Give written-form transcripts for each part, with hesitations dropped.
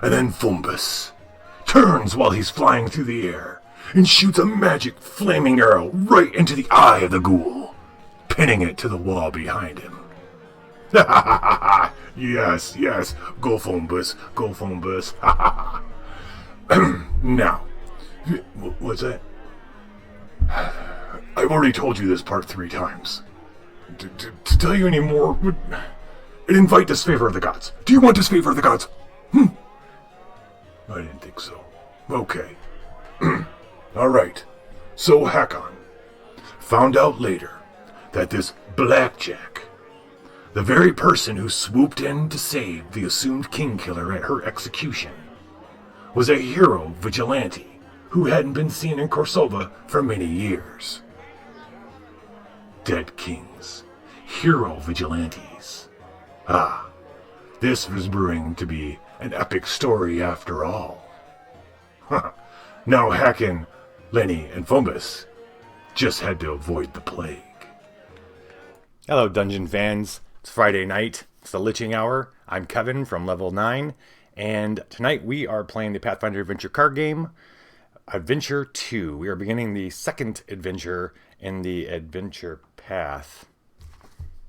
And then Fumbus turns while he's flying through the air and shoots a magic flaming arrow right into the eye of the ghoul, pinning it to the wall behind him. Ha ha ha ha! Yes, yes, go Fumbus, go Fumbus, ha ha ha! Now, what's that? I've already told you this part 3 times. To tell you any more would invite disfavor of the gods. Do you want disfavor of the gods? I didn't think so. Okay. Alright. So Hakon found out later that this Blackjack, the very person who swooped in to save the assumed king killer at her execution, was a hero vigilante who hadn't been seen in Korsova for many years. Dead kings. Hero vigilantes. Ah, this was brewing to be an epic story after all. Now Hakon, Lenny, and Fumbus just had to avoid the plague. Hello, Dungeon fans. It's Friday night. It's the Liching Hour. I'm Kevin from Level 9, and tonight we are playing the Pathfinder Adventure Card Game, Adventure 2. We are beginning the second adventure in the Adventure Path.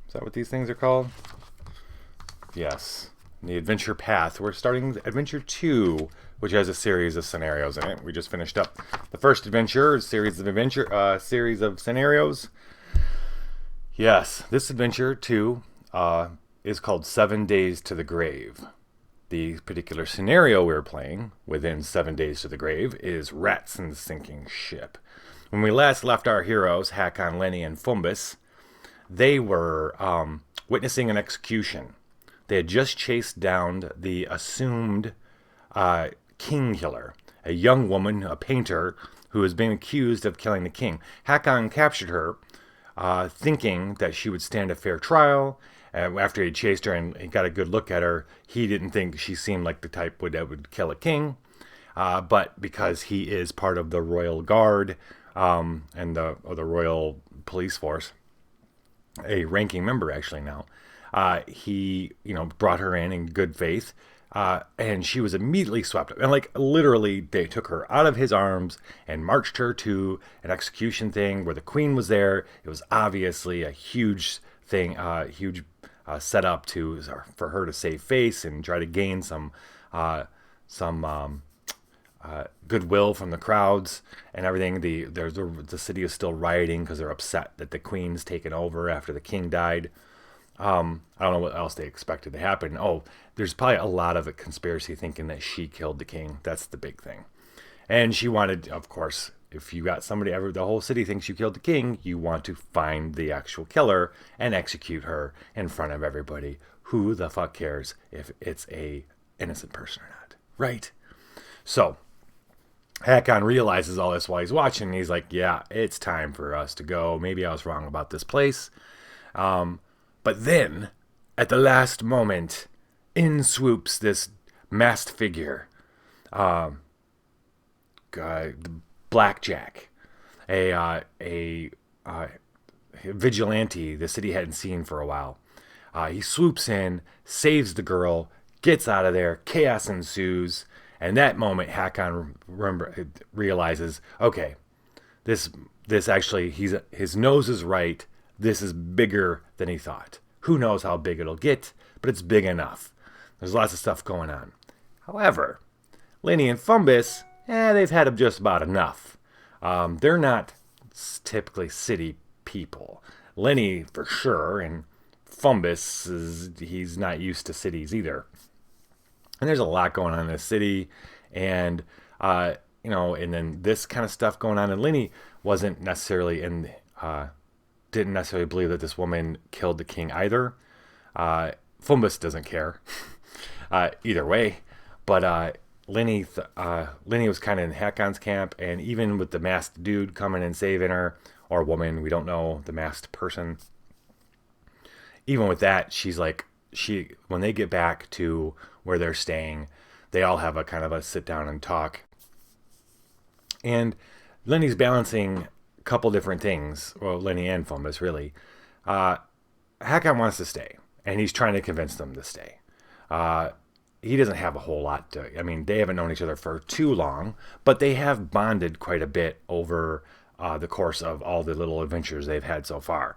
Is that what these things are called? Yes. The Adventure Path. We're starting Adventure 2, which has a series of scenarios in it. We just finished up the first adventure, series of scenarios. Yes, this Adventure 2 is called 7 Days to the Grave. The particular scenario we're playing within 7 Days to the Grave is Rats in the Sinking Ship. When we last left our heroes, Hakon, Lenny, and Fumbus, they were witnessing an execution. They had just chased down the assumed king killer, a young woman, a painter, who has been accused of killing the king. Hakon captured her, thinking that she would stand a fair trial. After he chased her and he got a good look at her, he didn't think she seemed like the type that would kill a king. But because he is part of the royal guard and the royal police force, a ranking member actually now, he, brought her in good faith, and she was immediately swept up. And literally, they took her out of his arms and marched her to an execution thing where the queen was there. It was obviously a huge thing, huge setup for her to save face and try to gain some goodwill from the crowds and everything. The city is still rioting because they're upset that the queen's taken over after the king died. I don't know what else they expected to happen. Oh, there's probably a lot of conspiracy thinking that she killed the king. That's the big thing. And she wanted, of course, if you got somebody the whole city thinks you killed the king, you want to find the actual killer and execute her in front of everybody. Who the fuck cares if it's a innocent person or not, right? So Hakon realizes all this while he's watching. And he's like, yeah, it's time for us to go. Maybe I was wrong about this place. But then, at the last moment, in swoops this masked figure, Blackjack, a vigilante the city hadn't seen for a while. He swoops in, saves the girl, gets out of there, chaos ensues, and that moment Hakon realizes, okay, this actually, his nose is right. This is bigger than he thought. Who knows how big it'll get, but it's big enough. There's lots of stuff going on. However, Lenny and Fumbus, they've had just about enough. They're not typically city people. Lenny, for sure, and Fumbus, he's not used to cities either. And there's a lot going on in the city, and, and then this kind of stuff going on. And Lenny wasn't necessarily didn't necessarily believe that this woman killed the king either. Fumbus doesn't care either way. But Lenny was kind of in Hakon's camp, and even with the masked dude coming and saving her, or woman, we don't know, the masked person, even with that, she's like, when they get back to where they're staying, they all have a kind of a sit down and talk. And Lenny's balancing a couple different things. Well, Lenny and Fumbus, really. Hakon wants to stay, and he's trying to convince them to stay. He doesn't have a whole lot to... I mean, they haven't known each other for too long, but they have bonded quite a bit over the course of all the little adventures they've had so far.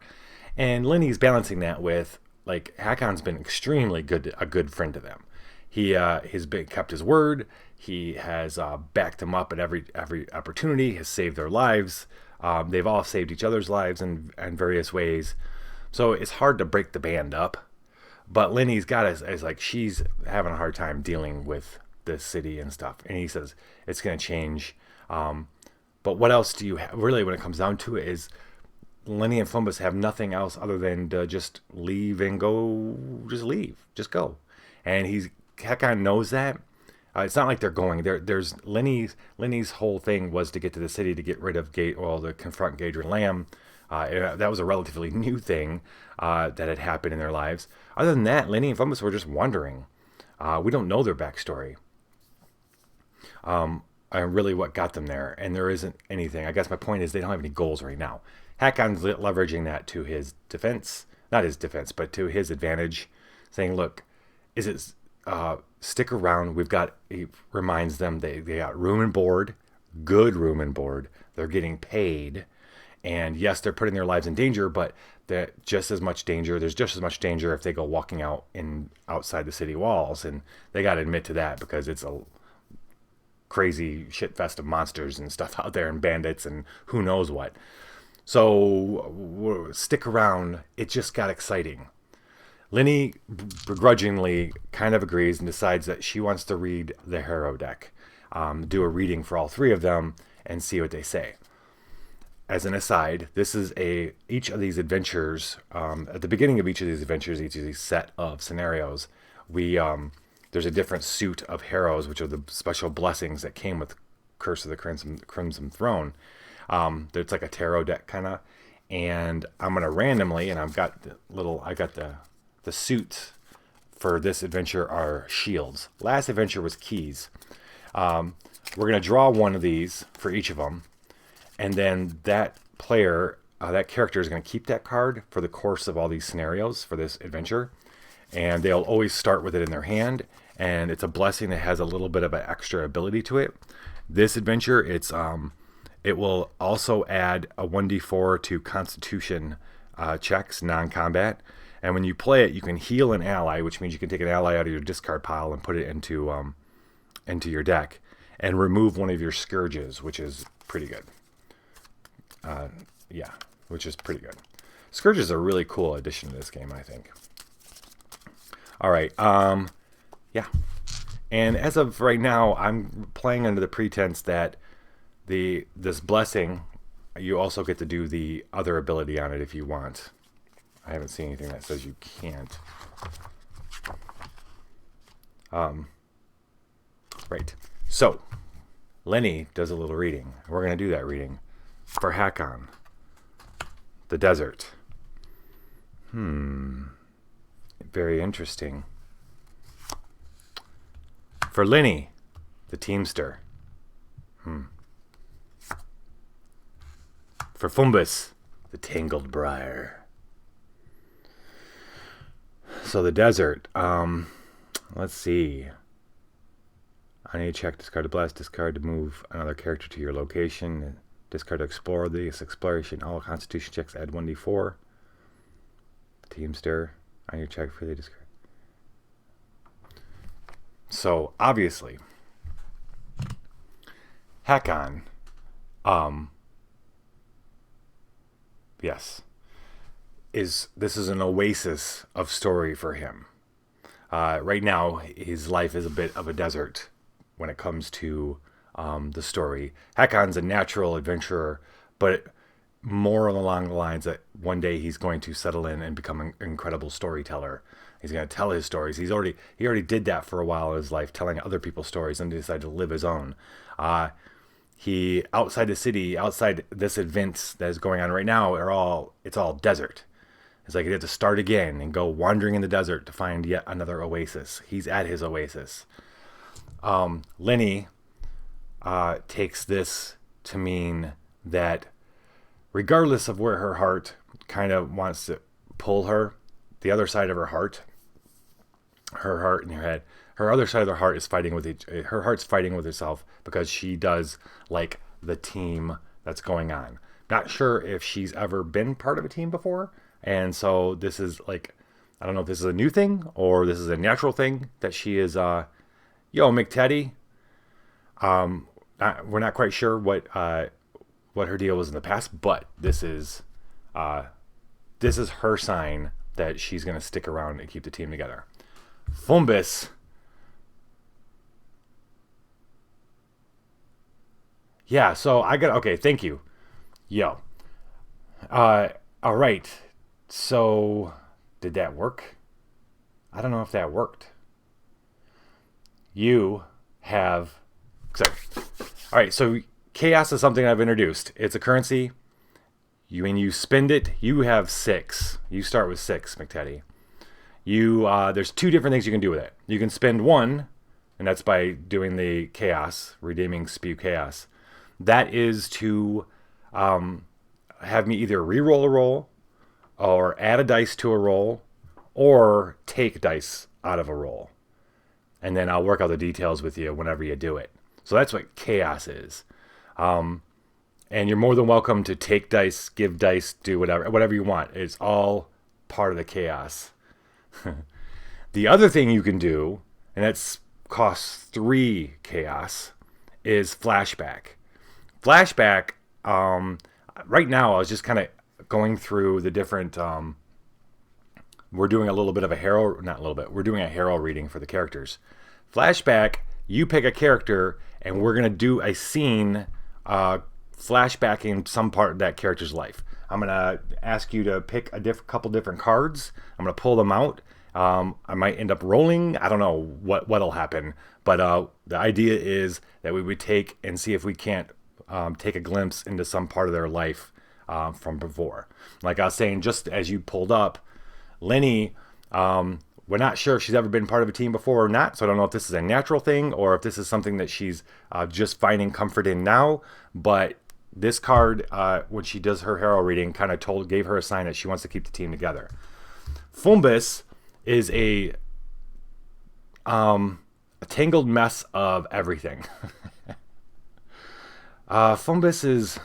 And Lenny's balancing that with, like, Hakon's been extremely a good friend to them. He's kept his word. He has backed them up at every opportunity. Has saved their lives. They've all saved each other's lives in various ways. So it's hard to break the band up. But Lenny's got is like, she's having a hard time dealing with this city and stuff. And he says it's going to change. But what else do you have? Really, when it comes down to it, is Lenny and Fumbus have nothing else other than to just leave and go. Just leave. Just go. And Hakon knows that. It's not like they're going. There's Lenny's whole thing was to get to the city to get rid of to confront Gadrin Lamb. That was a relatively new thing that had happened in their lives. Other than that, Lenny and Fumbus were just wandering. We don't know their backstory. And really what got them there. And there isn't anything. I guess my point is they don't have any goals right now. Hakon's leveraging that to his defense. Not his defense, but to his advantage. Saying, look, stick around. He reminds them they got room and board. Good room and board. They're getting paid. And yes, they're putting their lives in danger, but there's just as much danger if they go walking outside the city walls. And they got to admit to that, because it's a crazy shit fest of monsters and stuff out there, and bandits and who knows what. So stick around. It just got exciting. Lenny begrudgingly kind of agrees and decides that she wants to read the Hero deck, do a reading for all three of them and see what they say. As an aside, this is each of these adventures, at the beginning of each of these adventures, each of these set of scenarios, there's a different suit of heroes, which are the special blessings that came with Curse of the Crimson Throne. It's like a tarot deck kind of, and I'm going to randomly, and I got the suits for this adventure are shields. Last adventure was keys. We're going to draw one of these for each of them. And then that player, that character is going to keep that card for the course of all these scenarios for this adventure. And they'll always start with it in their hand. And it's a blessing that has a little bit of an extra ability to it. This adventure, it will also add a 1d4 to Constitution checks, non-combat. And when you play it, you can heal an ally, which means you can take an ally out of your discard pile and put it into your deck. And remove one of your scourges, which is pretty good. Which is pretty good. Scourge is a really cool addition to this game, I think. All right. And as of right now, I'm playing under the pretense that this blessing, you also get to do the other ability on it if you want. I haven't seen anything that says you can't. Right. So, Lenny does a little reading. We're going to do that reading for Hakon. The desert. Very interesting. For Lenny, the teamster. For Fumbus, the tangled briar. So the desert. Let's see. I need to check discard to bless, discard to move another character to your location, discard to explore this exploration. All Constitution checks add 1d4. Teamster. I need to check for the discard. So obviously, Hakon, yes, this is an oasis of story for him. Right now, his life is a bit of a desert when it comes to the story. Hakon's a natural adventurer, but more along the lines that one day he's going to settle in and become an incredible storyteller. He's going to tell his stories. He already did that for a while in his life, telling other people's stories, and decided to live his own. He outside the city, outside this event that is going on right now, it's all desert. It's like he had to start again and go wandering in the desert to find yet another oasis. He's at his oasis. Lenny takes this to mean that regardless of where her heart kind of wants to pull her, the other side of her heart in her head, her other side of her heart is fighting with her heart's fighting with herself because she does like the team that's going on. Not sure if she's ever been part of a team before, and so this is like, I don't know if this is a new thing or this is a natural thing that she is yo McTeddy. We're not quite sure what her deal was in the past, but this is her sign that she's going to stick around and keep the team together. Fumbus. Yeah, so okay, thank you. Yo. All right. So, did that work? I don't know if that worked. You have... Sorry. All right, so chaos is something I've introduced. It's a currency. When you spend it, you have 6. You start with 6, McTeddy. There's 2 different things you can do with it. You can spend 1, and that's by doing the chaos, redeeming spew chaos. That is to have me either re-roll a roll, or add a dice to a roll, or take dice out of a roll. And then I'll work out the details with you whenever you do it. So that's what chaos is. And you're more than welcome to take dice, give dice, do whatever you want. It's all part of the chaos. The other thing you can do, and that costs 3 chaos, is flashback. Flashback, right now I was just kind of going through the different, we're doing a little bit of a hero, not a little bit, we're doing a hero reading for the characters. Flashback, you pick a character, and we're going to do a scene flashbacking some part of that character's life. I'm going to ask you to pick a couple different cards. I'm going to pull them out. I might end up rolling. I don't know what'll happen. But the idea is that we would take and see if we can't take a glimpse into some part of their life from before. Like I was saying, just as you pulled up, Lenny, we're not sure if she's ever been part of a team before or not, so I don't know if this is a natural thing or if this is something that she's just finding comfort in now. But this card, when she does her hero reading, kind of gave her a sign that she wants to keep the team together. Fumbus is a tangled mess of everything. Fumbus is,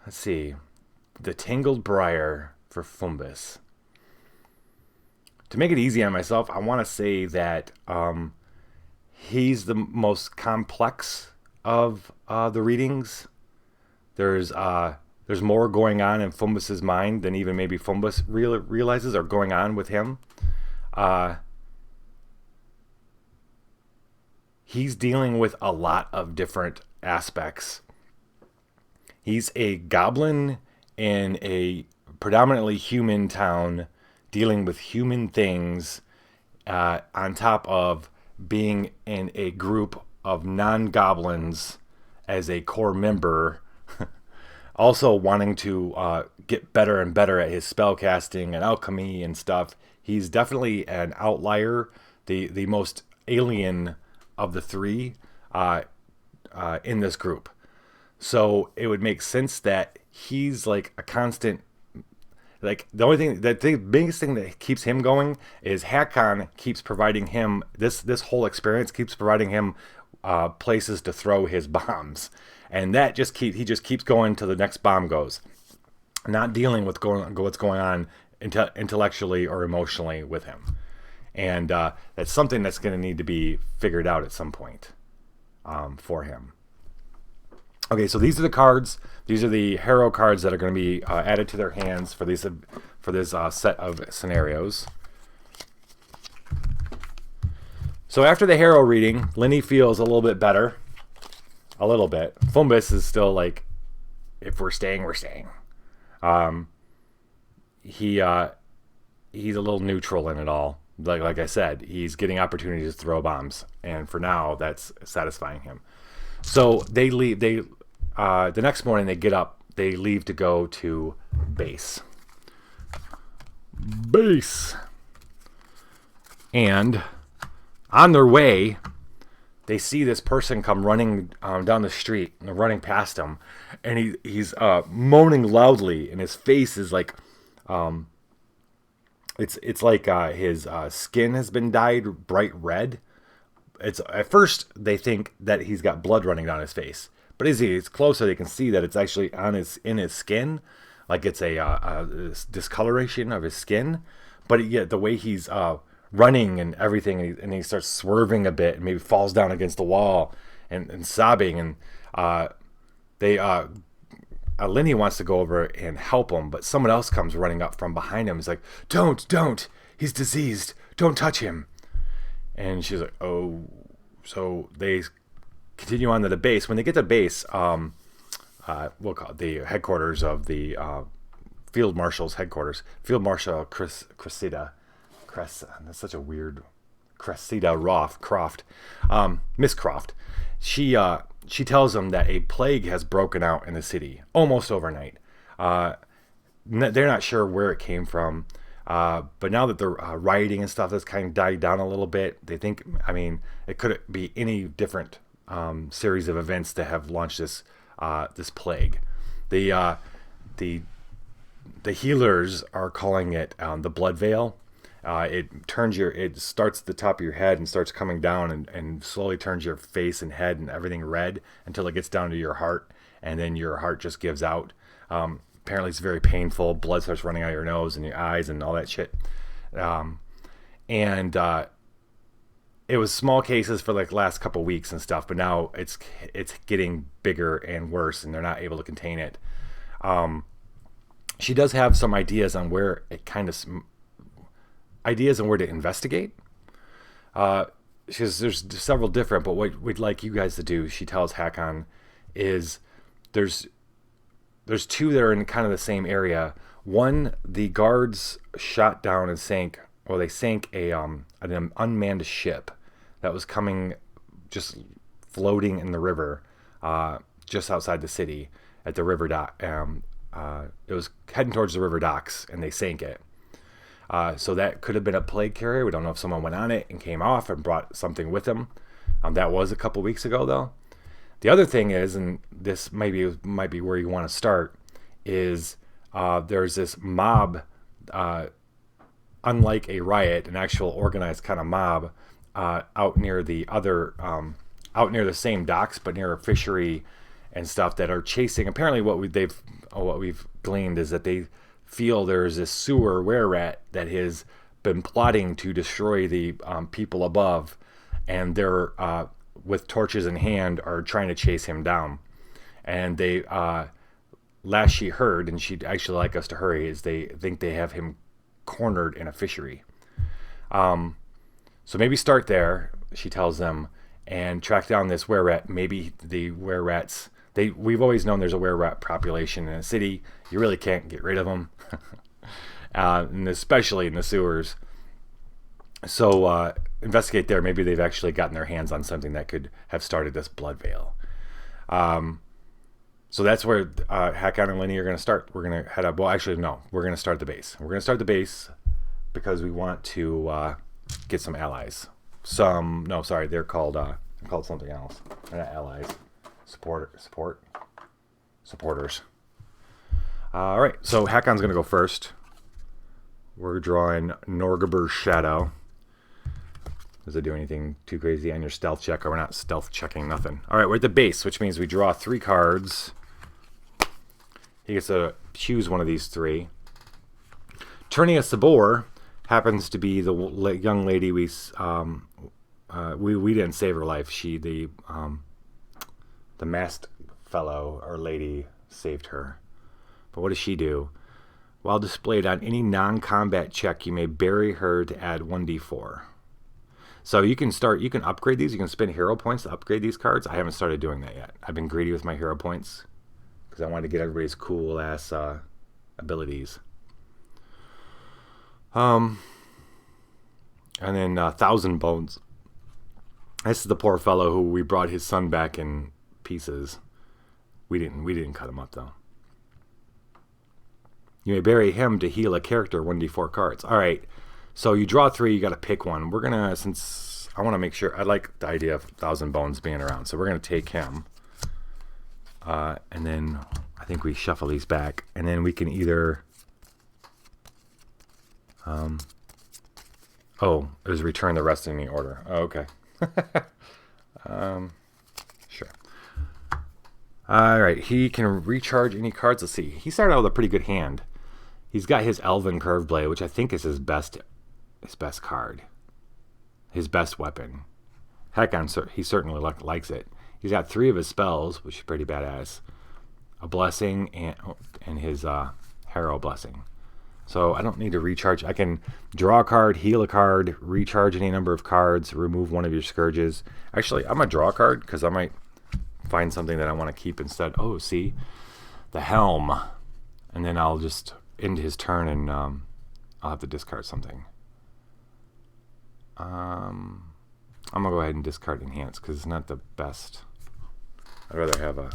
let's see, the tangled briar for Fumbus. To make it easy on myself, I want to say that he's the most complex of the readings. There's more going on in Fumbus's mind than even maybe Fumbus realizes are going on with him. He's dealing with a lot of different aspects. He's a goblin in a predominantly human town, dealing with human things, on top of being in a group of non-goblins as a core member, also wanting to get better and better at his spellcasting and alchemy and stuff. He's definitely an outlier, the most alien of the 3 in this group. So it would make sense that he's like a constant, like the biggest thing that keeps him going is Hakon keeps providing him this whole experience keeps providing him places to throw his bombs, and that he just keeps going till the next bomb goes, not dealing with what's going on intellectually or emotionally with him, and that's something that's going to need to be figured out at some point for him. Okay, so these are the cards. These are the hero cards that are going to be added to their hands for this set of scenarios. So after the hero reading, Lenny feels a little bit better. A little bit. Fumbus is still like, if we're staying, we're staying. He's a little neutral in it all. Like I said, he's getting opportunities to throw bombs, and for now, that's satisfying him. So they leave. The next morning they get up. They leave to go to base. base. And on their way, they see this person come running down the street, and they're running past him, and he's moaning loudly, and his face is like, it's like his skin has been dyed bright red. It's at first they think that he's got blood running down his face, but as he gets closer, they can see that it's actually in his skin, like it's a discoloration of his skin. But yet the way he's running and everything, and he starts swerving a bit and maybe falls down against the wall and sobbing, and Lenny wants to go over and help him, but someone else comes running up from behind him. He's like, don't, he's diseased, don't touch him. And she's like, oh. So they continue on to the base. When they get to base, we'll call it the headquarters of the Field Marshal's headquarters, Field Marshal Cressida. That's such a weird Cressida Croft. Miss Croft. She tells them that a plague has broken out in the city almost overnight. They're not sure where it came from, but now that the rioting and stuff has kind of died down a little bit, they think, it could be any different series of events that have launched this plague. The healers are calling it the blood veil. It starts at the top of your head and starts coming down and slowly turns your face and head and everything red until it gets down to your heart, and then your heart just gives out. Apparently it's very painful. Blood starts running out of your nose and your eyes and all that shit. It was small cases for like last couple weeks and stuff, but now it's getting bigger and worse, and they're not able to contain it. She does have some ideas on where to investigate. There's several different, but what we'd like you guys to do, she tells Hakon, is there's two that are in kind of the same area. One, the guards shot down and sank an unmanned ship that was coming, just floating in the river, just outside the city at the river dock. It was heading towards the river docks, and they sank it. So that could have been a plague carrier. We don't know if someone went on it and came off and brought something with them. That was a couple weeks ago, though. The other thing is, and this might be where you want to start, is there's this mob, unlike a riot, an actual organized kind of mob, out near the same docks, but near a fishery and stuff, that are chasing. Apparently, what we've gleaned is that they feel there's this sewer were-rat that has been plotting to destroy the people above, and they're with torches in hand are trying to chase him down. And they last she heard, and she'd actually like us to hurry, is they think they have him cornered in a fishery. So maybe start there, she tells them, and track down this were-rat. Maybe the were-rats, we've always known there's a were-rat population in a city. You really can't get rid of them, and especially in the sewers. So investigate there. Maybe they've actually gotten their hands on something that could have started this blood veil. So that's where Hakon and Lenny are going to start. We're going to head up. Well, actually, no. We're going to start the base. We're going to start the base because we want to get some allies. They're called something else. They're not allies. Supporters. All right, so Hakon's going to go first. We're drawing Norgaber's Shadow. Does it do anything too crazy on your stealth check? Or we're not stealth checking nothing. All right, we're at the base, which means we draw 3 cards. He gets to choose one of these 3. Turning a Sabor happens to be the young lady we didn't save her life. The masked fellow or lady saved her. But what does she do? While displayed on any non-combat check, you may bury her to add 1d4. So you can upgrade these. You can spend hero points to upgrade these cards. I haven't started doing that yet. I've been greedy with my hero points because I wanted to get everybody's cool ass abilities. And then 1,000 Bones. This is the poor fellow who we brought his son back in pieces. We didn't cut him up though. You may bury him to heal a character 1d4 cards. All right. So you draw 3. You got to pick one. We're going to, since I want to make sure, I like the idea of 1,000 Bones being around. So we're going to take him. And then I think we shuffle these back. And then we can either... oh, it was return the rest in the order. Oh, okay. Sure. All right. He can recharge any cards. Let's see. He started out with a pretty good hand. He's got his Elven Curve Blade, which I think is his best card. His best weapon. Heck, he certainly likes it. He's got 3 of his spells, which is pretty badass. A Blessing and his Harrow Blessing. So I don't need to recharge. I can draw a card, heal a card, recharge any number of cards, remove one of your scourges. Actually, I'm going to draw a card because I might find something that I want to keep instead. Oh, see? The Helm. And then I'll just end his turn and I'll have to discard something. I'm going to go ahead and discard Enhance because it's not the best. I'd rather have a...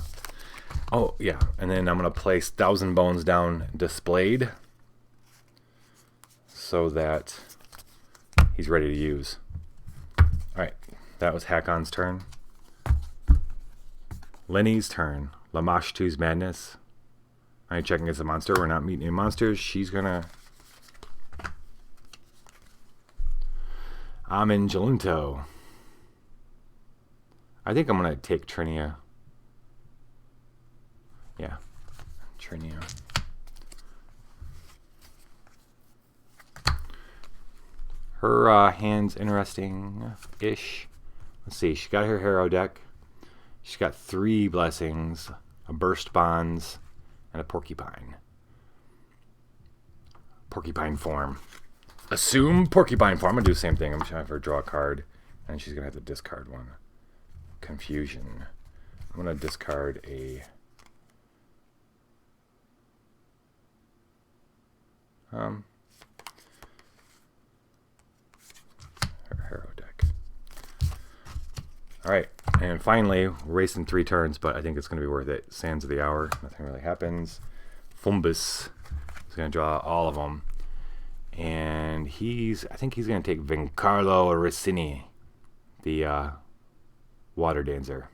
Oh, yeah. And then I'm going to place 1,000 Bones down displayed so that he's ready to use. All right. That was Hakon's turn. Lenny's turn. Lamashtu's Madness. I ain't checking against a monster. We're not meeting any monsters. She's going to... Amin Jalunto. I think I'm going to take Trinia. Yeah. Trinia. Her hand's interesting-ish. Let's see. She got her Harrow deck. She's got 3 blessings, a Burst Bonds, and a Porcupine. Porcupine form. Assume Porcupine form. I'm going to do the same thing. I'm trying to have her draw a card, and she's going to have to discard one. Confusion. I'm going to discard a... her Harrow deck. Alright, and finally, we're racing 3 turns, but I think it's going to be worth it. Sands of the Hour. Nothing really happens. Fumbus is going to draw all of them. And I think he's going to take Vincarlo Rossini, the Water Dancer.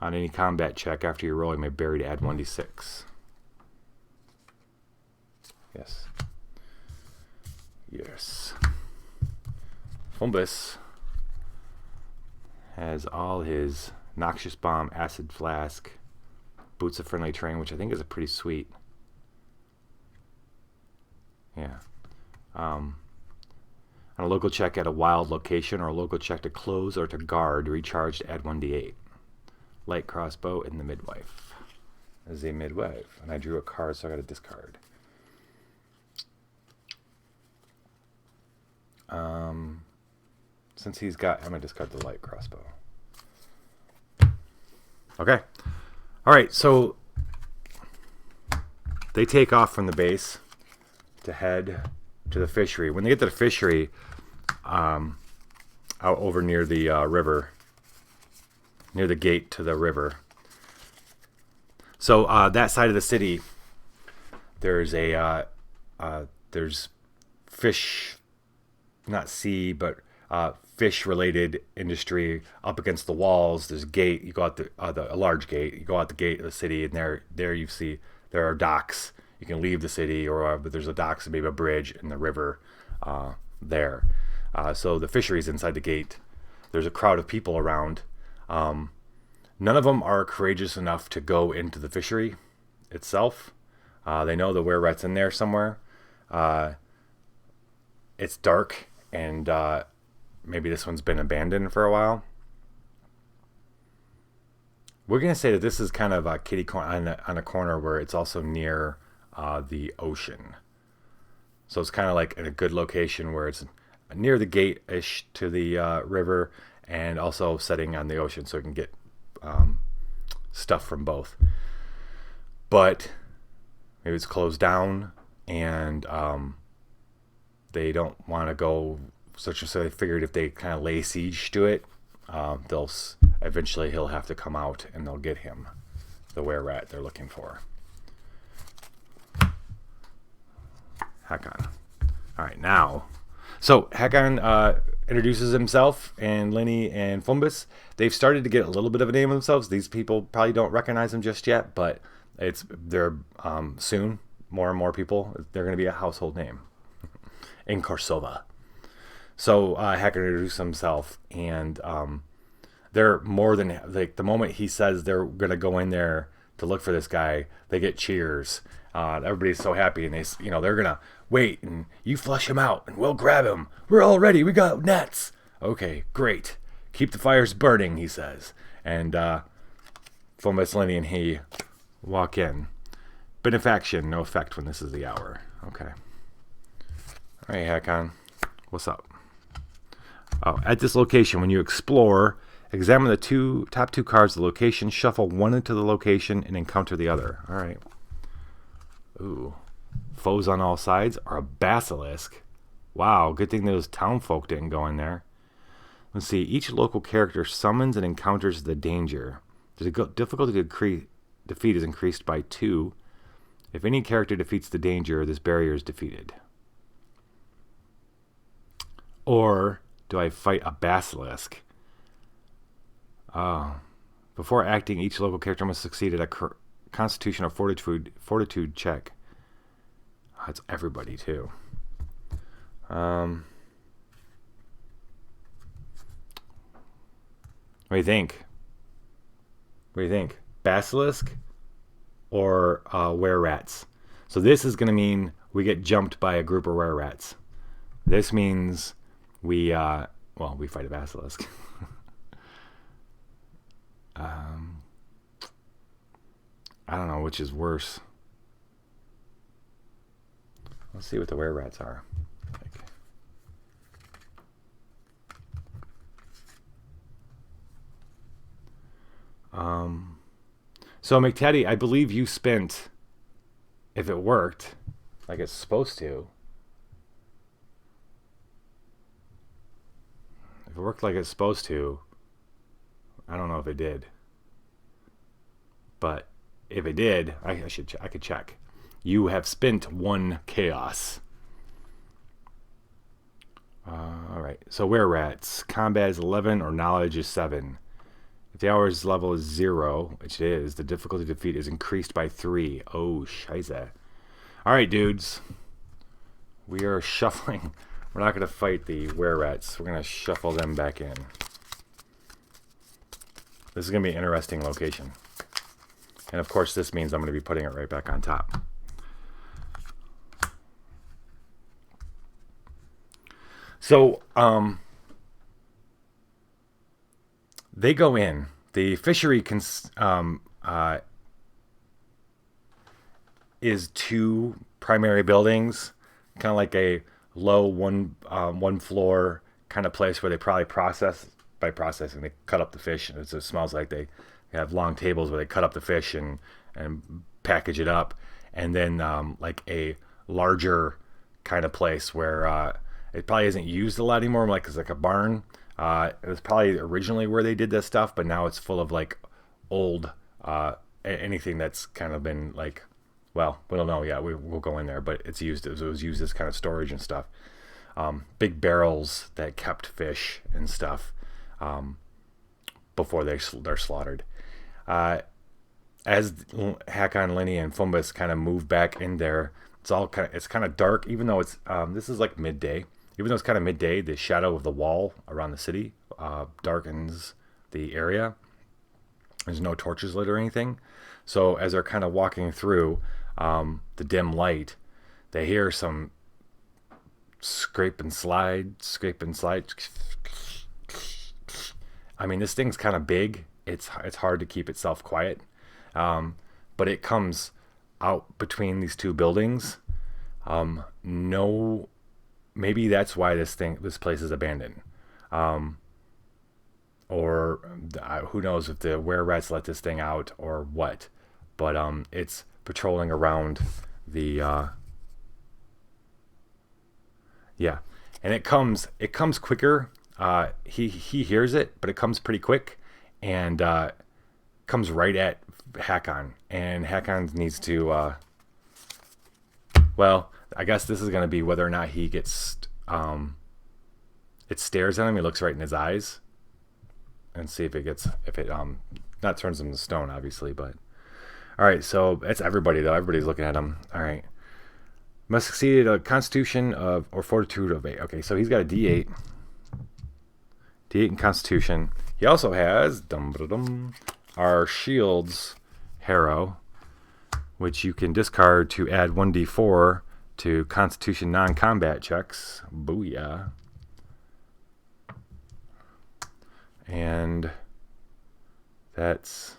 On any combat check after you roll, you may bury to add 1d6. Yes. Yes. Fumbus has all his Noxious Bomb, Acid Flask, Boots of Friendly Terrain, which I think is a pretty sweet. Yeah. On a local check at a wild location or a local check to close or to guard, recharge to add 1d8. Light Crossbow and the Midwife. This is a Midwife. And I drew a card, so I got to discard. Since he's got... I'm going to discard the Light Crossbow. Okay. Alright, so... they take off from the base to head to the fishery. When they get to the fishery, out over near the river, near the gate to the river. So that side of the city, there's there's fish, not sea, but fish-related industry up against the walls. There's a gate. You go out a large gate. You go out the gate of the city, and there you see there are docks. You can leave the city, but there's a docks and maybe a bridge in the river there. So the fishery's inside the gate. There's a crowd of people around. None of them are courageous enough to go into the fishery itself. They know the were-rat's in there somewhere. It's dark, and maybe this one's been abandoned for a while. We're going to say that this is kind of a kitty corner on a corner where it's also near the ocean. So it's kind of like in a good location where it's near the gate-ish to the river and also setting on the ocean so it can get stuff from both. But maybe it's closed down and they don't want to go such and so. They figured if they kind of lay siege to it, eventually he'll have to come out and they'll get him, the were-rat they're looking for. Hakon. All right, now. So Hakon introduces himself, and Lenny and Fumbus, they've started to get a little bit of a name of themselves. These people probably don't recognize them just yet, but they're soon, more and more people, they're going to be a household name in Korsova. So Hakon introduces himself, and they're more than, like, the moment he says they're going to go in there to look for this guy, they get cheers. Everybody's so happy, and they're gonna wait, and you flush him out, and we'll grab him. We're all ready. We got nets. Okay, great. Keep the fires burning, he says. And Fumbus, Lenny, and he walk in. Benefaction, no effect when this is the hour. Okay. All right, Hakon, what's up? Oh, at this location, when you explore, examine the top two cards of the location, shuffle one into the location, and encounter the other. All right. Ooh. Foes on all sides are a basilisk. Wow, good thing those town folk didn't go in there. Let's see. Each local character summons and encounters the danger. The difficulty to defeat is increased by 2. If any character defeats the danger, this barrier is defeated. Or do I fight a basilisk? Before acting, each local character must succeed at a Constitution or Fortitude check. That's everybody too. What do you think? What do you think? Basilisk or were-rats? So this is going to mean we get jumped by a group of were-rats. This means we fight a basilisk. I don't know which is worse. Let's see what the were-rats are. So McTaddy, I believe you spent, if it worked like it's supposed to. If it worked like it's supposed to, I don't know if it did. But if it did, I could check. You have spent 1 chaos. All right. So were-rats. Combat is 11 or knowledge is 7. If the hour's level is 0, which it is, the difficulty to defeat is increased by 3. Oh, scheisse. All right, dudes. We are shuffling. We're not going to fight the were-rats. We're going to shuffle them back in. This is going to be an interesting location. And of course, this means I'm going to be putting it right back on top. So, they go in. The fishery is 2 primary buildings, kind of like a low one floor kind of place where they probably by processing they cut up the fish. It smells like they have long tables where they cut up the fish and package it up, and then like a larger kind of place where it probably isn't used a lot anymore, like it's like a barn. It was probably originally where they did this stuff, but now it's full of like old anything that's kind of been like, well, we don't know. Yeah, we'll go in there, but it was used as kind of storage and stuff. Big barrels that kept fish and stuff before they're slaughtered. As Hakon, Lenny, and Fumbus kind of move back in there, it's kind of dark, even though it's this is like midday. Even though it's kind of midday, the shadow of the wall around the city darkens the area. There's no torches lit or anything. So as they're kind of walking through the dim light, they hear some scrape and slide. I mean, this thing's kind of big. It's hard to keep itself quiet. But it comes out between these 2 buildings. Maybe that's why this place is abandoned. Or who knows if the were-rats let this thing out or what. But it's patrolling around the yeah. And it comes quicker. He hears it, but it comes pretty quick, and comes right at Hakon. And Hakon needs to I guess this is going to be whether or not he gets, it stares at him. He looks right in his eyes and see if it not turns him to stone, obviously, but all right. So it's everybody though. Everybody's looking at him. All right. Must succeed a constitution of, or fortitude of 8. Okay. So he's got a D8 in constitution. He also has our shields harrow, which you can discard to add 1d4 to constitution non-combat checks. Booyah. And that's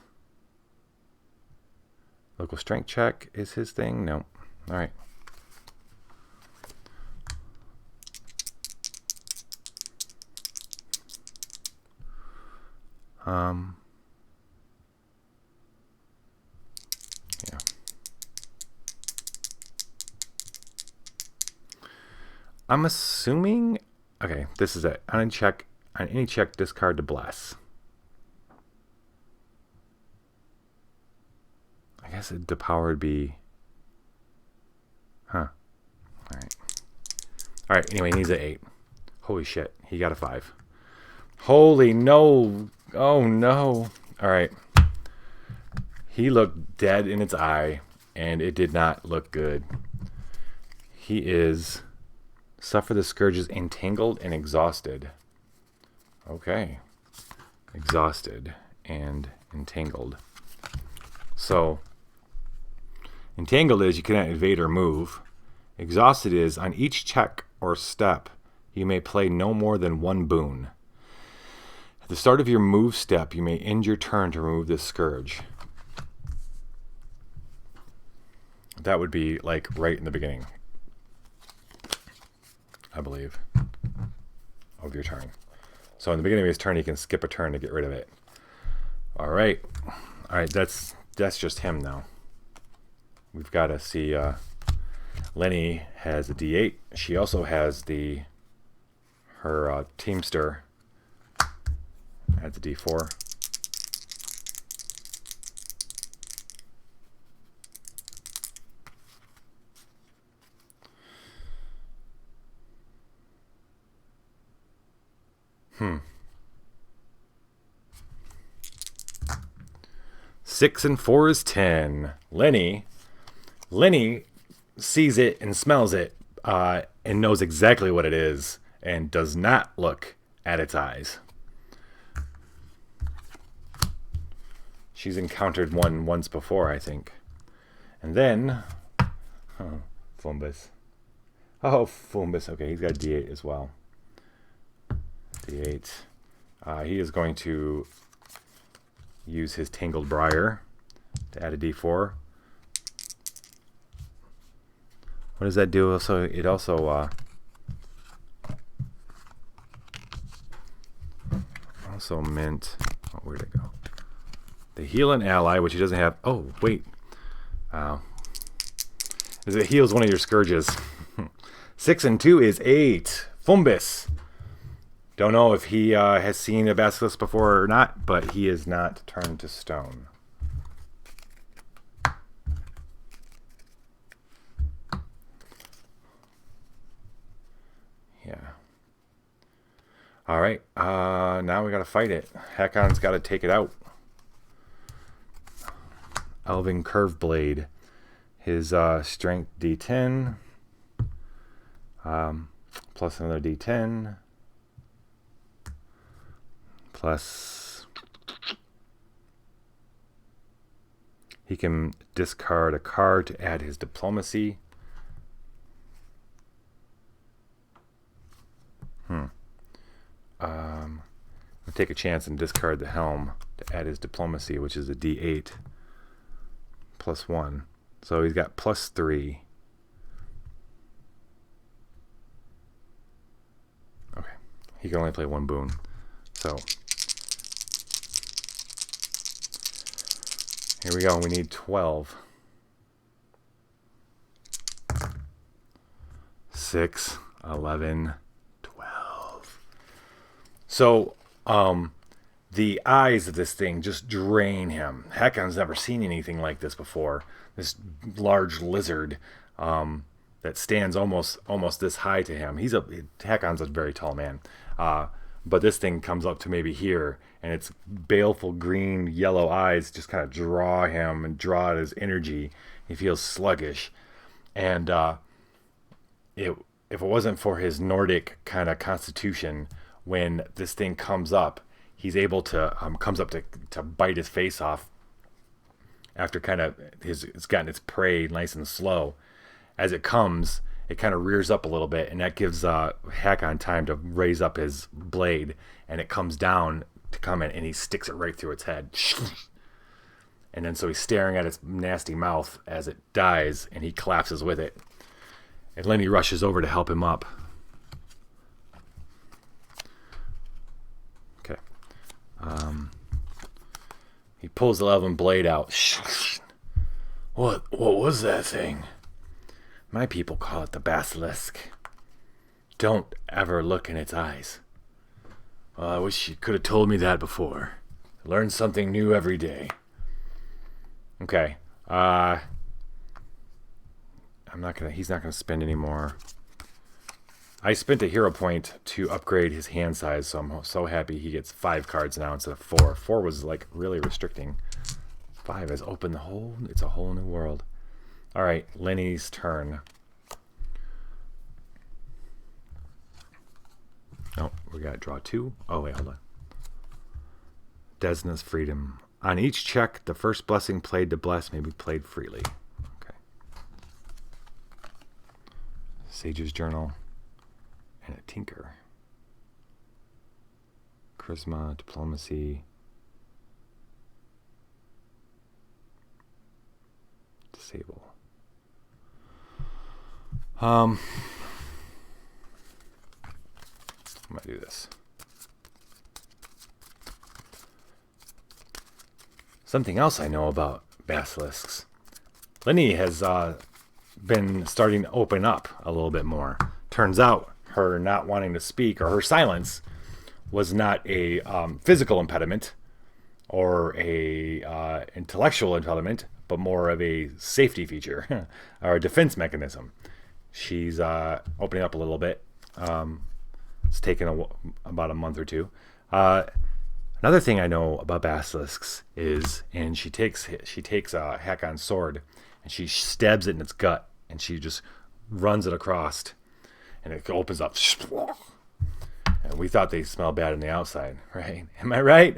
local strength check is his thing. No. All right. Yeah. I'm assuming. Okay, this is it. On any check, discard to bless. I guess the power would be. Huh. All right. All right. Anyway, he needs an 8. Holy shit! He got a 5. Holy no! Oh no! All right. He looked dead in its eye, and it did not look good. He is suffer the scourges entangled and exhausted. Okay. Exhausted and entangled. So, entangled is you cannot evade or move. Exhausted is on each check or step, you may play no more than 1 boon. At the start of your move step, you may end your turn to remove this scourge. That would be like right in the beginning, I believe, of your turn. So in the beginning of his turn, he can skip a turn to get rid of it. All right. All right, that's just him now. We've got to see Lenny has a D8. She also has her Teamster adds a D4. Six and 4 is 10. Lenny sees it and smells it and knows exactly what it is and does not look at its eyes. She's encountered one once before, I think. And then, Fumbus. Oh, Fumbus. Okay, he's got a D8 as well. D8. He is going to use his Tangled Briar to add a D4. What does that do? It also meant. Oh, where'd it go? The heal an ally, which he doesn't have. Oh, wait. It heals one of your scourges. 6 and 2 is 8. Fumbus. Don't know if he has seen a basilisk before or not, but he is not turned to stone. Yeah. All right. Now we got to fight it. Hakon's got to take it out. Elven Curve Blade. His strength D10. Plus another D10. Plus, he can discard a card to add his diplomacy. I'll take a chance and discard the helm to add his diplomacy, which is a D8 plus 1. So he's got plus 3. Okay, he can only play 1 boon. So here we go. We need 12. 6, 11, 12. So, the eyes of this thing just drain him. Hakon's never seen anything like this before. This large lizard that stands almost this high to him. Hakon's a very tall man, but this thing comes up to maybe here, and its baleful green yellow eyes just kind of draw him and draw his energy. He feels sluggish, and if it wasn't for his Nordic kind of constitution, when this thing comes up, he's able to comes up to bite his face off. After kind of it's gotten its prey nice and slow, as it comes, it kind of rears up a little bit, and that gives Hakon time to raise up his blade, and it comes down to come in, and he sticks it right through its head. And then so he's staring at its nasty mouth as it dies, and he collapses with it. And Lenny rushes over to help him up. Okay. He pulls the elven blade out. What was that thing? My people call it the basilisk. Don't ever look in its eyes. Well, I wish you could have told me that before. I learn something new every day. Okay. He's not gonna spend any more. I spent a hero point to upgrade his hand size, so I'm so happy he gets 5 cards now instead of 4. 4 was like really restricting. 5 has opened it's a whole new world. All right, Lenny's turn. Oh, we got to draw 2. Oh, wait, hold on. Desna's Freedom. On each check, the first blessing played to bless may be played freely. Okay. Sage's Journal. And a Tinker. Charisma, Diplomacy. Disable. I'm gonna do this. Something else I know about basilisks. Lenny has been starting to open up a little bit more. Turns out her not wanting to speak, or her silence, was not a physical impediment or a intellectual impediment, but more of a safety feature or a defense mechanism. She's opening up a little bit. It's taken about a month or two. Another thing I know about basilisks is, and she takes Hakon's sword and she stabs it in its gut, and she just runs it across, and it opens up. And we thought they smell bad on the outside, right? Am I right?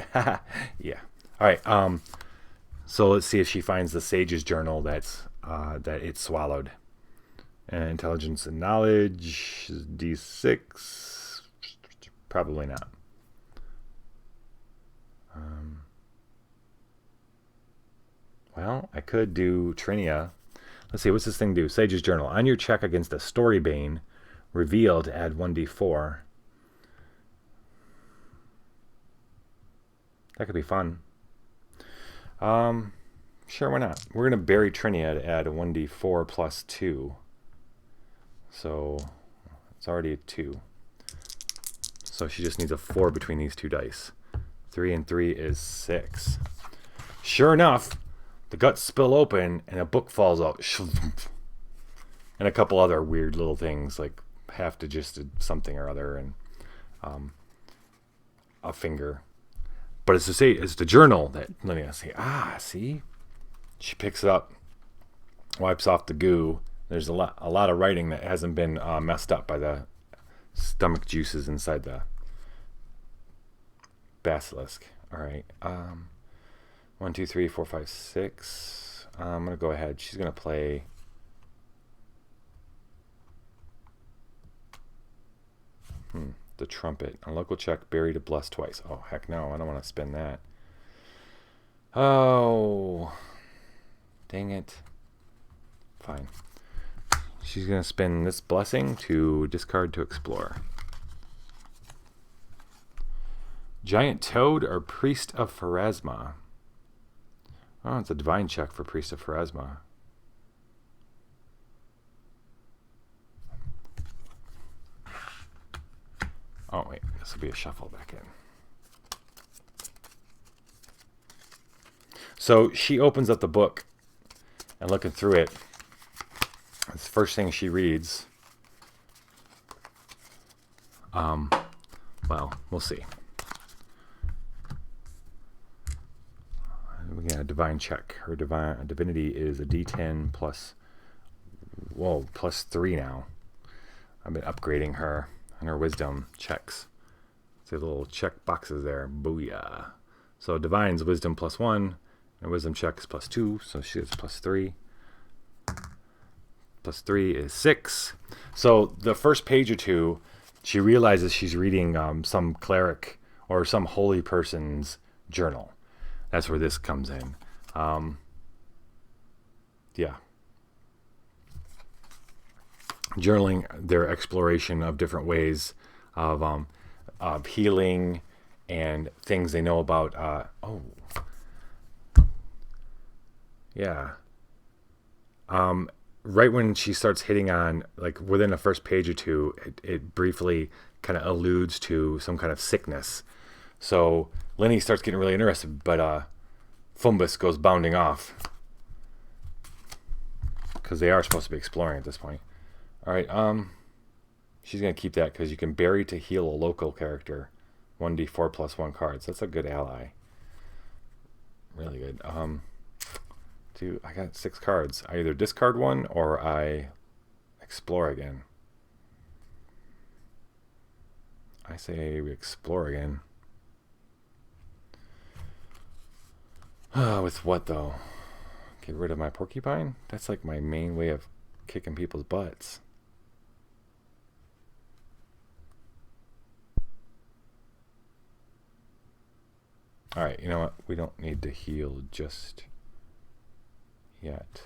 Yeah. All right. So let's see if she finds the Sage's Journal that it swallowed. Intelligence and knowledge, D6. Probably not. Well, I could do Trinia. Let's see, what's this thing do? Sage's Journal. On your check against a Storybane, revealed, add 1d4. That could be fun. Sure, why not? We're going to bury Trinia to add a 1d4 plus 2. So it's already a 2. So she just needs a 4 between these two dice. 3 and 3 is 6. Sure enough, the guts spill open and a book falls out. And a couple other weird little things, like half digested something or other, and a finger. But it's the journal that Linnea say. See? She picks it up, wipes off the goo. There's a lot of writing that hasn't been messed up by the stomach juices inside the basilisk. All right. 1, 2, 3, 4, 5, 6. I'm gonna go ahead. She's gonna play. The trumpet. On local check, bury to bless twice. Oh, heck no. I don't want to spend that. Oh. Dang it. Fine. She's going to spend this blessing to discard to explore. Giant Toad or Priest of Pharasma? Oh, it's a divine check for Priest of Pharasma. Oh, wait. This will be a shuffle back in. So she opens up the book and looking through it, That's the first thing she reads. Well, we'll see. We got a divine check. Her divinity is a D10 plus, plus 3 now. I've been upgrading her and her wisdom checks. See little check boxes there. Booyah. So divine's wisdom plus 1, and wisdom check is plus 2, so she gets plus 3. Plus 3 is 6. So the first page or two, she realizes she's reading some cleric or some holy person's journal. That's where this comes in. Yeah. Journaling their exploration of different ways of healing and things they know about. Yeah. Right when she starts hitting on, like within the first page or two, it briefly kind of alludes to some kind of sickness. So Lenny starts getting really interested, but Fumbus goes bounding off. Because they are supposed to be exploring at this point. Alright, she's going to keep that because you can bury to heal a local character. 1d4 plus 1 cards. That's a good ally. Really good. I got 6 cards. I either discard one or I explore again. I say we explore again. With what though? Get rid of my porcupine? That's like my main way of kicking people's butts. Alright, you know what? We don't need to heal just yet.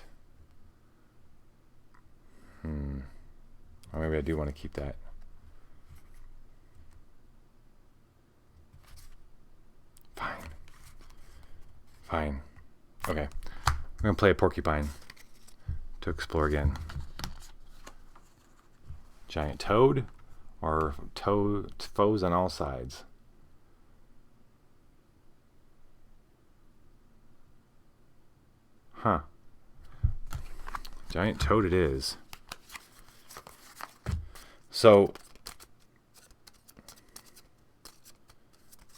Or maybe I do want to keep that. Fine. Okay. I'm going to play a porcupine to explore again. Giant toad or foes on all sides? Huh. Giant toad it is. So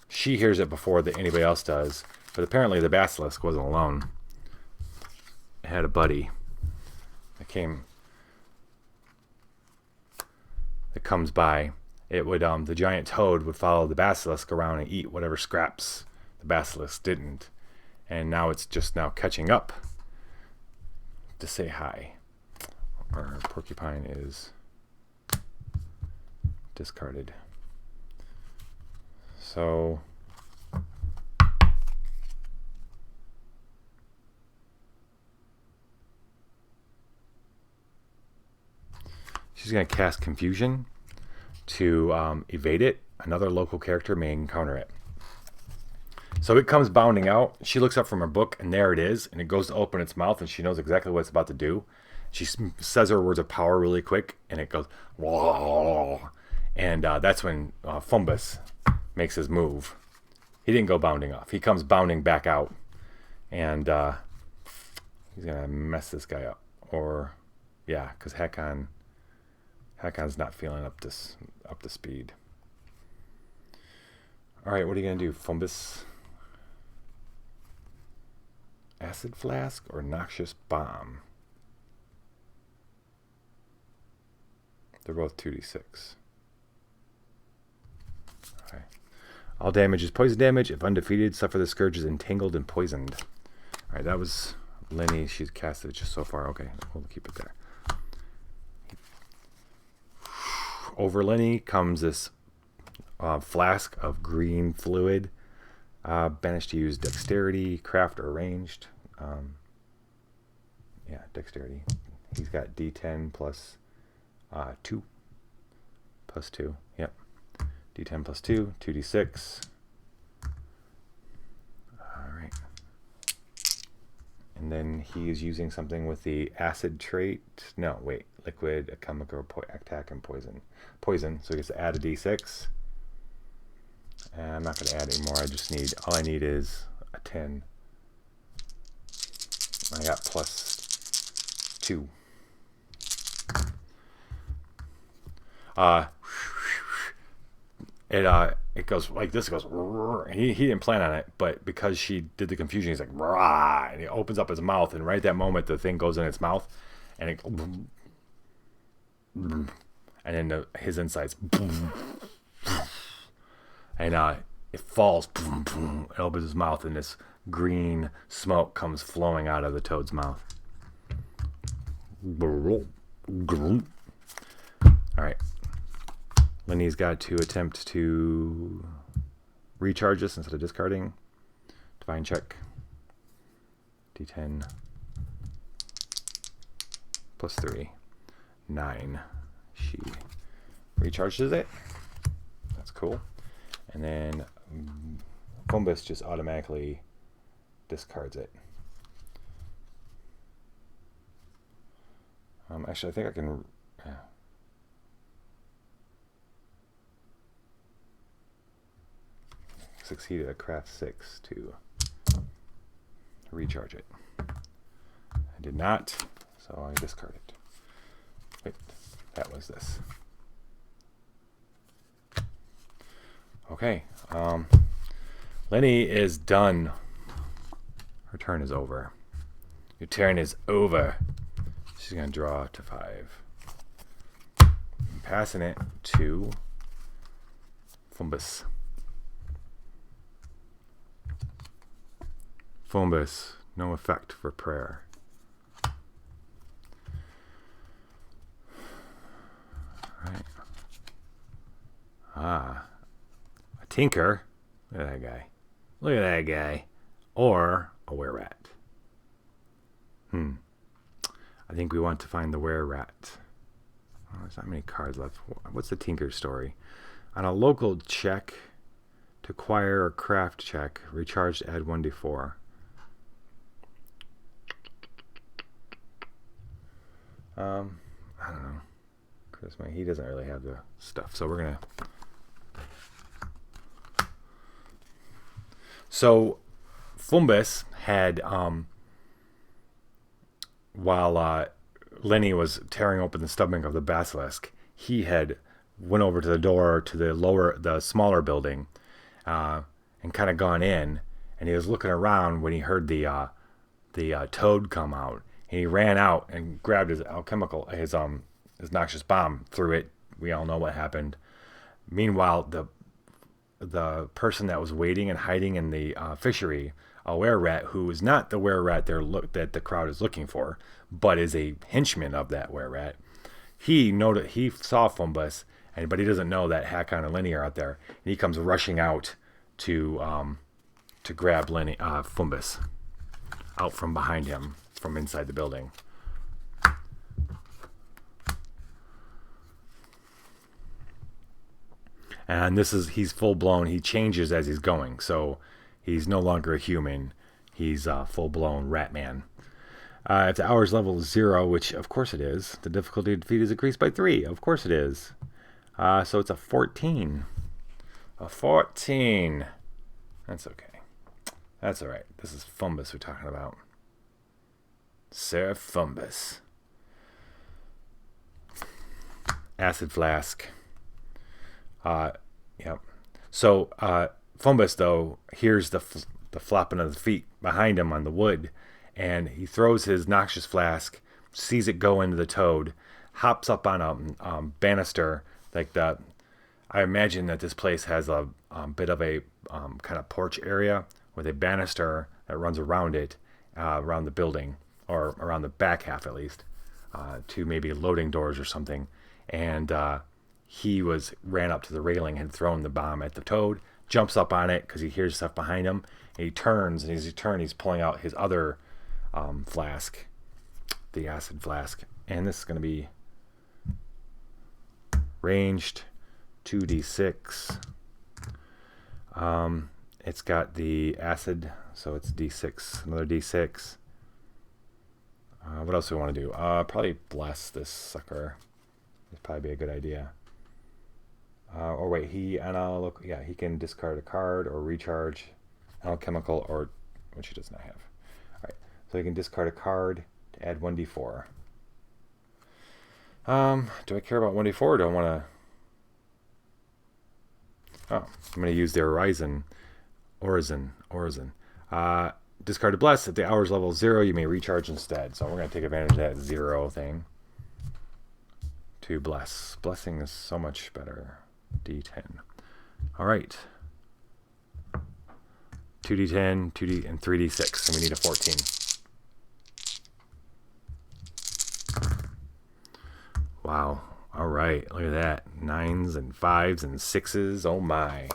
she hears it before that anybody else does, but apparently the basilisk wasn't alone. It had a buddy that comes by. It would the giant toad would follow the basilisk around and eat whatever scraps the basilisk didn't, and now it's just now catching up to say hi. Our porcupine is discarded. So she's going to cast Confusion to evade it. Another local character may encounter it. So it comes bounding out. She looks up from her book, and there it is. And it goes to open its mouth, and she knows exactly what it's about to do. She says her words of power really quick, and it goes, whoa. And that's when Fumbus makes his move. He didn't go bounding off. He comes bounding back out, and he's going to mess this guy up. Or, yeah, because Hakon's not feeling up to speed. All right, what are you going to do, Fumbus? Acid Flask or Noxious Bomb? They're both 2d6. Okay. All damage is poison damage. If undefeated, suffer the scourge is entangled and poisoned. All right, that was Lenny. She's casted it just so far. Okay, we'll keep it there. Over Lenny comes this flask of green fluid. Banished to use dexterity, craft, or ranged. Yeah, dexterity. He's got D10 plus 2. Plus 2, yep. D10 plus 2, 2d6. Alright. And then he is using something with the acid trait. No, wait. Liquid, a chemical, attack, and poison. Poison, so he gets to add a d6. And I'm not going to add any more. All I need is a 10. I got plus 2. Uh, it goes like this. It goes. He didn't plan on it, but because she did the confusion, he's like, rah, and he opens up his mouth, and right at that moment, the thing goes in its mouth, and it, and then his insides, and it falls. It opens his mouth, and this green smoke comes flowing out of the toad's mouth. All right. Lenny's got to attempt to recharge this instead of discarding. Divine check. D10. Plus 3. 9. She recharges it. That's cool. And then Fumbus just automatically discards it. Actually, I think I can... Succeeded at craft 6 to recharge it. I did not, so I discard it. Wait, that was this. Okay, Lenny is done. Her turn is over. Your turn is over. She's gonna draw to 5. I'm passing it to Fumbus. Fumbus, no effect for prayer. Right. A tinker. Look at that guy. Look at that guy. Or a were-rat. I think we want to find the were-rat. Oh, there's not many cards left. What's the tinker story? On a local check to acquire or craft check, recharge to add 1d4. I don't know. Charisma, he doesn't really have the stuff, so we're gonna. So, Fumbus had while Lenny was tearing open the stomach of the basilisk, he had went over to the door to the smaller building, and kind of gone in, and he was looking around when he heard the toad come out. And he ran out and grabbed his alchemical, his noxious bomb, threw it. We all know what happened. Meanwhile, the person that was waiting and hiding in the fishery, a were-rat, who is not the were-rat that the crowd is looking for, but is a henchman of that were-rat, he saw Fumbus, but he doesn't know that Hakon and Lenny are out there. And he comes rushing out to grab Fumbus out from behind him. From inside the building. And he's full blown. He changes as he's going. So he's no longer a human. He's a full blown rat man. If the hours level is 0, which of course it is, the difficulty of defeat is increased by 3. Of course it is. So it's a 14. A 14. That's okay. That's alright. This is Fumbus we're talking about. Sir Fumbus. Acid flask. Yep. So Fumbus though hears the flopping of the feet behind him on the wood, and he throws his noxious flask, sees it go into the toad, hops up on a banister like that. I imagine that this place has a bit of a kind of porch area with a banister that runs around it, around the building. Or around the back half at least, to maybe loading doors or something. And he ran up to the railing, had thrown the bomb at the toad, jumps up on it because he hears stuff behind him, and he turns, and as he turns, he's pulling out his other flask, the acid flask. And this is going to be ranged 2d6. It's got the acid, so it's d6, another d6. What else do we want to do? Probably bless this sucker. It'd probably be a good idea. Or wait, he can discard a card or recharge alchemical, or which he does not have. All right, so he can discard a card to add 1d4. Do I care about 1d4 or do I want to Oh, I'm going to use the Orison. Discard a Bless. At the hour's level 0, you may recharge instead. So we're going to take advantage of that 0 thing. To Bless. Blessing is so much better. D10. All right. 2D10, 2D, and 3D6. And we need a 14. Wow. All right. Look at that. 9s and 5s and 6s. Oh my.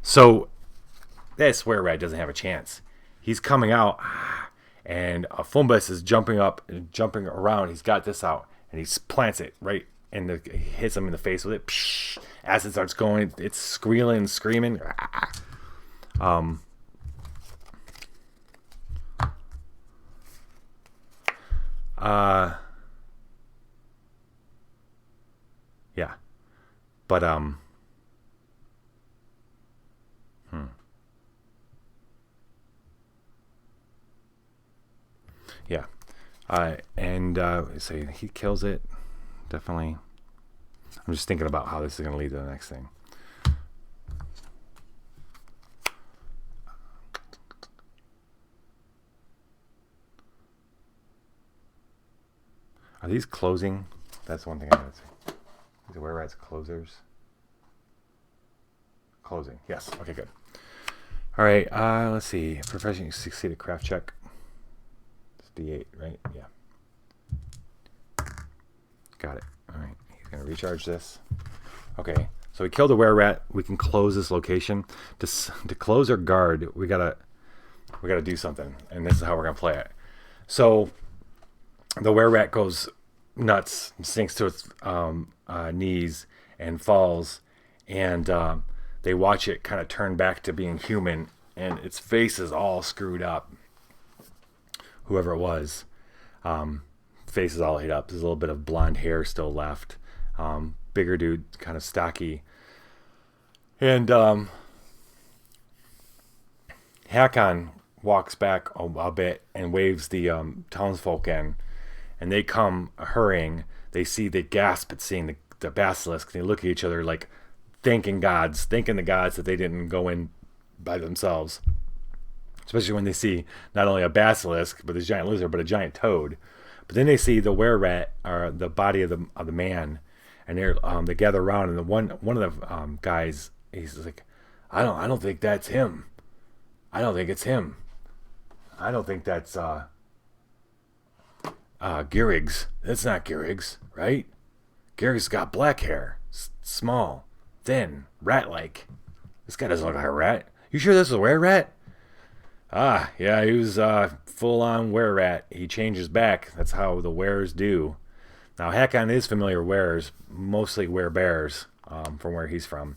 So this were rat doesn't have a chance. He's coming out, and Fumbus is jumping up and jumping around. He's got this out, and he plants it right and hits him in the face with it. Psh, as it starts going, it's squealing, screaming. Yeah, but yeah, so he kills it. Definitely. I'm just thinking about how this is going to lead to the next thing. Are these closing? That's one thing I gotta say. These are were-rats closers. Closing. Yes. Okay, good. All right. Let's see. Profession, succeed a craft check. It's D8, right? Yeah. Got it. All right. He's gonna recharge this. Okay. So we killed a were-rat. We can close this location. To close our guard, we gotta do something, and this is how we're gonna play it. So the were-rat goes nuts, sinks to its knees and falls, and they watch it kind of turn back to being human, and its face is all screwed up. Whoever it was, face is all ate up. There's a little bit of blonde hair still left. Bigger dude, kind of stocky, and Hakon walks back a bit and waves the townsfolk in, and they come hurrying. They gasp at seeing the basilisk. They look at each other like thanking the gods that they didn't go in by themselves. Especially when they see not only a basilisk, but this giant lizard, but a giant toad. But then they see the were-rat, or the body of the man, and they gather around. And one of the guys, he's like, I don't think that's him. I don't think it's him. I don't think that's Gearig's. That's not Gearig's, right? Gearig's got black hair, small, thin, rat-like. This guy doesn't look like a rat. You sure this is a were-rat? Ah, yeah, he was full-on were-rat. He changes back. That's how the weres do. Now, Hakon is familiar with weres, mostly were-bears, from where he's from.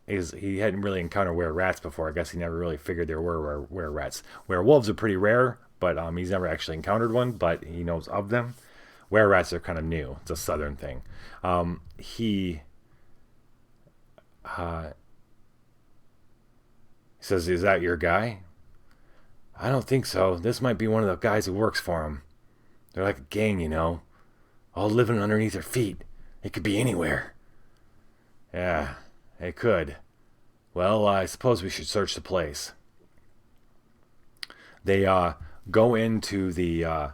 He hadn't really encountered were-rats before. I guess he never really figured there were were-rats. Werewolves are pretty rare, but he's never actually encountered one, but he knows of them. Were-rats are kind of new. It's a southern thing. He says, is that your guy? I don't think so. This might be one of the guys who works for him. They're like a gang, you know. All living underneath their feet. It could be anywhere. Yeah, it could. Well, I suppose we should search the place. They go into the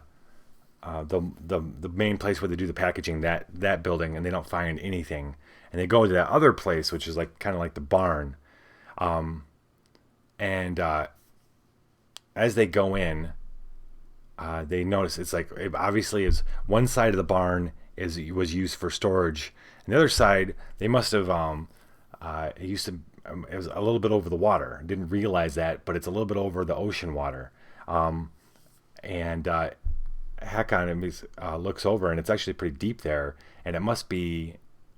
main place where they do the packaging, that building, and they don't find anything. And they go to that other place, which is like kind of like the barn. And as they go in, they notice it's like, it obviously is one side of the barn was used for storage, and the other side they must have it was a little bit over the water. Didn't realize that, but it's a little bit over the ocean water. And Hakon looks over, and it's actually pretty deep there, and it must be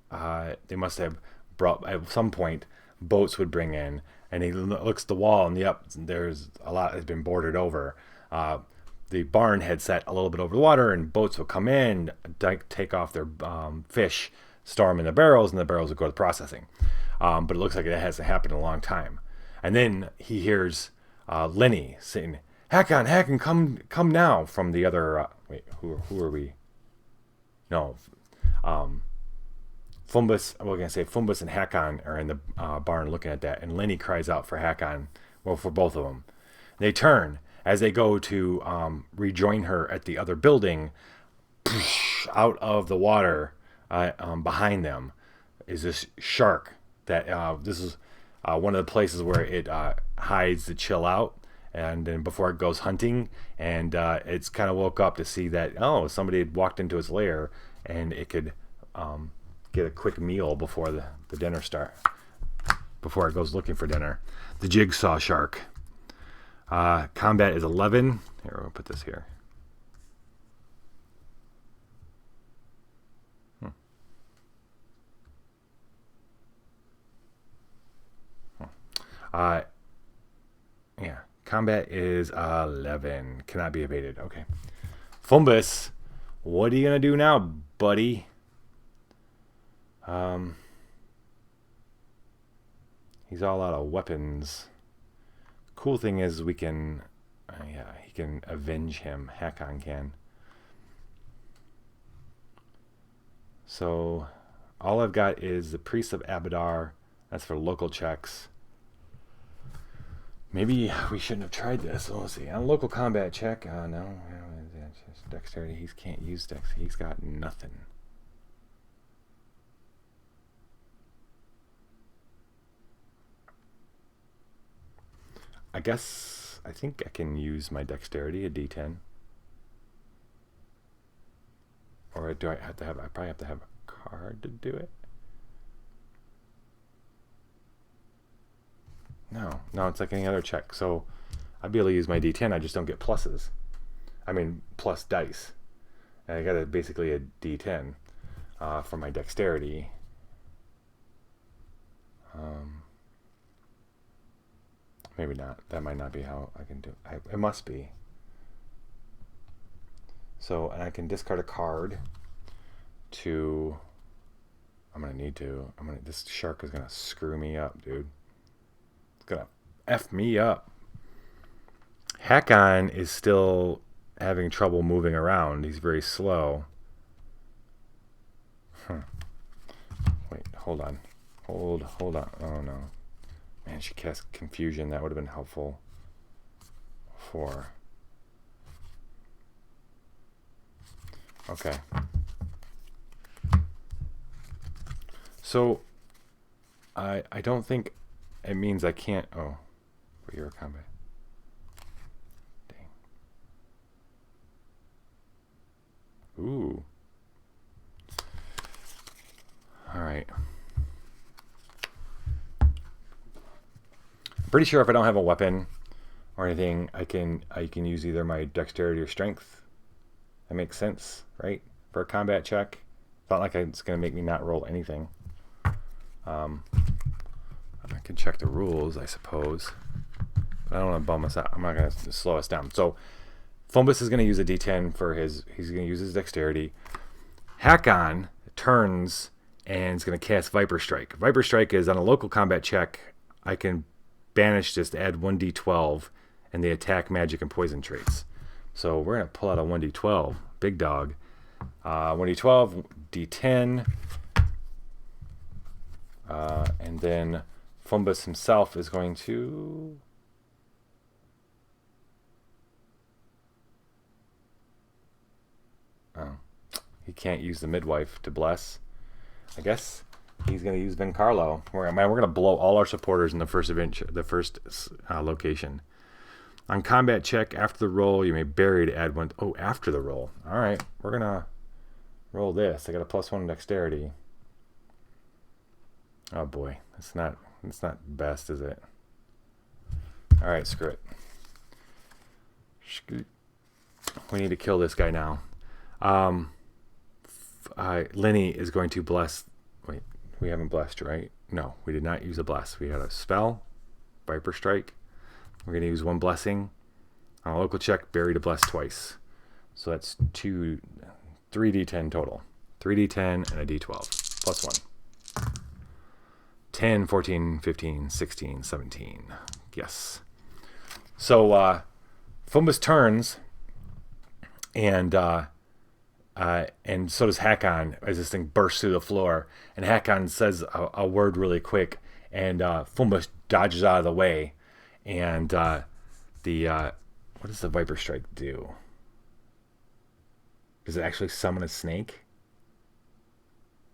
they must have brought at some point boats would bring in. And he looks at the wall, and there's a lot has been boarded over. The barn had set a little bit over the water, and boats will come in, take off their fish, store them in the barrels, and the barrels will go to processing. But it looks like it hasn't happened in a long time. And then he hears Lenny saying, Hakon, come now, from the other. Wait, who are we? No, Fumbus and Hakon are in the barn looking at that, and Lenny cries out for Hakon, well, for both of them. They turn as they go to rejoin her at the other building. Out of the water behind them is this shark that this is one of the places where it hides to chill out, and then before it goes hunting, and it's kind of woke up to see that somebody had walked into its lair, and it could get a quick meal before the dinner start, before it goes looking for dinner. The jigsaw shark. Combat is 11. Here, we'll put this here. Combat is 11. Cannot be evaded. Okay. Fumbus, what are you gonna do now, buddy? He's all out of weapons. Cool thing is we can, he can avenge him. Hakon can. So all I've got is the Priest of Abadar. That's for local checks. Maybe we shouldn't have tried this. Let's see. On local combat check. No. Dexterity. He can't use dex. He's got nothing. I think I can use my dexterity, a D10. Or do I have to have, I probably have to have a card to do it. No, it's like any other check. So I'd be able to use my D10. I just don't get pluses. I mean, plus dice. And I got basically a D10 for my dexterity. Maybe not. That might not be how I can do it. It must be. So, and I can discard a card to... I'm going to need to. This shark is going to screw me up, dude. It's going to F me up. Hakon is still having trouble moving around. He's very slow. Wait, hold on. Hold on. Oh, no. Man, she cast confusion. That would have been helpful for... Okay. So, I don't think it means I can't... Oh, for your combat. Dang. Ooh. All right. Pretty sure if I don't have a weapon or anything, I can use either my dexterity or strength. That makes sense, right? For a combat check. It's not like it's going to make me not roll anything. I can check the rules, I suppose. But I don't want to bum us out. I'm not going to slow us down. So, Fumbus is going to use a D10 for his... He's going to use his dexterity. Hakon turns and is going to cast Viper Strike. Viper Strike is on a local combat check. I can banish this to add 1d12 and the attack, magic, and poison traits. So we're going to pull out a 1d12. Big dog. 1d12, d10. And then Fumbus himself is going to... Oh. He can't use the midwife to bless. I guess he's going to use Vencarlo. We're going to blow all our supporters in the first adventure, the first location. On combat check, after the roll, you may bury to add one. Oh, after the roll. All right, we're going to roll this. I got a +1 dexterity. Oh boy, it's not best, is it? All right, screw it. We need to kill this guy now. Lenny is going to bless. Wait, we haven't blessed, right? No, we did not use a bless. We had a spell, Viper Strike. We're going to use one blessing. On a local check, bury to bless twice. So that's 3d10 total. 3d10 and a d12. +1. 10, 14, 15, 16, 17. Yes. So Fumbus turns and And so does Hakon as this thing bursts through the floor. And Hakon says a word really quick, and Fumbus dodges out of the way. And what does the Viper Strike do? Does it actually summon a snake?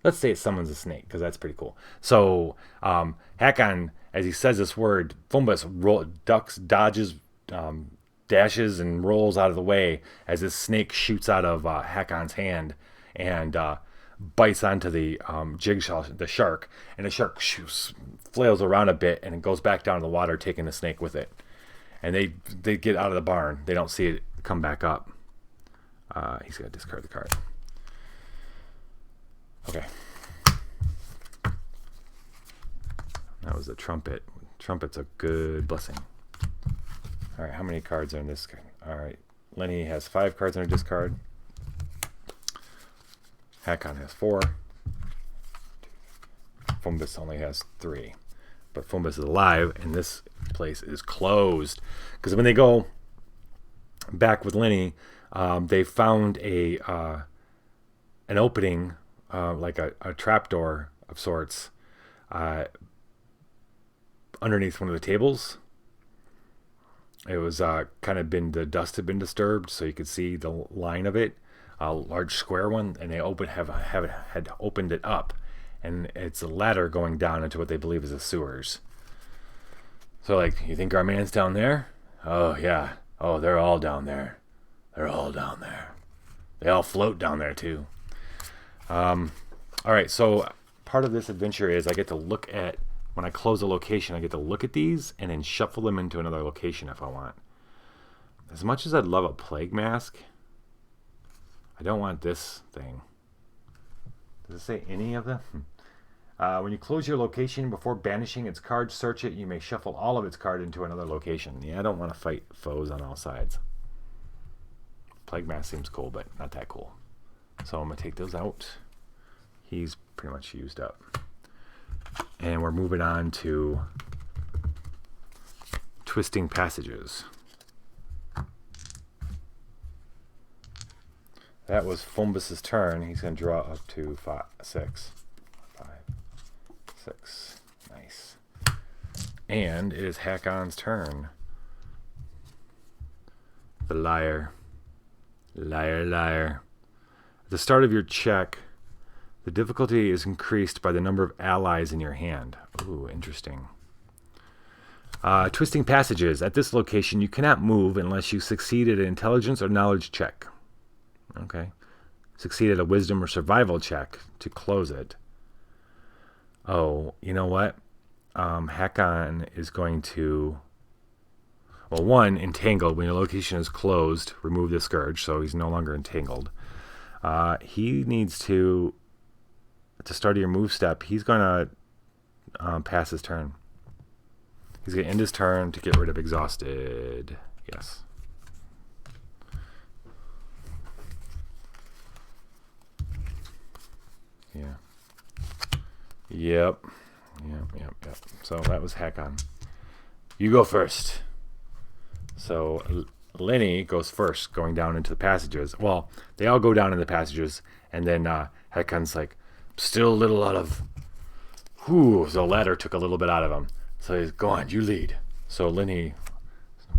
Let's say it summons a snake, because that's pretty cool. So Hakon, as he says this word, Fumbus ducks, dodges, dashes, and rolls out of the way as this snake shoots out of Hakon's hand and bites onto the jigsaw, the shark. And the shark flails around a bit, and it goes back down to the water, taking the snake with it. And they get out of the barn. They don't see it come back up. He's got to discard the card. Okay. That was a trumpet. Trumpet's a good blessing. All right, how many cards are in this? All right, Lenny has 5 cards in her discard. Hakon has 4. Fumbus only has 3. But Fumbus is alive, and this place is closed. Because when they go back with Lenny, they found an opening, like a trapdoor of sorts, underneath one of the tables. It was the dust had been disturbed, so you could see the line of it, a large square one, and they had opened it up, and it's a ladder going down into what they believe is the sewers. So, like, you think our man's down there? Oh yeah. Oh, they're all down there. They're all down there. They all float down there too. All right. So part of this adventure is I get to look at, when I close a location, I get to look at these and then shuffle them into another location if I want. As much as I'd love a plague mask, I don't want this thing. Does it say any of them? When you close your location before banishing its card, search it. You may shuffle all of its card into another location. Yeah, I don't want to fight foes on all sides. Plague mask seems cool, but not that cool. So I'm going to take those out. He's pretty much used up. And we're moving on to Twisting Passages. That was Fumbus's turn. He's going to draw up to 6. 5, 6. Nice. And it is Hakon's turn. The liar. Liar, liar. At the start of your check, the difficulty is increased by the number of allies in your hand. Ooh, interesting. Twisting Passages. At this location, you cannot move unless you succeed at an intelligence or knowledge check. Okay. Succeed at a wisdom or survival check to close it. Oh, you know what? Hakon is going to... Well, 1, entangled. When your location is closed, remove the scourge, so he's no longer entangled. He needs to start of your move step, he's going to pass his turn. He's going to end his turn to get rid of exhausted. Yes. Yeah. Yep. So that was Hakon. You go first. So Lenny goes first, going down into the passages. Well, they all go down in the passages, and then Hakon's like, still a little out of... Whew, the ladder took a little bit out of him. So he's, go on, you lead. So Lenny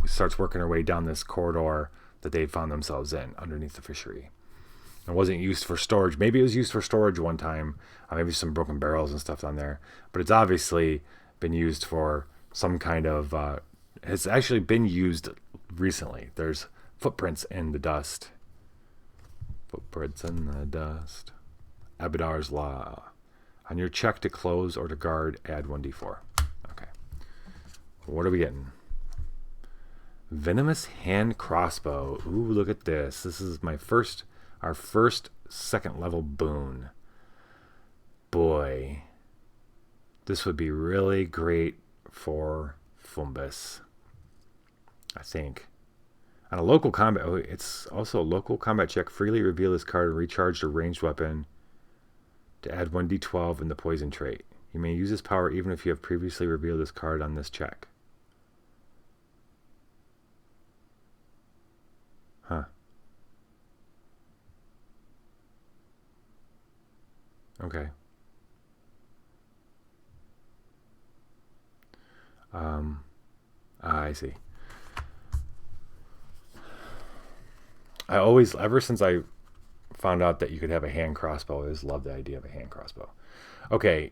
starts working her way down this corridor that they found themselves in, underneath the fishery. It wasn't used for storage. Maybe it was used for storage one time. Maybe some broken barrels and stuff down there. But it's obviously been used for some kind of... it's actually been used recently. There's footprints in the dust. Footprints in the dust. Abadar's Law. On your check to close or to guard, add 1d4. Okay. What are we getting? Venomous Hand Crossbow. Ooh, look at this. This is our first second level boon. Boy. This would be really great for Fumbus, I think. On a local combat, it's also a local combat check. Freely reveal this card and recharge a ranged weapon to add 1d12 in the poison trait. You may use this power even if you have previously revealed this card on this check. Huh. Okay. I see. I always, ever since I found out that you could have a hand crossbow, I always loved the idea of a hand crossbow. Okay,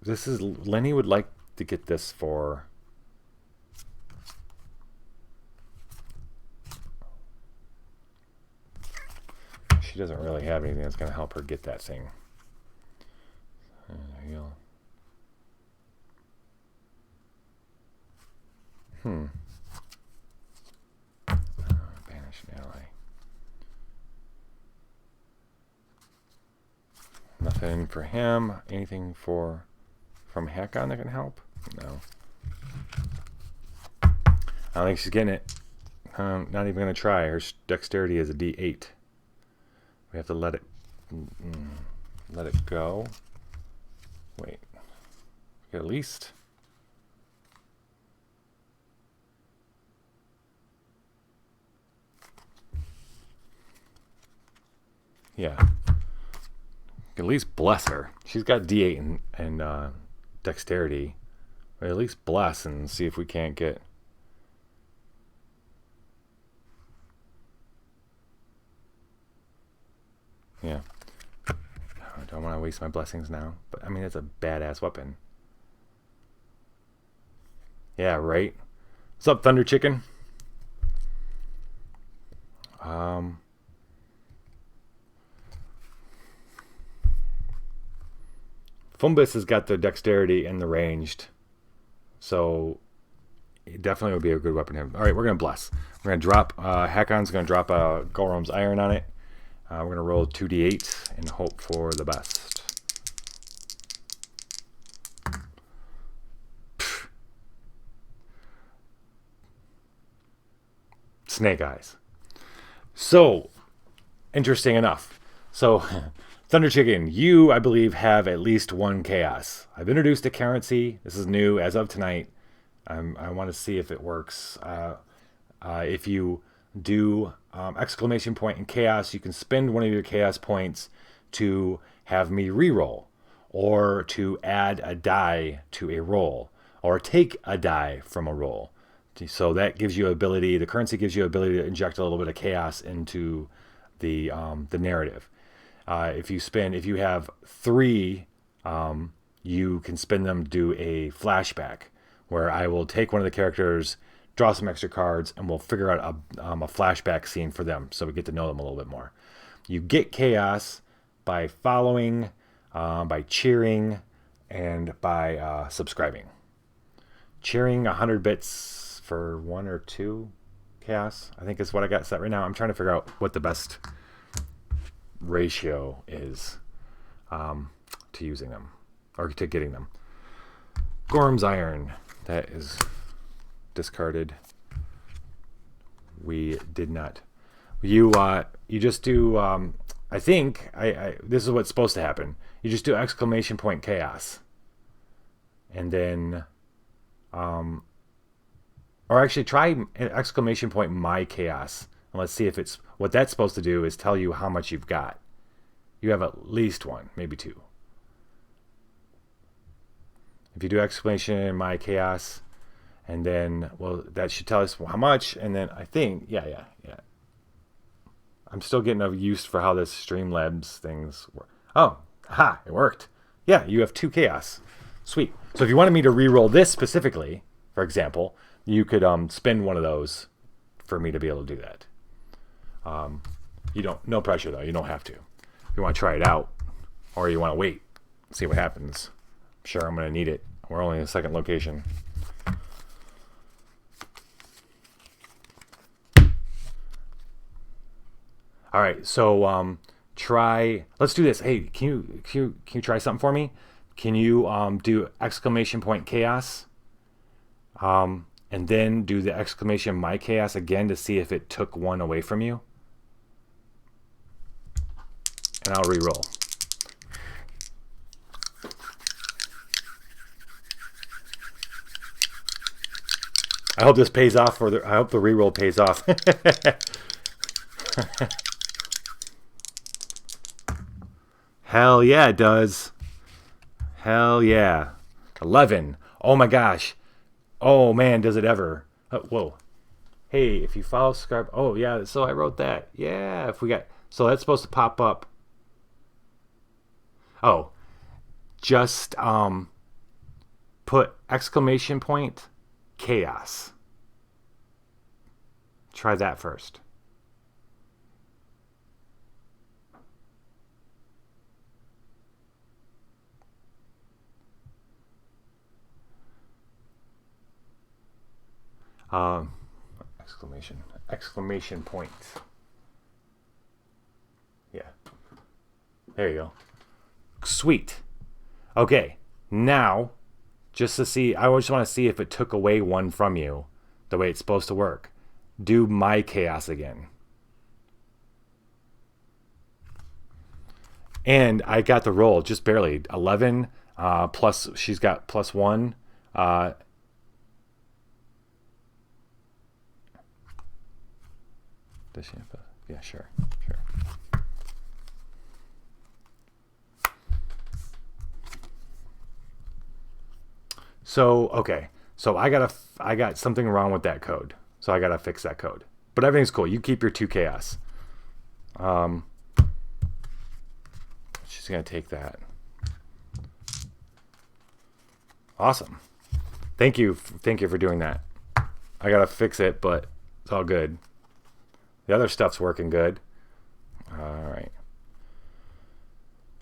this is, Lenny would like to get this for, she doesn't really have anything that's going to help her get that thing. Banish an ally. Nothing for him. Anything from Hakon that can help? No. I don't think she's getting it. Not even going to try. Her dexterity is a D8. We have to let it go. Wait. At least. Yeah. At least bless her. She's got D8 and dexterity. Or at least bless and see if we can't get. Yeah. I don't want to waste my blessings now. But I mean, it's a badass weapon. Yeah, right? What's up, Thunder Chicken? Fumbus has got the dexterity and the ranged. So it definitely would be a good weapon to him. All right, we're going to bless. We're going to drop, Hakon's going to drop Gorom's Iron on it. We're going to roll 2d8 and hope for the best. Pfft. Snake eyes. So, interesting enough. So, Thunder Chicken, you, I believe, have at least one chaos. I've introduced a currency. This is new as of tonight. I want to see if it works. If you do exclamation point in chaos, you can spend one of your chaos points to have me reroll, or to add a die to a roll, or take a die from a roll. So that gives you ability. The currency gives you ability to inject a little bit of chaos into the narrative. If you have 3, you can spend them to do a flashback, where I will take one of the characters, draw some extra cards, and we'll figure out a flashback scene for them, so we get to know them a little bit more. You get chaos by following, by cheering, and by subscribing. Cheering 100 bits for 1 or 2 chaos, I think is what I got set right now. I'm trying to figure out what the best ratio is to using them, or to getting them. Gorm's Iron, that is discarded. We did not. You just do. I think this is what's supposed to happen. You just do exclamation point chaos, and then, or actually try an exclamation point my chaos, and let's see if it's what that's supposed to do is tell you how much you've got. You have at least 1, maybe 2. If you do exclamation my chaos, and then, well, that should tell us how much, and then I think, yeah. I'm still getting used for how this Streamlabs things work. Oh, aha, it worked. Yeah, you have 2 chaos. Sweet. So if you wanted me to re-roll this specifically, for example, you could spend one of those for me to be able to do that. You don't, no pressure though, you don't have to. If you want to try it out, or you want to wait, see what happens. I'm sure I'm going to need it. We're only in the second location. All right, so let's do this. Hey, can you try something for me? Can you do exclamation point chaos? And then do the exclamation my chaos again to see if it took 1 away from you? And I'll re-roll. I hope this pays off, I hope the re-roll pays off. Hell yeah, it does. Hell yeah. 11. Oh my gosh. Oh man, does it ever. Whoa. Hey, if you follow subscribe. Oh yeah, so I wrote that. Yeah, if we got. So that's supposed to pop up. Oh, just put exclamation point chaos. Try that first. Exclamation point. Yeah. There you go. Sweet. Okay. Now, just to see, I just want to see if it took away one from you the way it's supposed to work. Do my chaos again. And I got the roll just barely. 11 plus, she's got +1. Does she have a, yeah, sure. So, okay. So I got something wrong with that code. So I gotta fix that code. But everything's cool. You keep your 2 chaos. She's gonna take that. Awesome. Thank you for doing that. I gotta fix it, but it's all good. The other stuff's working good. All right.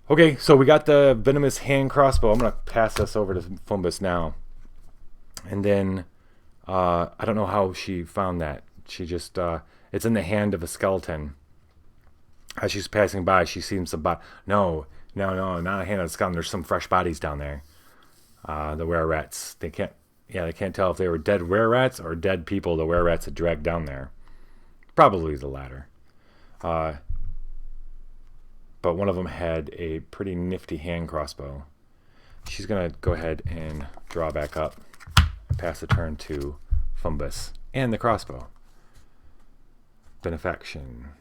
Okay, so we got the venomous hand crossbow. I'm gonna pass this over to Fumbus now. And then I don't know how she found that. She just it's in the hand of a skeleton. As she's passing by, she sees some No, not a hand of a skeleton. There's some fresh bodies down there. The were-rats. They can't tell if they were dead were-rats or dead people the were-rats had dragged down there. Probably the latter. But one of them had a pretty nifty hand crossbow. She's going to go ahead and draw back up and pass the turn to Fumbus and the crossbow. Benefaction.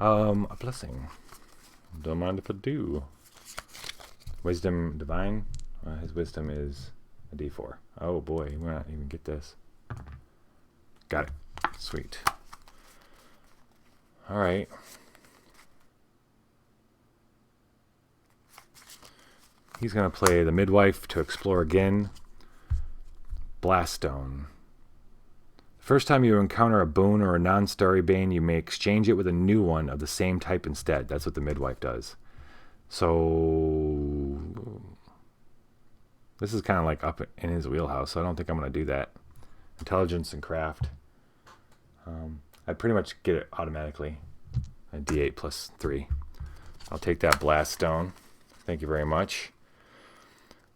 A blessing. Don't mind if I do. Wisdom divine. His wisdom is a d4. Oh boy, we're not even get this. Got it. Sweet. All right. He's going to play the midwife to explore again. Blaststone. First time you encounter a boon or a non-story bane, you may exchange it with a new one of the same type instead. That's what the midwife does. So this is kind of like up in his wheelhouse, so I don't think I'm going to do that. Intelligence and craft. I pretty much get it automatically. A d8 plus 3. I'll take that blast stone. Thank you very much.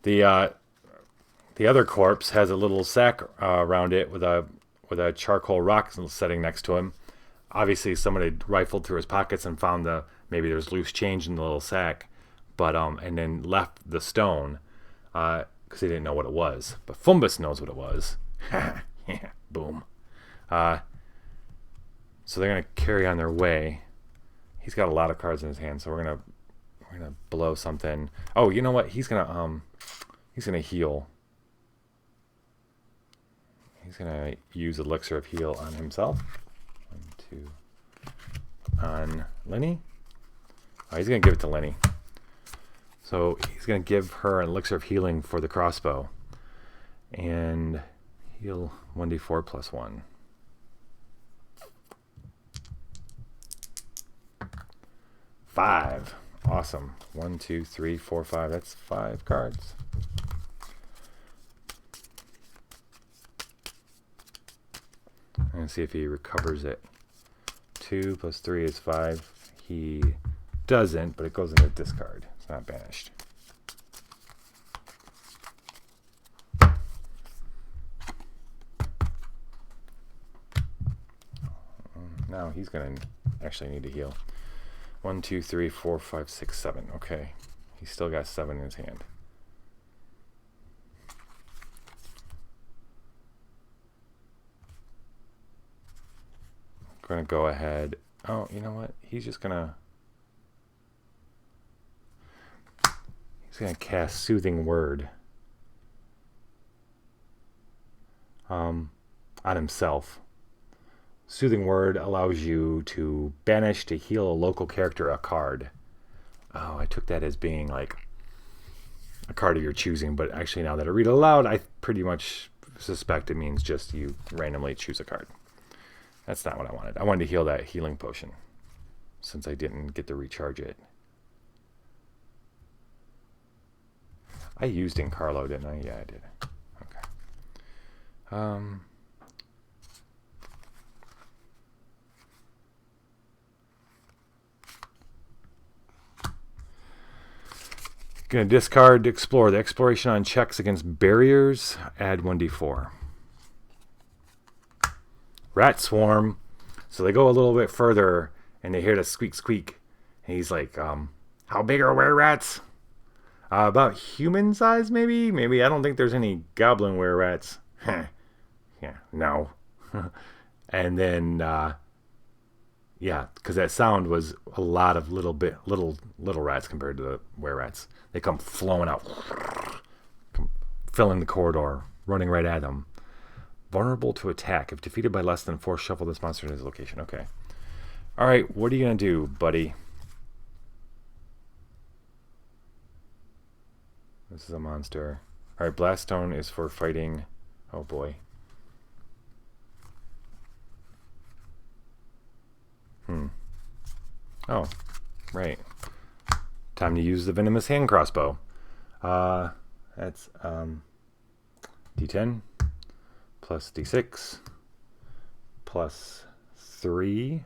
The other corpse has a little sack around it with a charcoal rock setting next to him. Obviously, somebody rifled through his pockets and found maybe there's loose change in the little sack, but and then left the stone because he didn't know what it was. But Fumbus knows what it was. Yeah, boom. So they're gonna carry on their way. He's got a lot of cards in his hand, so we're gonna blow something. Oh, you know what? He's gonna heal. He's gonna use Elixir of Heal on himself. 1, 2. On Lenny. Oh, he's gonna give it to Lenny. So he's gonna give her an Elixir of Healing for the crossbow, and heal 1d4 plus 1. 5. Awesome. 1, 2, 3, 4, 5. That's 5 cards. And see if he recovers it. 2 plus 3 is 5. He doesn't, but it goes in the discard. It's not banished. Now he's going to actually need to heal. 1, 2, 3, 4, 5, 6, 7. Okay. He's still got 7 in his hand. going to go ahead. Oh, you know what? He's going to cast Soothing Word on himself. Soothing Word allows you to banish to heal a local character a card. Oh, I took that as being like a card of your choosing, but actually now that I read it aloud, I pretty much suspect it means just you randomly choose a card. That's not what I wanted. I wanted to heal that healing potion since I didn't get to recharge it. I used Incarlo, didn't I? Yeah, I did. Okay. Gonna discard Explore. The exploration on checks against barriers, add 1d4. Rat Swarm. So they go a little bit further and they hear the squeak squeak. And he's like, how big are were-rats? About human size, maybe? Maybe. I don't think there's any goblin were-rats. Yeah, no. And then, yeah, because that sound was a lot of little rats compared to the were-rats. They come flowing out, filling the corridor, running right at them. Vulnerable to attack. If defeated by less than 4, shuffle this monster to his location. Okay. All right, what are you going to do, buddy? This is a monster. All right, Blast Stone is for fighting. Oh, boy. Oh, right. Time to use the Venomous Hand Crossbow. That's D10 plus D6 plus 3.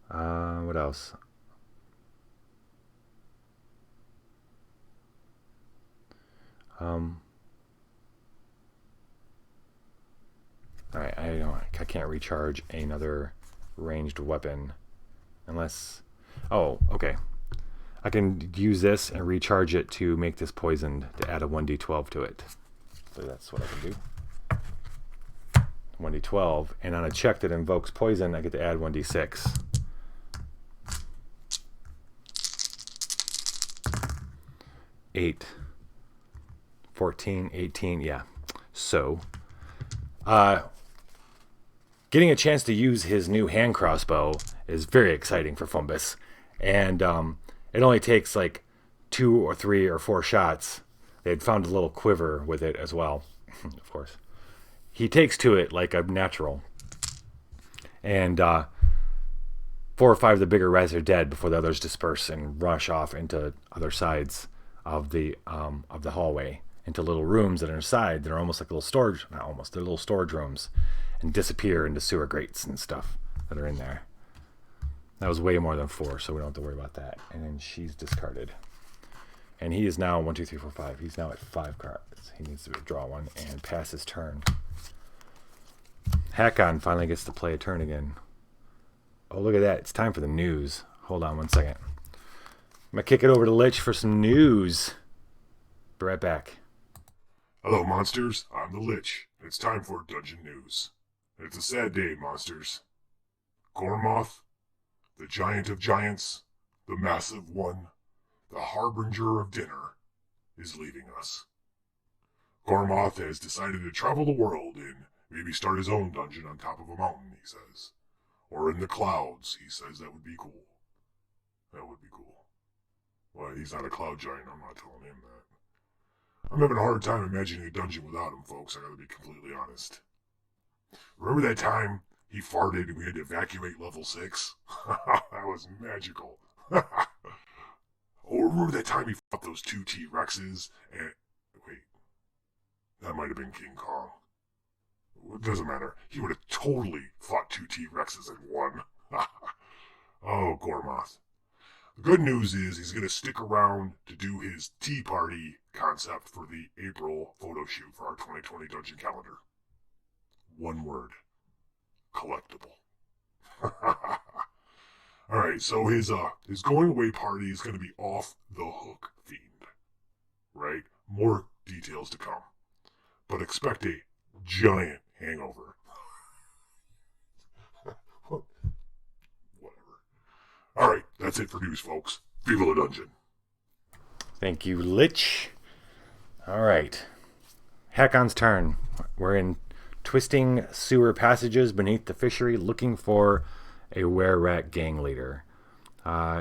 What else? Alright, I can't recharge another ranged weapon unless... Oh, okay. I can use this and recharge it to make this poisoned to add a 1d12 to it. So that's what I can do. 1d12, and on a check that invokes poison, I get to add 1d6. Eight. 14, 18, yeah. So, getting a chance to use his new hand crossbow is very exciting for Fumbus. And it only takes like 2 or 3 or 4 shots. They had found a little quiver with it as well, of course. He takes to it like a natural. And 4 or 5 of the bigger rats are dead before the others disperse and rush off into other sides of the hallway, into little rooms that are inside that are almost like little storage, not almost, they're little storage rooms, and disappear into sewer grates and stuff that are in there. That was way more than 4, so we don't have to worry about that. And then she's discarded. And he is now 1, 2, 3, 4, 5. He's now at 5 cards. He needs to draw one and pass his turn. Hakon finally gets to play a turn again. Oh, look at that. It's time for the news. Hold on 1 second. I'm going to kick it over to Lich for some news. Be right back. Hello, monsters. I'm the Lich. It's time for Dungeon News. It's a sad day, monsters. Gormoth, the giant of giants, the massive one, the harbinger of dinner, is leaving us. Gormoth has decided to travel the world and maybe start his own dungeon on top of a mountain, he says. Or in the clouds, he says that would be cool. That would be cool. Well, he's not a cloud giant, I'm not telling him that. I'm having a hard time imagining a dungeon without him, folks, I gotta be completely honest. Remember that time he farted and we had to evacuate level 6? That was magical. Or remember that time he fought those 2 T-Rexes and... Wait. That might have been King Kong. It doesn't matter. He would have totally fought 2 T-Rexes and won. Oh, Gormoth. The good news is he's going to stick around to do his tea party concept for the April photo shoot for our 2020 dungeon calendar. One word. Collectible. Alright, so his going away party is going to be off the hook themed. Right? More details to come. But expect a giant hangover. That's it for news, folks. Viva la dungeon. Thank you, Lich. All right. Hakon's turn. We're in twisting sewer passages beneath the fishery looking for a were-rat gang leader.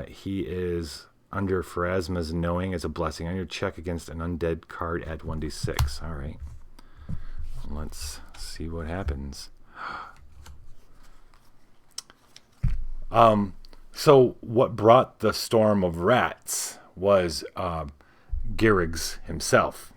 He is under Pharasma's knowing as a blessing on your check against an undead card at 1d6. All right. Let's see what happens. So what brought the storm of rats was Girig's himself.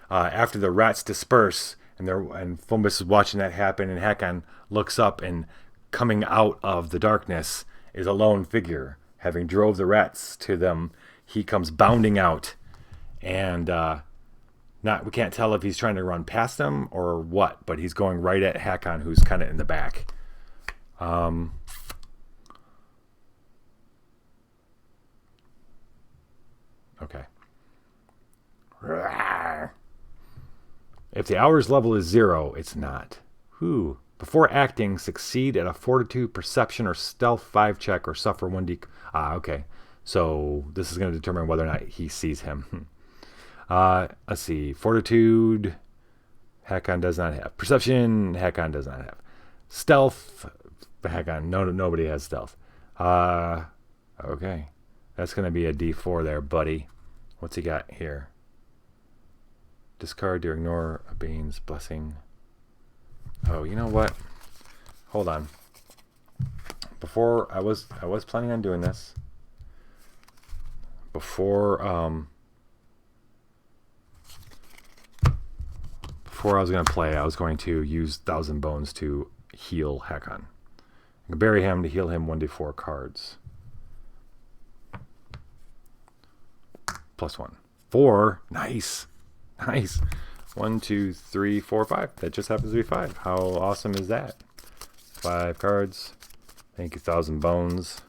After the rats disperse, and Fumbus is watching that happen, and Hakon looks up, and coming out of the darkness is a lone figure. Having drove the rats to them, he comes bounding out, and we can't tell if he's trying to run past them or what, but he's going right at Hakon, who's kind of in the back. Okay. If the hours level is 0, it's not. Whew. Before acting, succeed at a fortitude, perception, or stealth 5 check or suffer 1d. Okay. So this is going to determine whether or not he sees him. Let's see. Fortitude, Hakon does not have. Perception, Hakon does not have. Stealth, Hakon, nobody has stealth. Okay. That's going to be a D4 there, buddy. What's he got here? Discard to ignore a Bane's blessing. Oh, you know what? Hold on. Before I was planning on doing this. Before I was going to play, I was going to use 1,000 Bones to heal Hakon. I can bury him to heal him 1d4 cards. +1. 4. Nice. 1, 2, 3, 4, 5. That just happens to be 5. How awesome is that? 5 cards. Thank you, 1,000 Bones.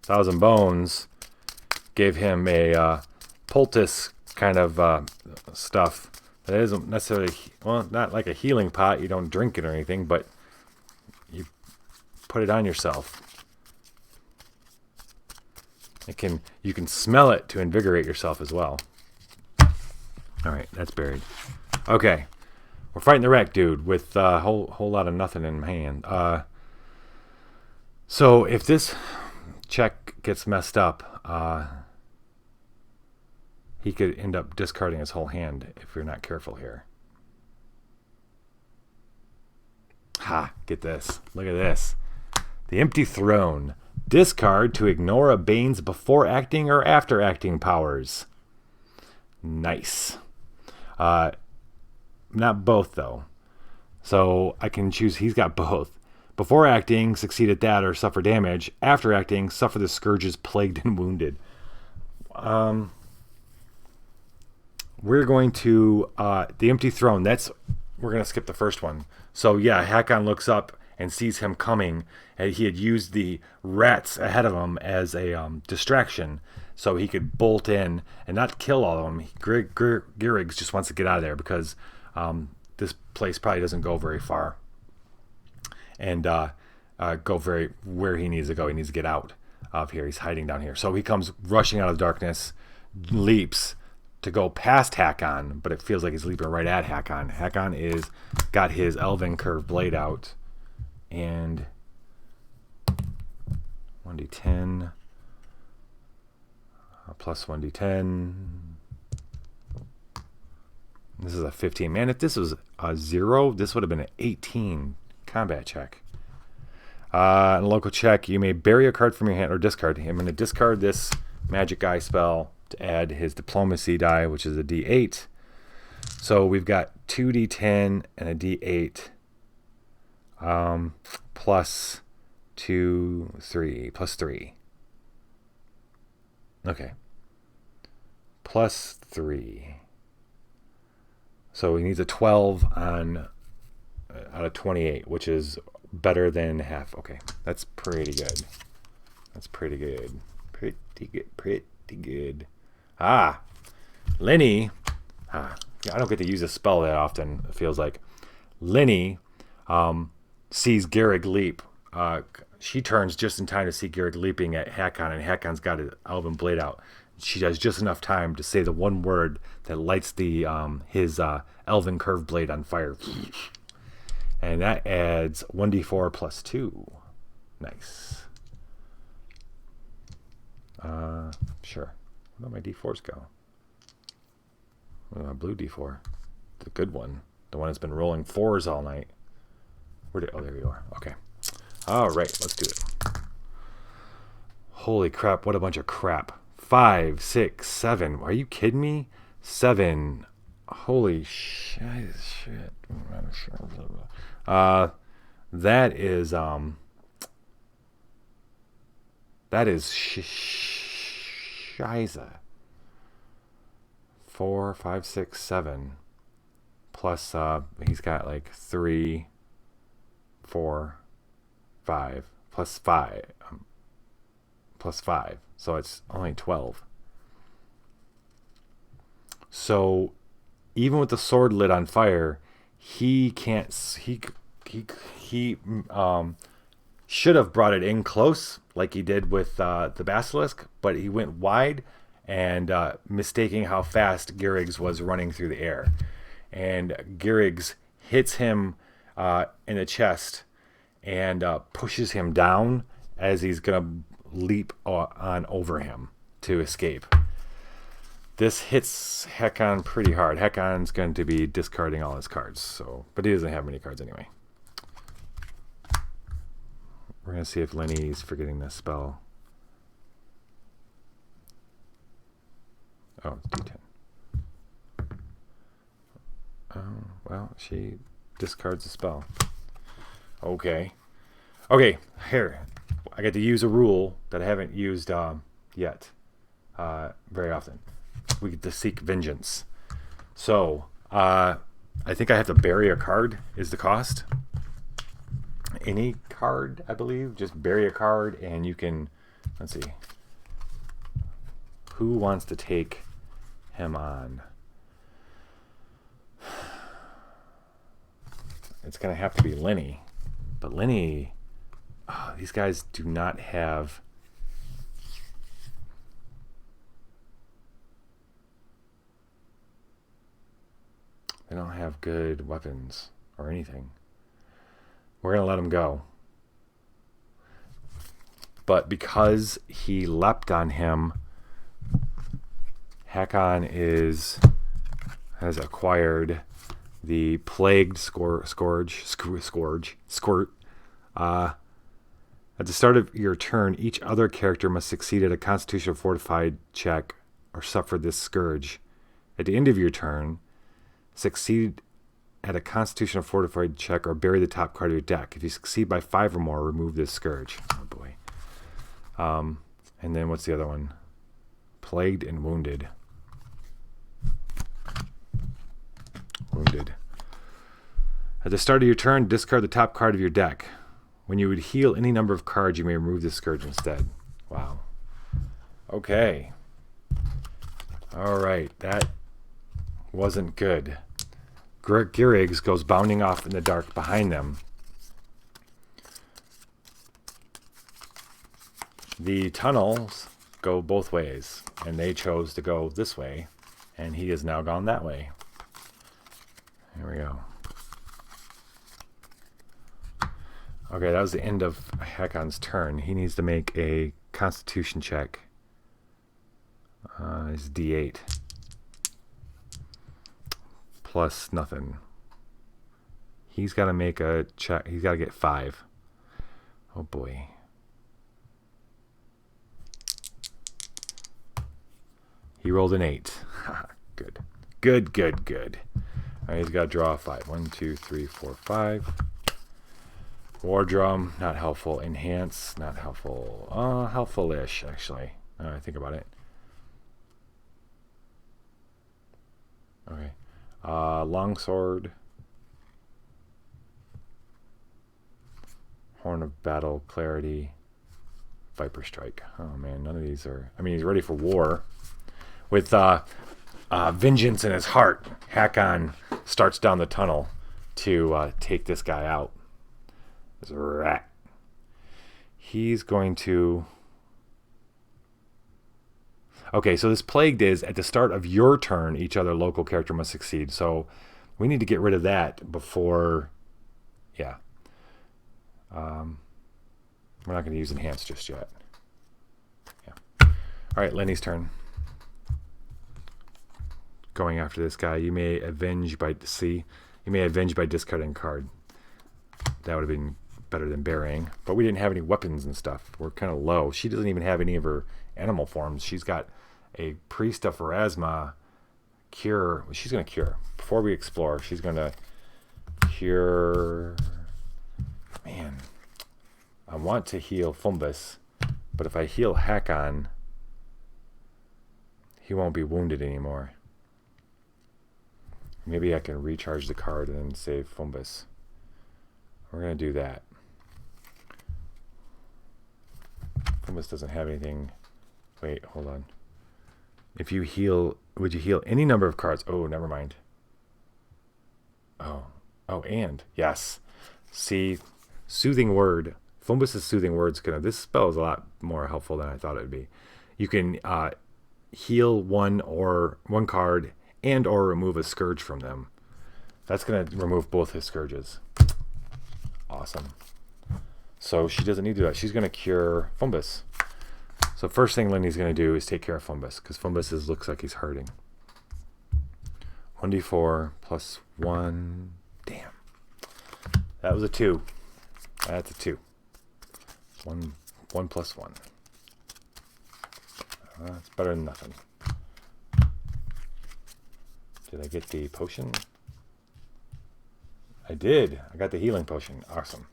1,000 Bones gave him a poultice kind of stuff. That isn't necessarily, well, not like a healing pot. You don't drink it or anything, but you put it on yourself. You can smell it to invigorate yourself as well. All right, that's buried. Okay, we're fighting the wreck dude with a whole lot of nothing in hand. So if this check gets messed up, he could end up discarding his whole hand if you're not careful here. Ha! Get this. Look at this. The Empty Throne. Discard to ignore a Bane's before acting or after acting powers. Nice. Not both, though. So I can choose. He's got both. Before acting, succeed at that or suffer damage. After acting, suffer the scourges plagued and wounded. We're going to the Empty Throne. We're going to skip the first one. So yeah, Hakon looks up and sees him coming, and he had used the rats ahead of him as a distraction, so he could bolt in and not kill all of them. Girig's just wants to get out of there because this place probably doesn't go very far, and go where he needs to go. He needs to get out of here. He's hiding down here, so he comes rushing out of the darkness, leaps to go past Hakon, but it feels like he's leaping right at Hakon. Hakon got his Elven Curve blade out. And 1d10 plus 1d10. This is a 15. Man, if this was a 0, this would have been an 18 combat check. In a local check, you may bury a card from your hand or discard. I'm going to discard this Magic Eye spell to add his Diplomacy die, which is a d8. So we've got 2d10 and a d8. Plus 2, 3, plus 3. Okay. Plus 3. So he needs a 12 out of 28, which is better than half. Okay, that's pretty good. Pretty good. Lenny. I don't get to use a spell that often, it feels like. Lenny, sees Girig leap, she turns just in time to see Garrick leaping at Hakon, and Hakon's got his elven blade out. She has just enough time to say the one word that lights the his elven curved blade on fire. And that adds 1d4 plus 2. Nice. Sure. Where did my d4s go? Where's my blue d4? The good one. The one that's been rolling 4s all night. Oh, there you are. Okay. All right, let's do it. Holy crap, what a bunch of crap. 5, 6, 7. Are you kidding me? 7. Holy shit. That is Shiza. 4, 5, 6, 7. Plus, he's got like 3, 4, 5, plus 5. Plus 5. So it's only 12. So even with the sword lit on fire, he can't. He should have brought it in close like he did with the basilisk, but he went wide and mistaking how fast Girig's was running through the air, and Girig's hits him in the chest and pushes him down as he's gonna leap on over him to escape. This hits Hakon pretty hard. Hakon's going to be discarding all his cards, but he doesn't have many cards anyway. We're going to see if Lenny's forgetting this spell. Oh, it's D10. Oh, well, she discards the spell. Okay. Okay, here. I get to use a rule that I haven't used yet very often. We get to seek vengeance. So, I think I have to bury a card is the cost. Any card, I believe. Just bury a card and you can, let's see. Who wants to take him on? It's going to have to be Lenny. But Lenny, these guys do not have... They don't have good weapons or anything. We're going to let him go. But because he leapt on him, Hakon has acquired the plagued scourge. At the start of your turn, each other character must succeed at a Constitution fortified check or suffer this scourge. At the end of your turn, succeed at a Constitution fortified check or bury the top card of your deck. If you succeed by 5 or more, remove this scourge. Oh boy. And then what's the other one? Plagued and wounded. Wounded. At the start of your turn, discard the top card of your deck. When you would heal any number of cards, you may remove this scourge instead. Wow. Okay. All right. That wasn't good. Girig's goes bounding off in the dark behind them. The tunnels go both ways, and they chose to go this way, and he has now gone that way. Here we go. Okay, that was the end of Hakon's turn. He needs to make a Constitution check. It's D8. Plus nothing. He's got to make a check. He's got to get 5. Oh boy. He rolled an 8. Good. Good, good, good. All right, he's got to draw a 5. 1, 2, 3, 4, 5. War drum, not helpful. Enhance, not helpful. Helpful-ish, actually. I think about it. Okay. Longsword. Horn of Battle, Clarity, Viper Strike. Oh man, none of these are... I mean, he's ready for war. With vengeance in his heart, Hakon starts down the tunnel to take this guy out. This rat. he's going to... Okay, so this plagued is at the start of your turn, each other local character must succeed. So we need to get rid of that before... Yeah. We're not going to use enhance just yet. Yeah. All right, Lenny's turn. Going after this guy, you may avenge by discarding a card. That would have been better than burying, but we didn't have any weapons and stuff. We're kind of low. She doesn't even have any of her animal forms. She's got a priest of Pharasma cure. She's going to cure. Before we explore, she's going to cure. Man, I want to heal Fumbus, but if I heal Hakon, he won't be wounded anymore. Maybe I can recharge the card and then save Fumbus. We're going to do that. Fumbus doesn't have anything. Wait, hold on. If you heal, would you heal any number of cards? Oh, never mind. Oh, and yes. See, soothing word. Fumbus's soothing word's gonna. This spell is a lot more helpful than I thought it would be. You can heal one card and or remove a scourge from them. That's gonna remove both his scourges. Awesome. So she doesn't need to do that. She's gonna cure Fumbus. So first thing Lenny's gonna do is take care of Fumbus because Fumbus looks like he's hurting. 1d4 plus 1. Damn. That was a 2. That's a 2. 1 plus 1. That's better than nothing. Did I get the potion? I did. I got the healing potion. Awesome.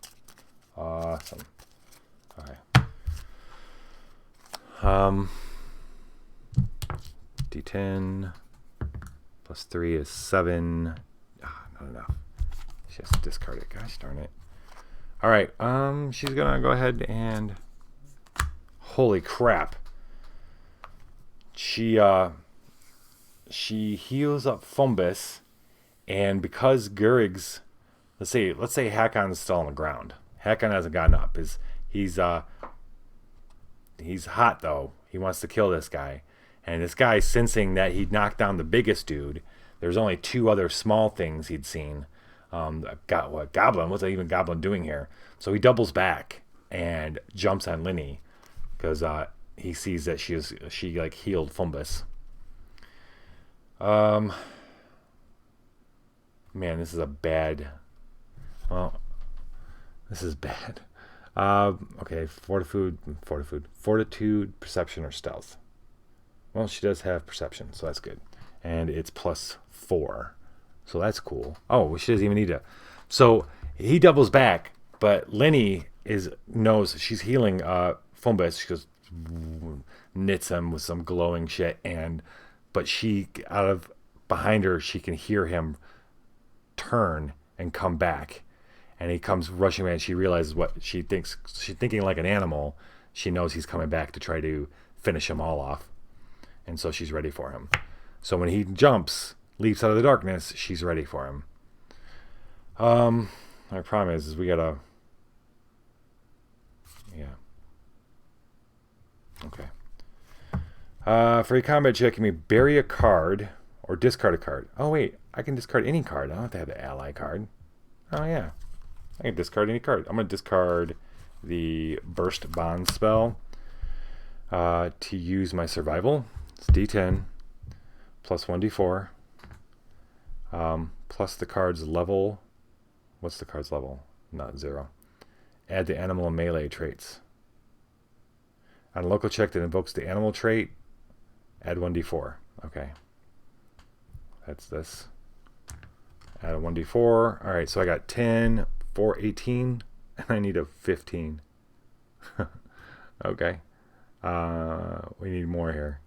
Awesome. Okay. D10 plus 3 is 7. Not enough. She has to discard it. Gosh darn it. All right. She's gonna go ahead and. Holy crap. She heals up Fumbus, and because Gurig's, let's say Hakon's still on the ground. Hakon hasn't gotten up. He's hot though. He wants to kill this guy, and this guy, sensing that he knocked down the biggest dude. There's only 2 other small things he'd seen. Goblin? What's even Goblin doing here? So he doubles back and jumps on Lenny because he sees that she healed Fumbus. Man, this is bad. Okay, fortitude, perception, or stealth. Well, she does have perception, so that's good. And it's plus 4. So that's cool. Oh, she doesn't even need to. So he doubles back, but Lenny knows she's healing Fumbus. She goes, knits him with some glowing shit, but she, out of behind her, she can hear him turn and come back. And he comes rushing in, and she realizes what she thinks. She's thinking like an animal. She knows he's coming back to try to finish them all off. And so she's ready for him. So when he jumps, leaps out of the darkness, she's ready for him. My problem is we gotta... Yeah. Okay. For a combat check, you may bury a card or discard a card. Oh, wait. I can discard any card. I don't have to have the ally card. Oh, yeah. I can discard any card. I'm going to discard the Burst Bond spell to use my survival. It's D10 plus 1d4 plus the card's level. What's the card's level? Not 0. Add the animal and melee traits. On a local check that invokes the animal trait, add 1d4. Okay. That's this. Add a 1d4. All right, so I got 10, 4, 18, and I need a 15. Okay. We need more here.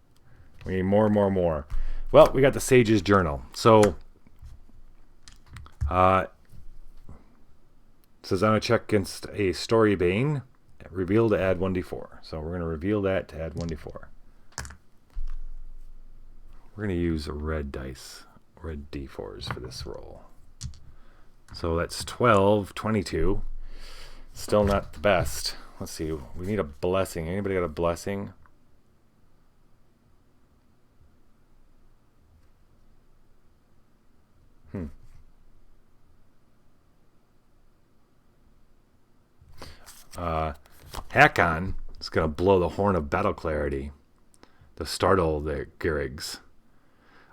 We need more. Well, we got the Sage's Journal. So, says on a check against a Story Bane, reveal to add 1d4. So we're going to reveal that to add 1d4. We're going to use red dice, red d4s for this roll. So that's 12, 22. Still not the best. let's see. We need a blessing. Anybody got a blessing? Hakon is going to blow the horn of battle clarity to startle the Girigs.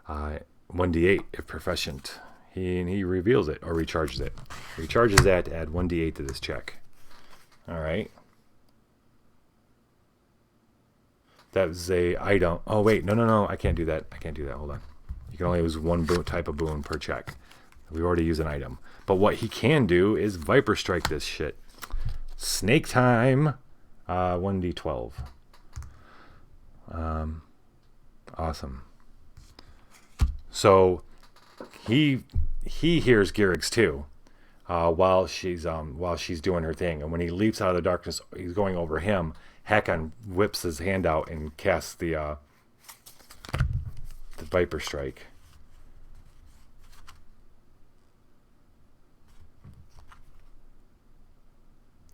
1d8 if proficient. He reveals it or recharges it. Recharges that to add 1d8 to this check. All right. That was a item. Oh, wait. No. I can't do that. Hold on. You can only use one type of boon per check. We already use an item. But what he can do is Viper Strike this shit. Snake time. 1d12. Awesome. So he hears Girigs too, while she's doing her thing. And when he leaps out of the darkness, he's going over him. Hakon whips his hand out and casts the Viper Strike.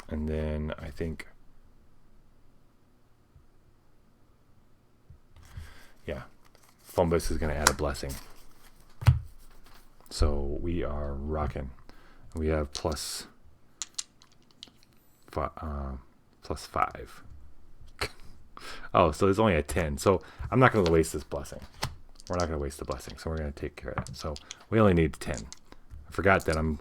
And then I think, yeah, Fumbus is going to add a blessing. So we are rocking. We have plus 5. Oh, so there's only a 10. So I'm not going to waste this blessing. We're not going to waste the blessing. So we're going to take care of that. So we only need 10. I forgot that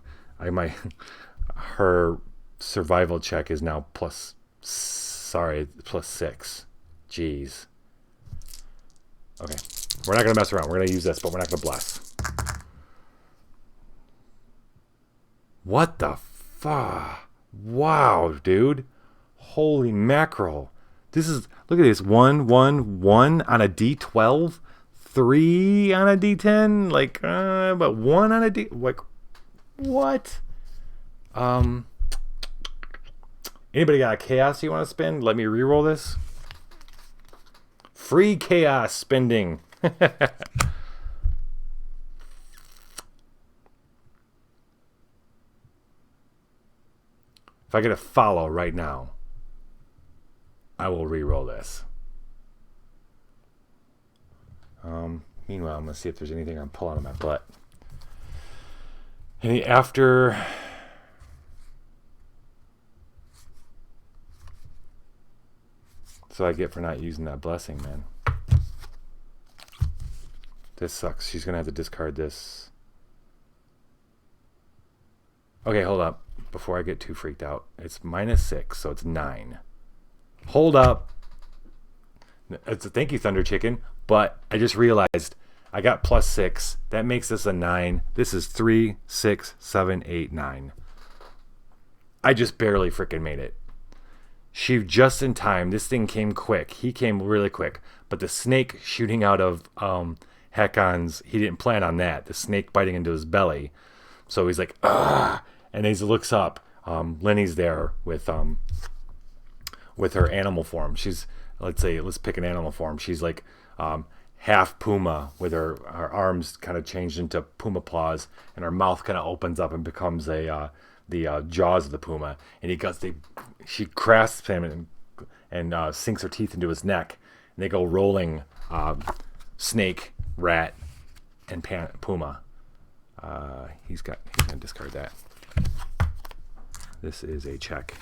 her survival check is now plus 6. Jeez. Okay. We're not going to mess around. We're going to use this, but we're not going to bless. What the fuck? Wow, dude. Holy mackerel. This is, look at this. 1, 1, 1 on a D12. 3 on a D10. Like, but 1 on a D, like, what? Anybody got a chaos you want to spend? Let me reroll this. Free chaos spending. If I get a follow right now, I will reroll this. Meanwhile, I'm going to see if there's anything I'm pulling on my butt. Any after... That's what I get for not using that blessing, man. This sucks. She's going to have to discard this. Okay, hold up. Before I get too freaked out. It's -6, so it's 9. Hold up. It's a thank you, Thunder Chicken. But I just realized I got +6. That makes this a 9. This is 3, 6, 7, 8, 9. I just barely freaking made it. She just in time. This thing came quick. He came really quick. But the snake shooting out of Hakon's, he didn't plan on that. The snake biting into his belly. So he's like, ah. And as he looks up, Lenny's there with her animal form. She's, let's pick an animal form. She's like half puma with her arms kind of changed into puma paws, and her mouth kind of opens up and becomes the jaws of the puma. And she grasps him and sinks her teeth into his neck. And they go rolling, snake, rat, and puma. He's gonna discard that. This is a check.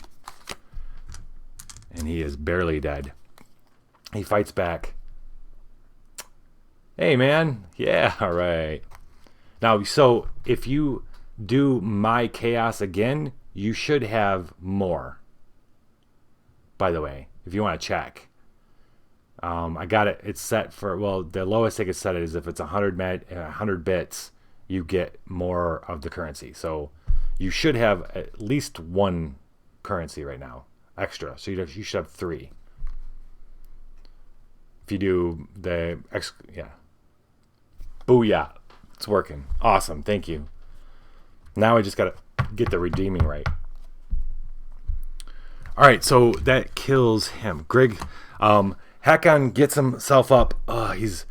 And he is barely dead. He fights back. Hey, man. Yeah, all right. Now, so if you do my chaos again, you should have more. By the way, if you want to check. I got it. It's set for, well, the lowest I could set it is if it's 100 bits, you get more of the currency. So you should have at least 1 currency right now extra. So you should have 3. If you do yeah. Booyah. It's working. Awesome. Thank you. Now I just got to get the redeeming right. All right. So that kills him. Grig, Hakon gets himself up. He's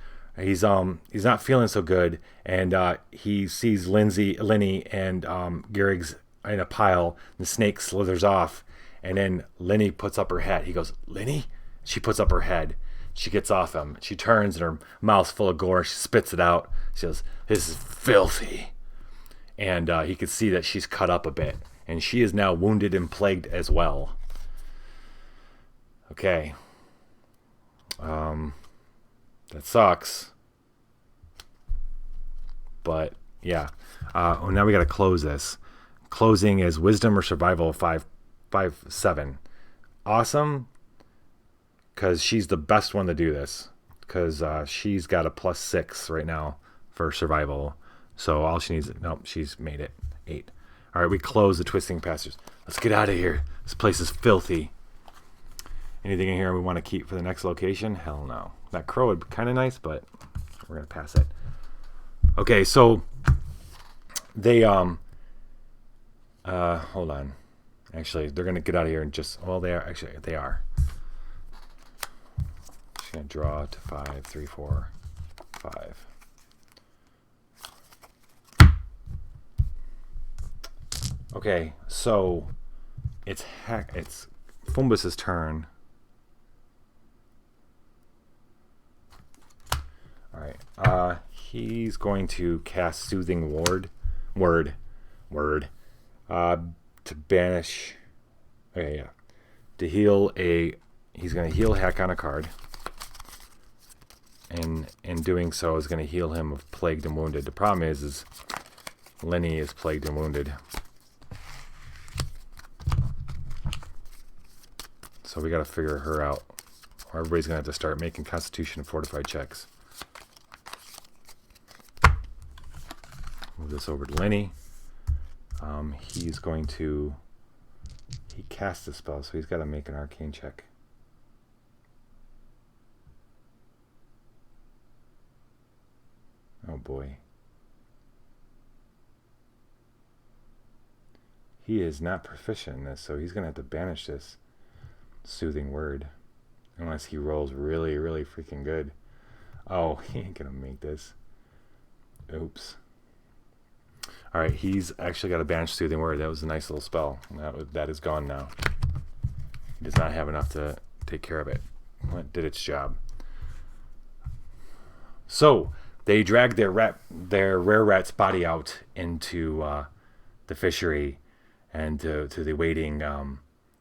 not feeling so good, and he sees Lenny and Girigs in a pile. The snake slithers off, And then Lenny puts up her head. He goes, Lenny? She puts up her head. She gets off him. She turns and her mouth's full of gore. She spits it out. She goes, this is filthy. And he could see that she's cut up a bit. And she is now wounded and plagued as well. Okay. That sucks. But, yeah. Now we got to close this. Closing is wisdom or survival 5-7. Awesome. Because she's the best one to do this. Because she's got a +6 right now for survival. So all she needs... Nope, she's made it. 8. All right, we close the Twisting Passage. Let's get out of here. This place is filthy. Anything in here we want to keep for the next location? Hell no. That crow would be kind of nice, but we're going to pass it. Okay, so they... hold on. Actually, they're going to get out of here and just... Well, they are. Actually, they are. Just going to draw to 5, 3, 4, 5. Okay, so it's Fumbus's turn. All right. He's going to cast Soothing Word. To banish. Okay, yeah. To heal he's going to heal Hack on a card. And in doing so is going to heal him of plagued and wounded. The problem is Lenny is plagued and wounded. So we got to figure her out. Or everybody's going to have to start making Constitution and Fortified checks. Move this over to Lenny. He's going to... He cast a spell, so he's got to make an Arcane check. Oh boy. He is not proficient in this, so he's going to have to banish this Soothing Word. Unless he rolls really, really freaking good. Oh, he ain't going to make this. Oops. Alright, he's actually got a banish Soothing Word. That was a nice little spell. That is gone now. He does not have enough to take care of it. It did its job. So, they drag their rare rat's body out into the fishery and to the waiting.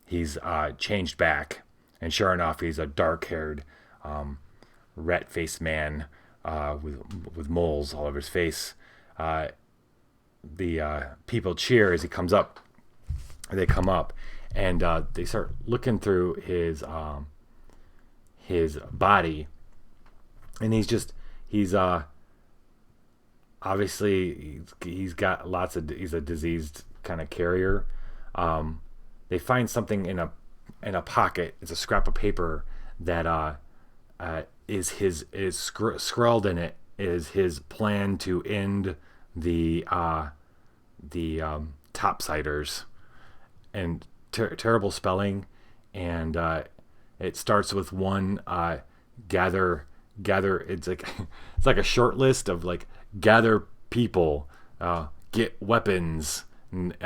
He's changed back, and sure enough, he's a dark-haired, rat-faced man with moles all over his face. The people cheer as he comes up. They come up, and they start looking through his body, and he's obviously he's got he's a diseased kind of carrier. They find something in a pocket. It's a scrap of paper that is scrawled in it is his plan to end the topsiders, and terrible spelling, and it starts with one gather. It's like a short list of like gather people, get weapons, and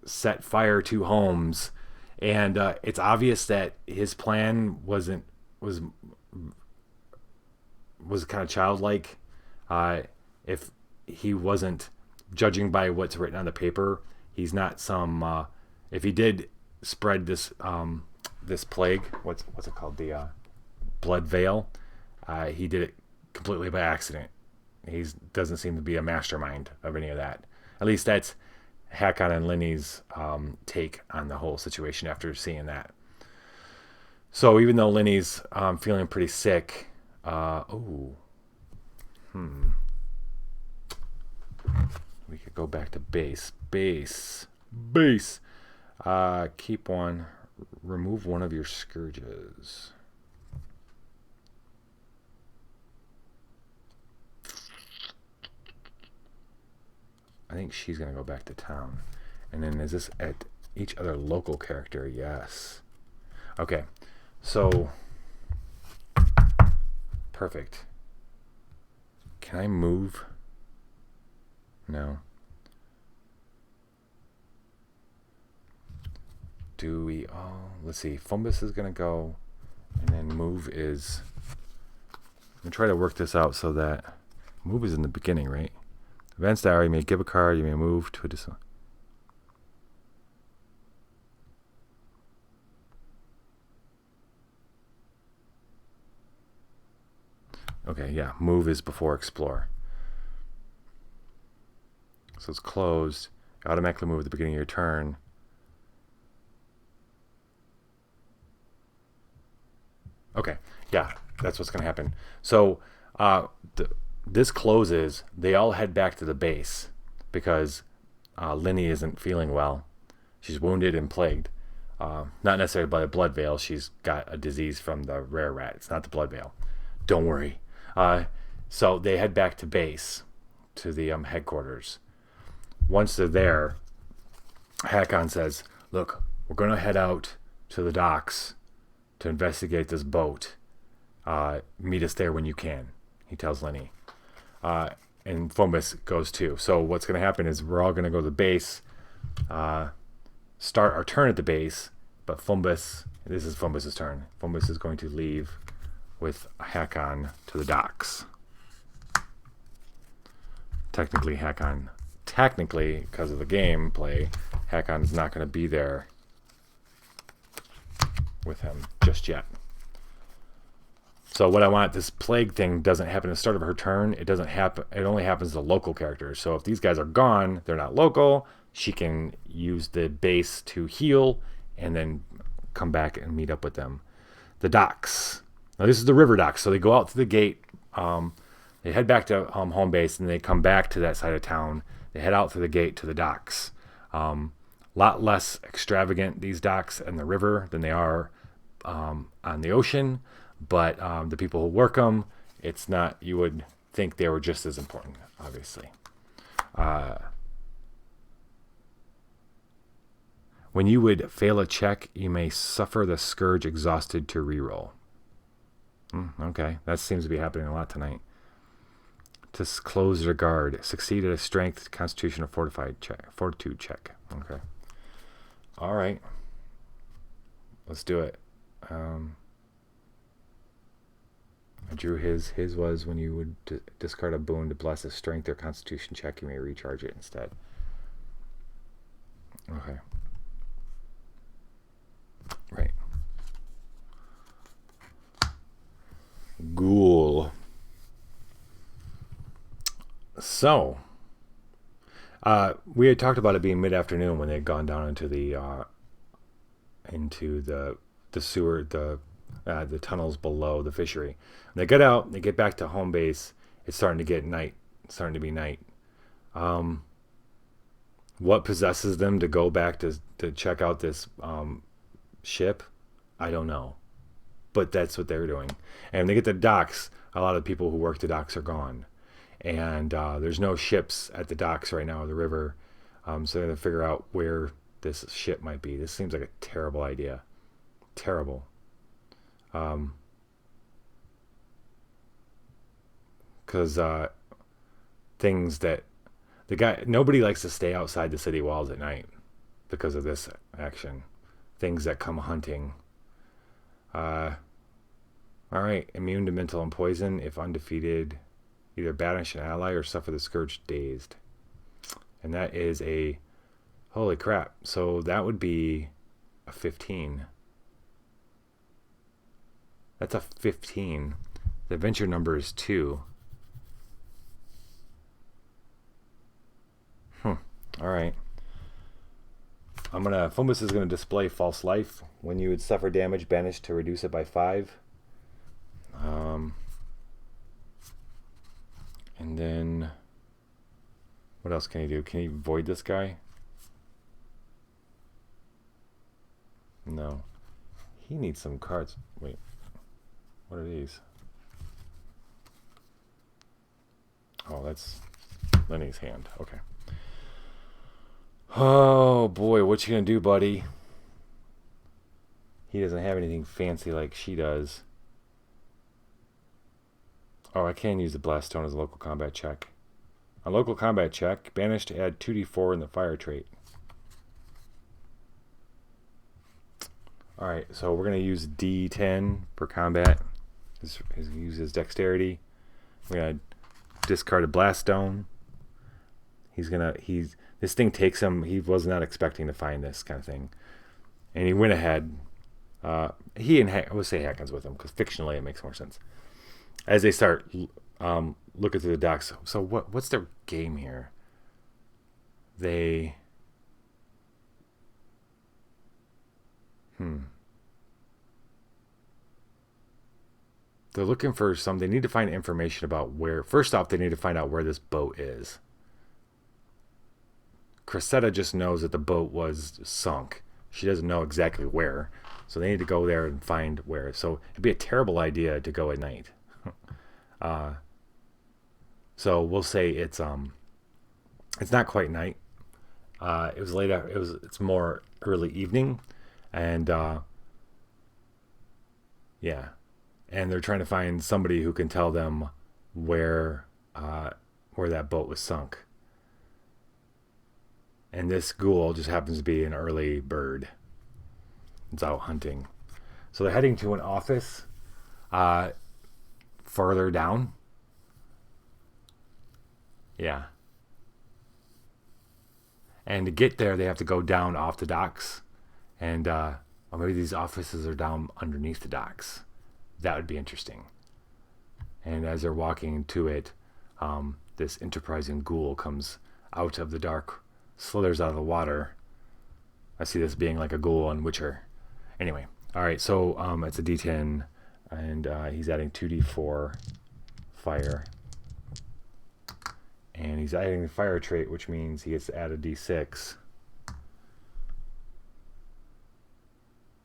set fire to homes, and it's obvious that his plan was kind of childlike. If he wasn't, judging by what's written on the paper, he's not some. If he did spread this plague, what's it called, the blood veil, he did it completely by accident. He doesn't seem to be a mastermind of any of that. At least that's Hakon and Lenny's take on the whole situation after seeing that. So even though Lenny's feeling pretty sick, we could go back to base. Keep one. Remove one of your scourges. I think she's going to go back to town. And then is this at each other local character? Yes. Okay. So, perfect. Can I move? No. do we... Oh, let's see. Fumbus is going to go. And then move is... I'm going to try to work this out so that... Move is in the beginning, right? Advanced diary, you may give a card. You may move to a distance. Okay, yeah. Move is before explore. So it's closed. Automatically move at the beginning of your turn. Okay, yeah, that's what's going to happen. So this closes. They all head back to the base because Linny isn't feeling well. She's wounded and plagued. Not necessarily by the blood veil. She's got a disease from the rare rat. It's not the blood veil. Don't worry. So they head back to base, to the headquarters. Once they're there, Hakon says, look, we're going to head out to the docks to investigate this boat. Meet us there when you can, he tells Lenny. And Fumbus goes too. So what's going to happen is we're all going to go to the base, start our turn at the base, but Fumbus, this is Fumbus's turn. Fumbus is going to leave with Hakon to the docks. Technically, because of the gameplay, Hakon is not going to be there with him just yet. So what I want, this plague thing doesn't happen at the start of her turn. It doesn't happen. It only happens to local characters. So if these guys are gone, they're not local. She can use the base to heal and then come back and meet up with them. The docks. Now this is the river docks. So they go out to the gate. They head back to home base and they come back to that side of town. They head out through the gate to the docks. Lot less extravagant, these docks and the river, than they are on the ocean. But the people who work them, it's not, you would think they were just as important, obviously. When you would fail a check, you may suffer the Scourge Exhausted to reroll. Okay, that seems to be happening a lot tonight. To close your guard, succeed at a Strength, Constitution, or Fortitude check. Okay. All right. Let's do it. I drew his. His was when you would discard a boon to bless a Strength or Constitution check, you may recharge it instead. Okay. Right. Ghoul. So, we had talked about it being mid-afternoon when they had gone down into the sewer, the tunnels below the fishery. When they get out, they get back to home base. It's starting to get night. It's starting to be night. What possesses them to go back to check out this ship? I don't know. But that's what they're doing. And when they get to the docks, a lot of the people who work the docks are gone. And there's no ships at the docks right now, the river. So they're going to figure out where this ship might be. This seems like a terrible idea. Terrible. Because things that nobody likes to stay outside the city walls at night because of this action. Things that come hunting. All right, immune to mental and poison if undefeated. Either banish an ally or suffer the Scourge dazed. And that is a... Holy crap. So that would be a 15. That's a 15. The adventure number is 2. Alright. Fumbus is going to display False Life. When you would suffer damage, banish to reduce it by 5. And then, what else can he do? Can he void this guy? No. He needs some cards. Wait. What are these? Oh, that's Lenny's hand. Okay. Oh, boy. What you gonna do, buddy? He doesn't have anything fancy like she does. Oh, I can use the Blast Stone as a local combat check. On local combat check, banish to add 2d4 in the fire trait. All right, so we're gonna use D10 for combat. Use his dexterity. We're gonna discard a blast stone. This thing takes him. He was not expecting to find this kind of thing, and he went ahead. I would say Hakon's with him because fictionally it makes more sense. As they start looking through the docks. So what's their game here? They're looking for some. They need to find information about where. First off, they need to find out where this boat is. Cressida just knows that the boat was sunk. She doesn't know exactly where. So they need to go there and find where. So it'd be a terrible idea to go at night. So we'll say it's not quite night. It was late. It's more early evening, and yeah, and they're trying to find somebody who can tell them where that boat was sunk. And this ghoul just happens to be an early bird. It's out hunting. So they're heading to an office further down. Yeah. And to get there, they have to go down off the docks. And or maybe these offices are down underneath the docks. That would be interesting. And as they're walking to it, this enterprising ghoul comes out of the dark, slithers out of the water. I see this being like a ghoul on Witcher. Anyway, all right, so it's a D10, and he's adding 2d4 fire. And he's adding the fire trait, which means he gets to add a d6.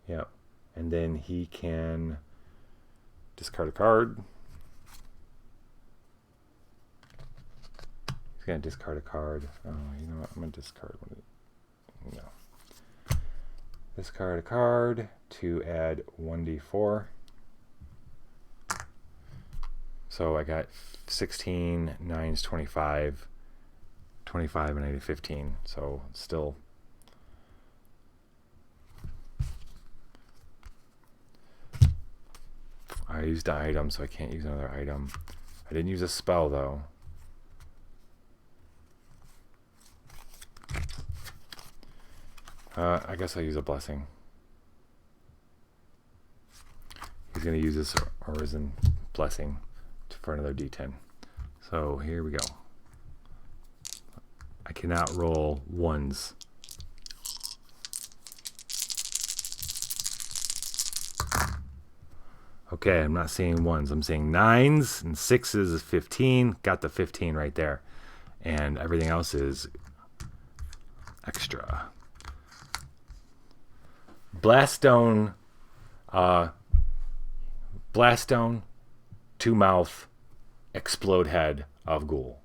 Yep. And then he can discard a card. He's going to discard a card. Oh, you know what? I'm going to discard one. No. Discard a card to add 1d4. So I got 16, 9 is 25, 25 and I did 15. So still. I used an item, so I can't use another item. I didn't use a spell, though. I guess I'll use a blessing. He's going to use this Arisen blessing for another d10. So here we go. I cannot roll ones. Okay, I'm not seeing ones. I'm seeing nines and sixes is 15. Got the 15 right there. And everything else is extra. Blaststone, two mouth, explode head of ghoul.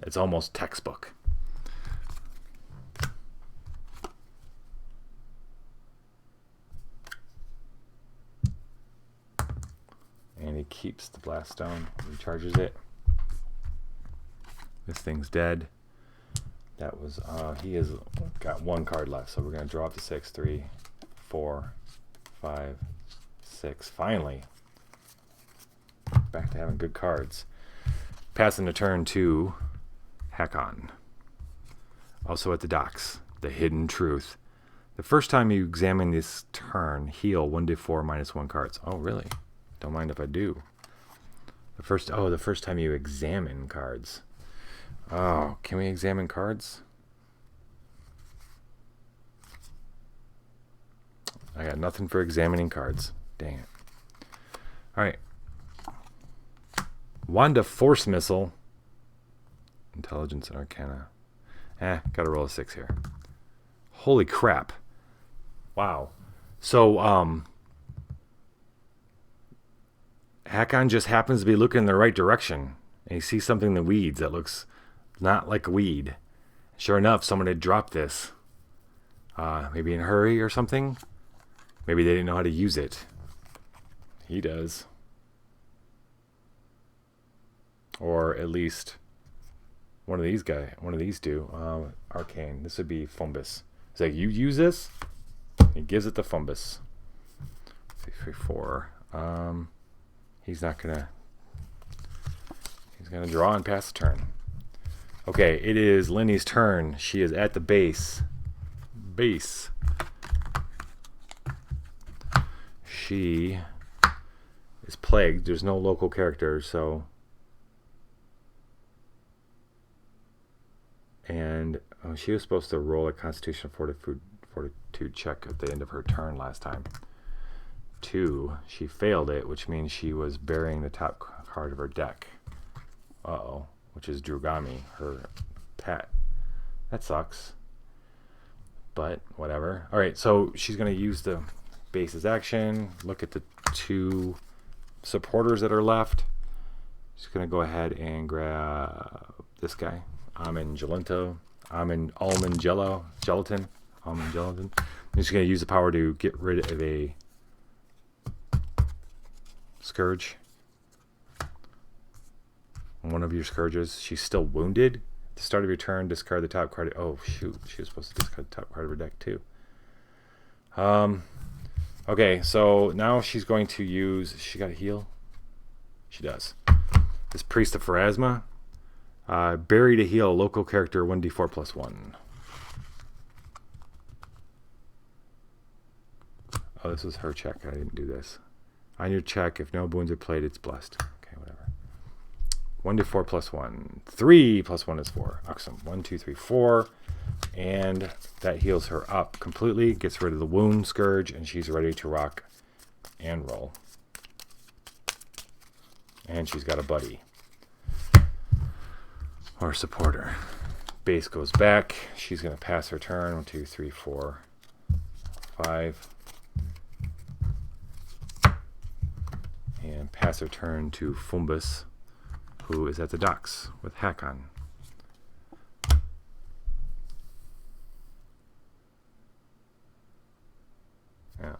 It's almost textbook. And he keeps the blaststone, recharges it. This thing's dead. That was, he has got one card left, so we're going to draw up to 6, 3, 4, 5, 6. Finally. Back to having good cards. Passing the turn to Hakon. Also at the docks. The hidden truth. The first time you examine this turn, heal 1d4 minus 1 cards. Oh, really? Don't mind if I do. The first time you examine cards. Oh, can we examine cards? I got nothing for examining cards. Dang it. All right. Wanda Force Missile. Intelligence and Arcana. Gotta roll a 6 here. Holy crap. Wow. So, Hakon just happens to be looking in the right direction. And he sees something in the weeds that looks not like a weed. Sure enough, someone had dropped this. Maybe in a hurry or something. Maybe they didn't know how to use it. He does. Or at least one of these do. Arcane. This would be Fumbus. It's like, you use this? He gives it the Fumbus. 3, 3, 4. He's gonna draw and pass the turn. Okay, it is Lenny's turn. She is at the base. She is plagued. There's no local characters, so. And she was supposed to roll a Constitution Fortitude check at the end of her turn last time. 2, she failed it, which means she was burying the top card of her deck. Uh-oh, which is Drugami, her pet. That sucks. But whatever. All right, so she's going to use the base's action. Look at the 2 supporters that are left. She's going to go ahead and grab this guy. Almond gelatin. He's going to use the power to get rid of a scourge. One of your scourges. She's still wounded. At the start of your turn, discard the top card. Oh shoot, she was supposed to discard the top card of her deck too. Okay, so now she's going to use. She got a heal. She does. This Priest of Pharasma. Bury to heal a local character 1d4 plus 1. Oh, this was her check. I didn't do this. On your check, if no boons are played, it's blessed. Okay, whatever. 1d4 plus 1. 3 plus 1 is 4. Awesome. 1, 2, 3, 4. And that heals her up completely. Gets rid of the wound scourge, and she's ready to rock and roll. And she's got a buddy. Or supporter. Base goes back. She's going to pass her turn. 1, 2, 3, 4, 5. And pass her turn to Fumbus, who is at the docks with Hakon. Yeah.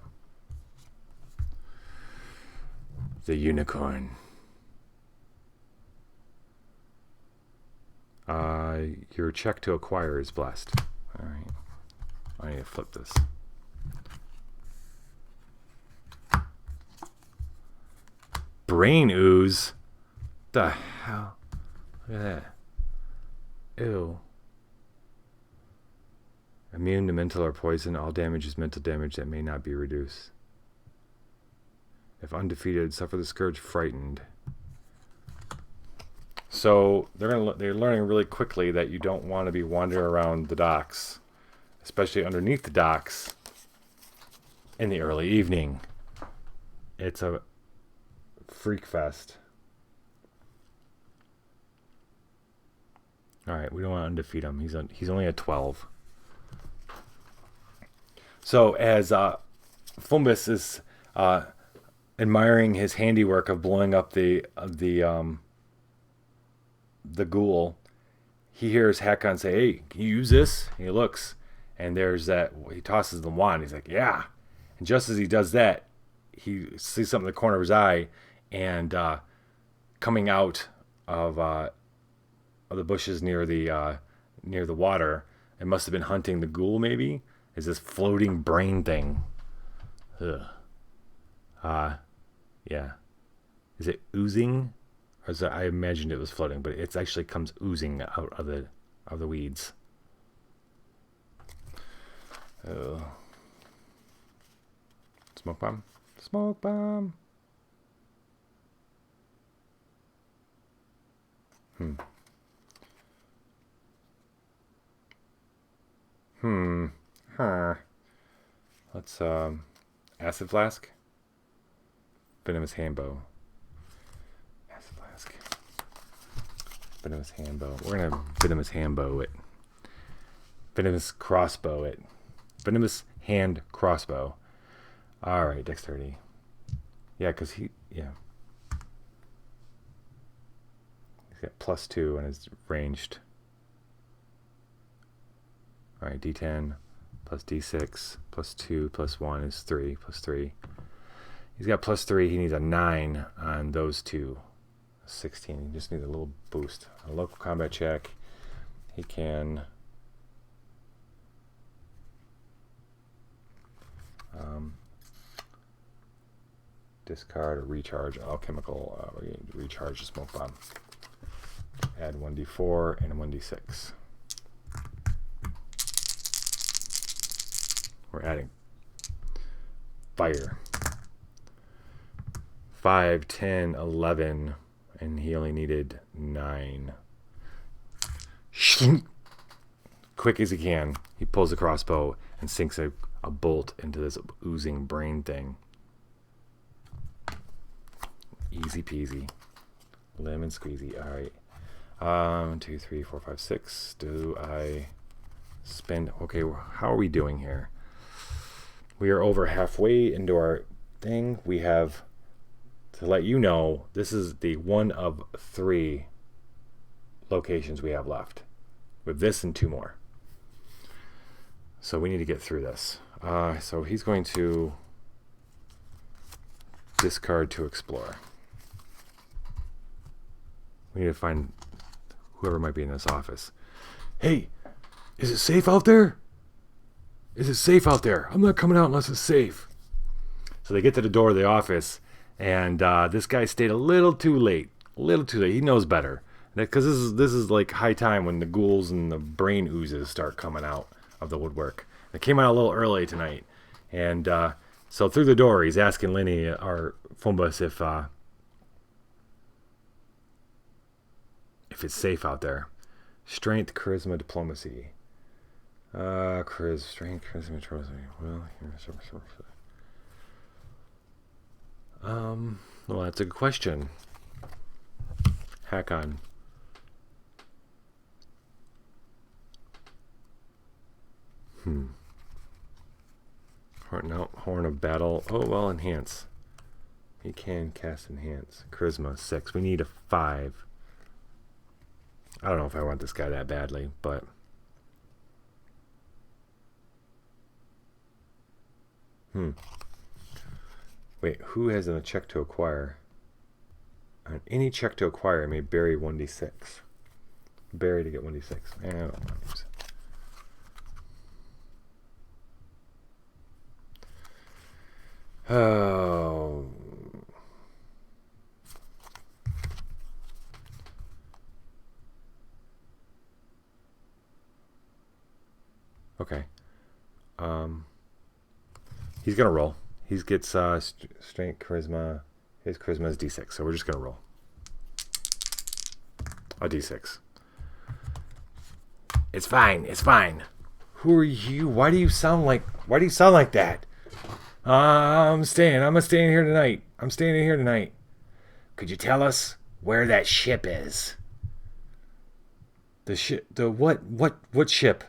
The unicorn. Your check to acquire is blessed. All right. I need to flip this. Brain ooze? The hell? Look at that. Ew. Immune to mental or poison. All damage is mental damage that may not be reduced. If undefeated, suffer the scourge frightened. So they're learning really quickly that you don't want to be wandering around the docks, especially underneath the docks in the early evening. It's a freak fest. All right, we don't want to undefeat him. He's only at 12. So as Fumbus is admiring his handiwork of blowing up the ghoul, he hears Hakon say, "Hey, can you use this?" And he looks, and there's that. He tosses the wand. He's like, "Yeah." And just as he does that, he sees something in the corner of his eye, and coming out of the bushes near the water, it must have been hunting the ghoul. Maybe is this floating brain thing. Ugh. Yeah. Is it oozing? Or is it, I imagined it was floating, but it actually comes oozing out of the weeds. Oh. Smoke bomb. Smoke bomb. Let's acid flask. Venomous handbow. Acid flask. Venomous handbow. We're gonna venomous handbow it. Venomous crossbow it. Venomous hand crossbow. All right, dexterity. Yeah, because he's got +2 and is ranged. All right, D10 plus D6 plus 2 plus 1 is 3 plus 3. He's got +3. He needs a 9 on those two. 16. He just needs a little boost. A local combat check. He can. Discard or recharge alchemical. We're going to recharge the smoke bomb. Add 1d4 and a 1d6. We're adding fire. 5, 10, 11, and he only needed 9. Quick as he can, he pulls the crossbow and sinks a bolt into this oozing brain thing. Easy peasy. Lemon squeezy. Alright. 1, 2, 3, 4, 5, 6. Do I spend... Okay, how are we doing here? We are over halfway into our thing. We have... To let you know, this is the one of 3 locations we have left. With this and 2 more. So we need to get through this. So he's going to discard to explore. We need to find whoever might be in this office. Hey, is it safe out there? Is it safe out there? I'm not coming out unless it's safe. So they get to the door of the office, and this guy stayed a little too late. A little too late. He knows better. Because this is like high time when the ghouls and the brain oozes start coming out of the woodwork. They came out a little early tonight. And so through the door, he's asking Lenny, our phone bus, if it's safe out there. Strength, charisma, diplomacy. Strength, charisma, diplomacy. Well, that's a good question. Hack on. Horn of battle. Oh, well, enhance. He can cast enhance. Charisma 6. We need a 5. I don't know if I want this guy that badly, but wait, who has a check to acquire? On any check to acquire, may bury 1d6. Bury to get 1d6. I don't want to use it. Oh. Okay. He's gonna roll. He gets strength, charisma. His charisma is d6, so we're just gonna roll a d6. It's fine. It's fine. Who are you? Why do you sound like that? I'm staying here tonight. I'm staying in here tonight. Could you tell us where that ship is? The ship? What ship?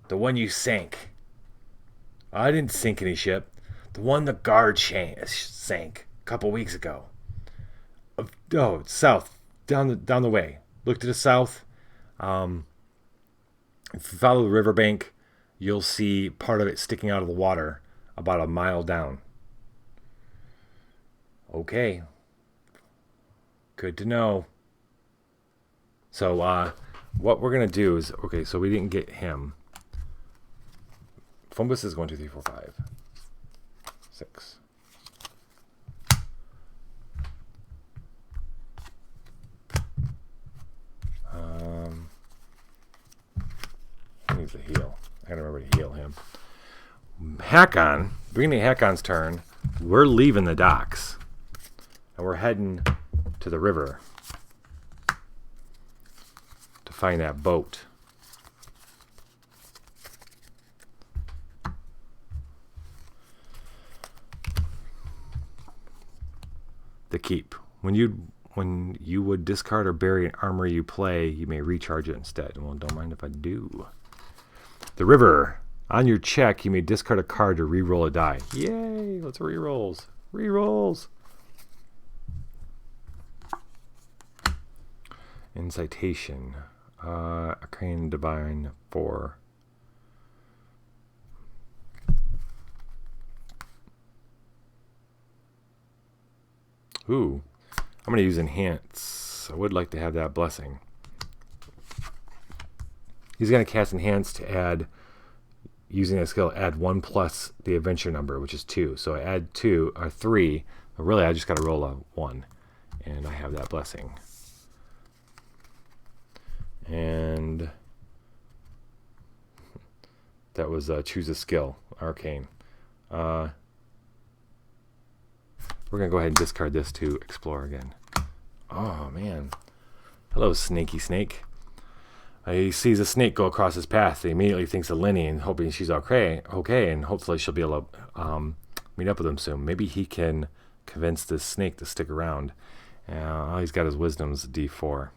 The one you sank. I didn't sink any ship. The one the guard sank a couple weeks ago. Oh, south. Down the way. Look to the south. If you follow the riverbank, you'll see part of it sticking out of the water about a mile down. Okay. Good to know. So, what we're going to do is... Okay, so we didn't get him. Fumbus is 1, 2, 3, 4, 5, 6. He needs a heal. I gotta remember to heal him. Hakon, beginning of Hakon's turn, we're leaving the docks. And we're heading to the river to find that boat. The keep. When you would discard or bury an armor you play, you may recharge it instead. Well, don't mind if I do. The river. On your check, you may discard a card to re-roll a die. Yay! Let's re-rolls. Re-rolls. Incitation. Arcane Divine 4. Ooh. I'm going to use Enhance. I would like to have that blessing. He's going to cast Enhance to add, using that skill, add 1 plus the adventure number, which is 2. So I add 2, or 3. Really, I just got to roll a 1, and I have that blessing. And that was choose a skill, arcane. We're going to go ahead and discard this to explore again. Oh, man. Hello, snaky snake. He sees a snake go across his path. He immediately thinks of Lenny and hoping she's okay, and hopefully she'll be able to meet up with him soon. Maybe he can convince this snake to stick around. All he's got his wisdom's D4.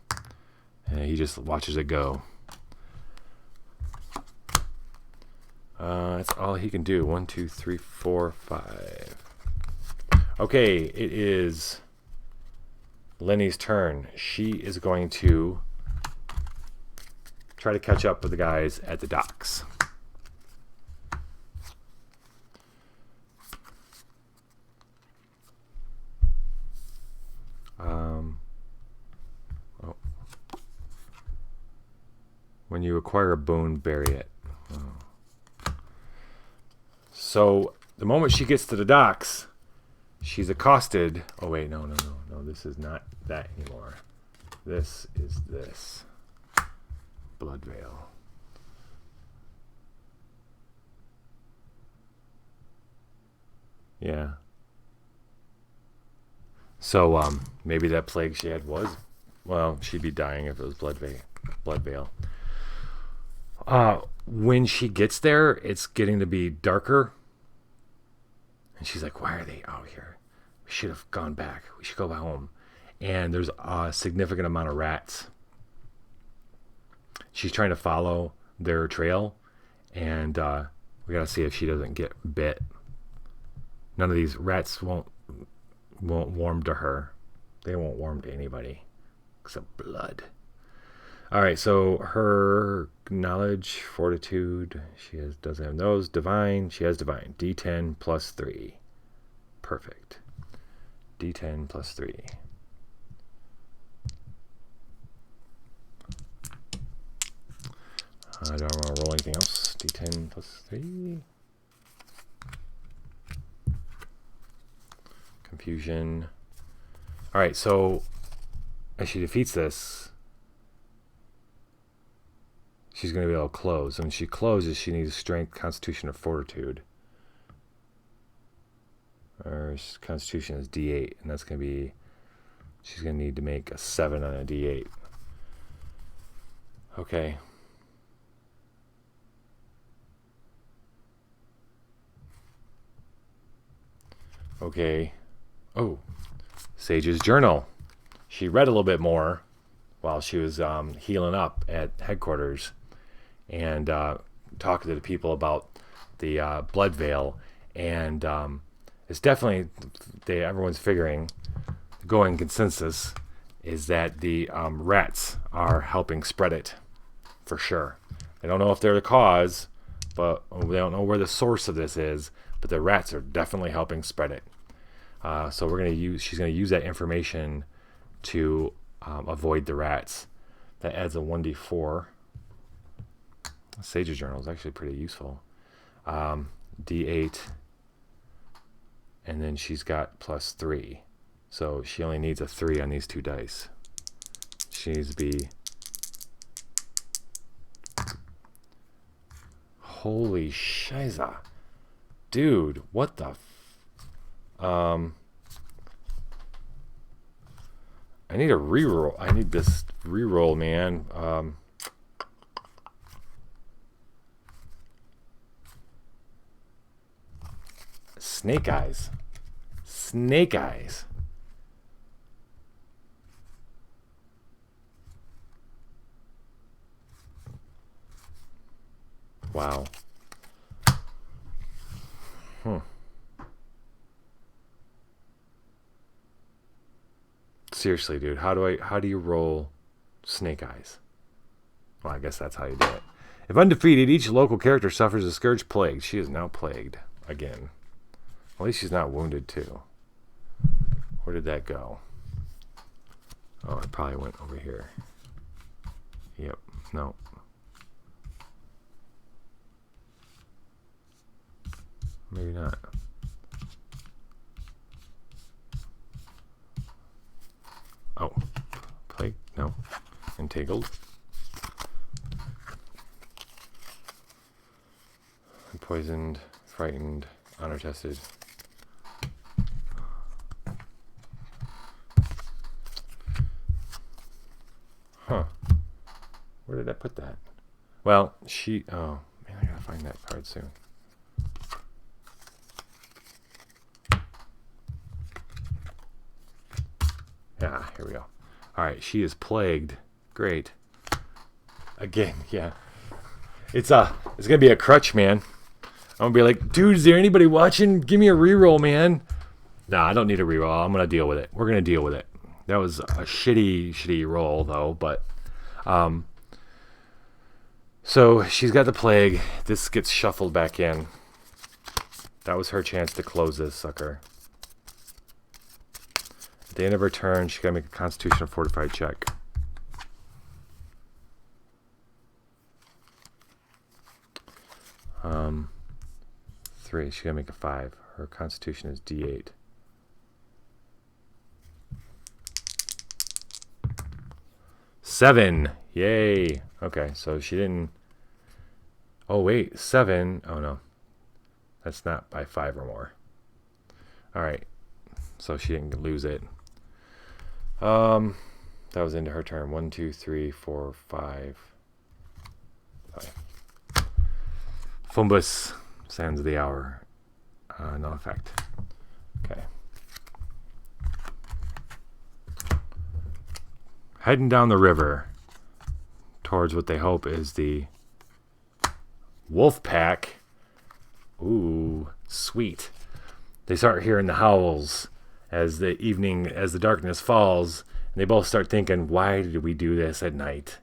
And he just watches it go. That's all he can do. 1, 2, 3, 4, 5. Okay, it is Lenny's turn. She is going to try to catch up with the guys at the docks. When you acquire a boon, bury it. Oh. So the moment she gets to the docks, she's accosted. Oh wait, no. This is not that anymore. This is this. Bloodveil. Yeah. So maybe that plague she had was, well, she'd be dying if it was Bloodveil. When she gets there, it's getting to be darker. And she's like, why are they out here? We should have gone back. We should go back home. And there's a significant amount of rats. She's trying to follow their trail. And we got to see if she doesn't get bit. None of these rats won't warm to her. They won't warm to anybody. Except blood. Alright, so her knowledge, fortitude, doesn't have those. Divine, she has divine. D10 plus 3. Perfect. D10 plus 3. I don't want to roll anything else. D10 plus 3. Confusion. Alright, so as she defeats this, she's going to be able to close. And when she closes, she needs strength, constitution, or fortitude. Her constitution is D8, and that's going to be, she's going to need to make a 7 on a D8. Okay. Okay. Oh, Sage's journal. She read a little bit more while she was healing up at headquarters and talking to the people about the Bloodveil. And it's definitely, everyone's figuring, the going consensus is that the rats are helping spread it, for sure. They don't know if they're the cause, but they don't know where the source of this is, but the rats are definitely helping spread it. So she's going to use that information to avoid the rats. That adds a 1d4. Sage's journal is actually pretty useful. D8. And then she's got plus 3. So she only needs a 3 on these 2 dice. She needs to be... Holy shiza. Dude, what the... I need a reroll. I need this reroll, man. Snake eyes. Snake eyes. Wow. Seriously, dude, how do you roll snake eyes? Well, I guess that's how you do it. If undefeated, each local character suffers a scourge plague. She is now plagued again. At least she's not wounded too. Where did that go? Oh, it probably went over here. Yep. No. Maybe not. entangled. Poisoned, frightened, honor tested. Huh. Where did I put that? Well, oh, man, I gotta find that card soon. Yeah, here we go. Alright, she is plagued. Great. Again, yeah. It's gonna be a crutch, man. I'm gonna be like, dude, is there anybody watching? Give me a reroll, man. Nah, I don't need a reroll. I'm gonna deal with it. We're gonna deal with it. That was a shitty roll, though, but so she's got the plague. This gets shuffled back in. That was her chance to close this sucker. At the end of her turn, she gotta make a Constitution or Fortified check. Three. She gotta make a 5. Her Constitution is D8. Seven. Yay. Okay, so she didn't. Oh wait, 7. Oh no, that's not by 5 or more. All right, so she didn't lose it. That was into her turn. 1, 2, 3, 4, 5. Fumbus, Sands of the Hour. No effect. Okay. Heading down the river towards what they hope is the wolf pack. Ooh, sweet. They start hearing the howls as the darkness falls, and they both start thinking, why did we do this at night?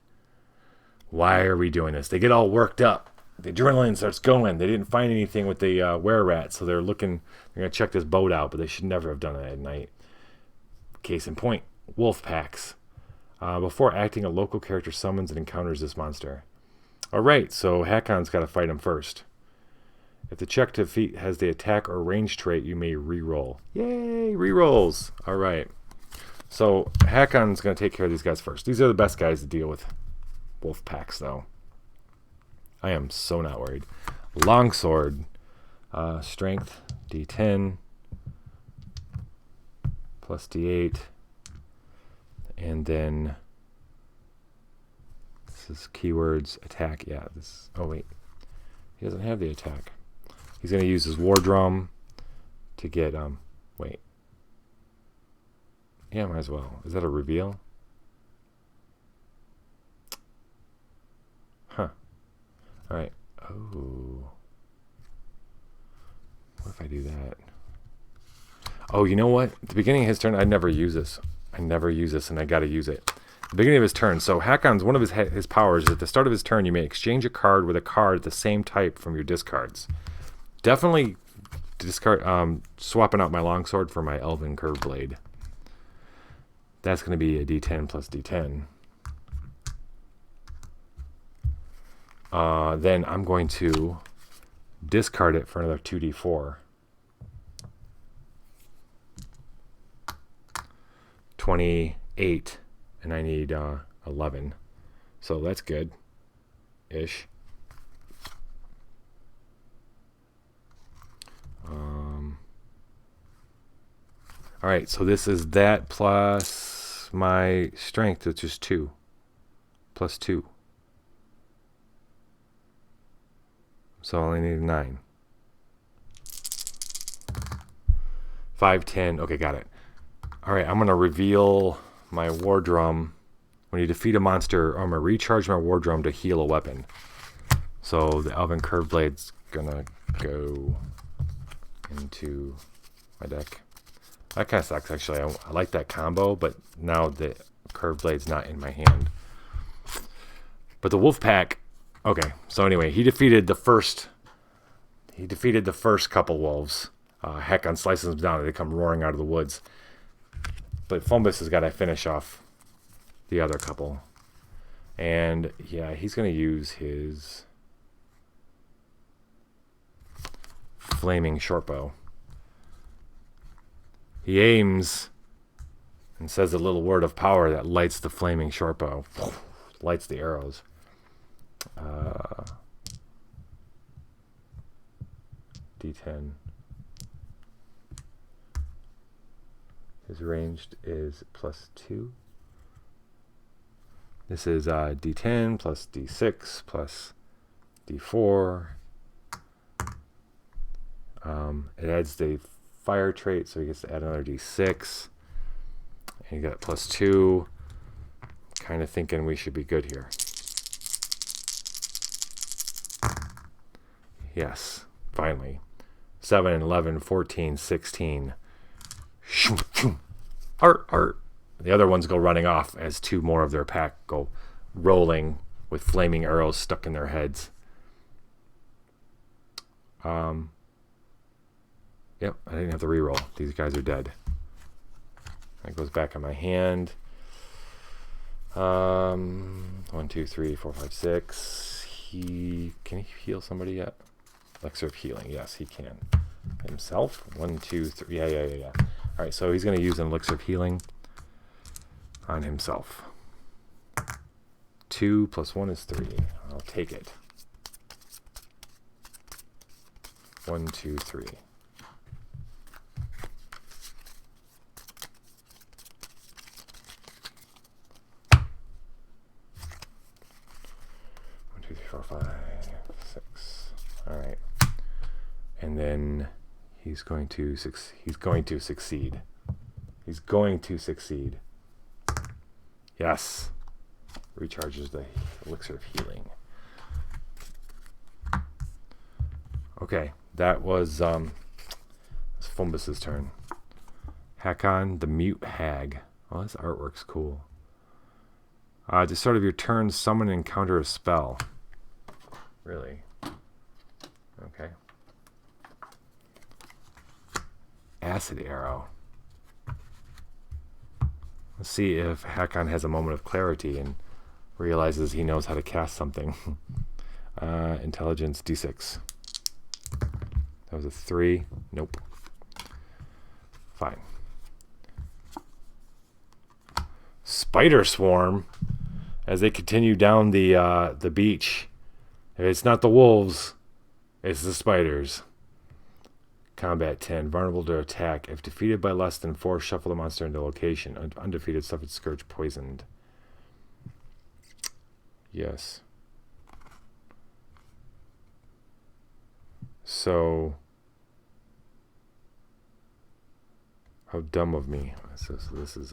Why are we doing this? They get all worked up. The adrenaline starts going. They didn't find anything with the were-rat, so they're going to check this boat out, but they should never have done it at night. Case in point, wolf packs. Before acting, a local character summons and encounters this monster. Alright, so Hakon's got to fight him first. If the check to defeat has the attack or range trait, you may re-roll. Yay, re-rolls. Alright. So Hakon's going to take care of these guys first. These are the best guys to deal with wolf packs, though. I am so not worried. Longsword. Strength, D10. Plus D8. And then this is keywords, attack. Yeah, this. Oh, wait. He doesn't have the attack. He's going to use his war drum to get, wait. Yeah, might as well. Is that a reveal? Huh. All right. Oh. What if I do that? Oh, you know what? At the beginning of his turn, I never use this. And I got to use it. The beginning of his turn. So Hakon's one of his powers is at the start of his turn, you may exchange a card with a card the same type from your discards. Definitely discard, swapping out my longsword for my elven curved blade. That's going to be a D10 plus D10. Then I'm going to discard it for another 2D4. 28, and I need 11. So that's good-ish. All right, so this is that plus my strength, which is 2. Plus 2. So I only need 9. 5, 10. Okay, got it. All right, I'm going to reveal my war drum. When you defeat a monster, I'm going to recharge my war drum to heal a weapon. So the Elven Curved Blade's going to go into my deck. That kind of sucks, actually. I like that combo, but now the Curved Blade's not in my hand. But the wolf pack, okay. So anyway, he defeated the first couple wolves. Hakon slices them down and they come roaring out of the woods. But Fumbus has got to finish off the other couple. And yeah, he's going to use his flaming shortbow. He aims and says a little word of power that lights the flaming shortbow. lights the arrows. D10. His ranged is +2. This is D10 plus D6 plus D4. It adds the fire trait, so he gets to add another D6. And you got +2. Kind of thinking we should be good here. Yes, finally. 7, 11, 14, 16. Art. The other ones go running off as 2 more of their pack go rolling with flaming arrows stuck in their heads. Yep, I didn't have to reroll. These guys are dead. That goes back on my hand. 1, 2, 3, 4, 5, 6. Can he heal somebody yet? Elixir of healing. Yes, he can. Himself. 1, 2, 3. Yeah. All right, so he's going to use an elixir of healing on himself. 2 + 1 is 3. I'll take it. 1, 2, 3. 1, 2, 3, 4, 5, 6. All right, and then he's going to succeed. He's going to succeed. Yes. Recharges the elixir of healing. Okay, that was Fumbus's turn. Hakon, the Mute Hag. Oh, this artwork's cool. At the start of your turn, summon and counter a spell. Really? Okay. Acid Arrow. Let's see if Hakon has a moment of clarity and realizes he knows how to cast something. Intelligence D6. That was a 3. Nope. Fine. Spider Swarm. As they continue down the beach. It's not the wolves. It's the spiders. Combat 10. Vulnerable to attack. If defeated by less than 4, shuffle the monster into location. Undefeated, suffered, scourge, poisoned. Yes. So, how dumb of me. This is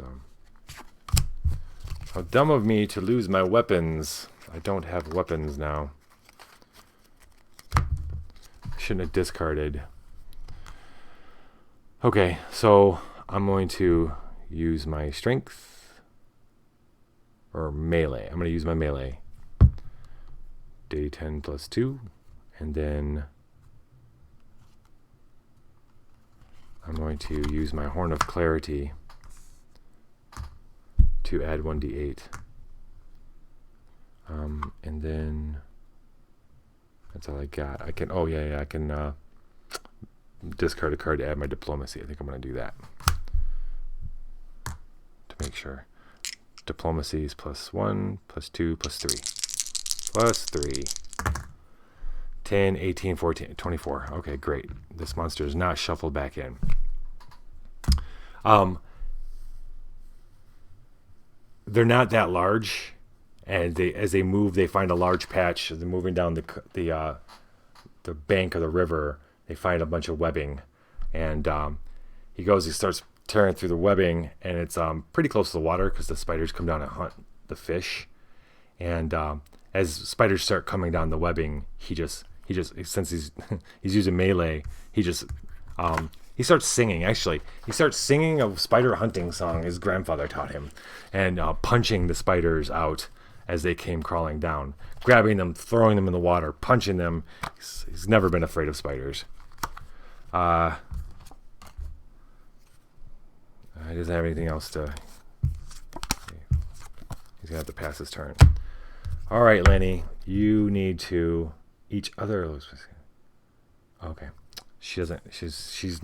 how dumb of me to lose my weapons. I don't have weapons now. Shouldn't have discarded. Okay, so I'm going to use my strength or melee. I'm going to use my melee. D10 plus 2, and then I'm going to use my Horn of Clarity to add 1d8. And then that's all I got. I can, I can discard a card to add my diplomacy. I think I'm going to do that to make sure. Diplomacy is +1, +2, +3. 10, 18, 14, 24. Okay, great. This monster is not shuffled back in. They're not that large, and as they move, they find a large patch. They're moving down the bank of the river. They find a bunch of webbing, and he starts tearing through the webbing, and it's pretty close to the water because the spiders come down and hunt the fish. And as spiders start coming down the webbing, he just since he's using melee, he starts singing. Actually, he starts singing a spider hunting song his grandfather taught him, and punching the spiders out as they came crawling down, grabbing them, throwing them in the water, punching them. He's never been afraid of spiders. He doesn't have anything else to. He's gonna have to pass his turn. All right, Lenny, you need to each other. Okay, she doesn't. She's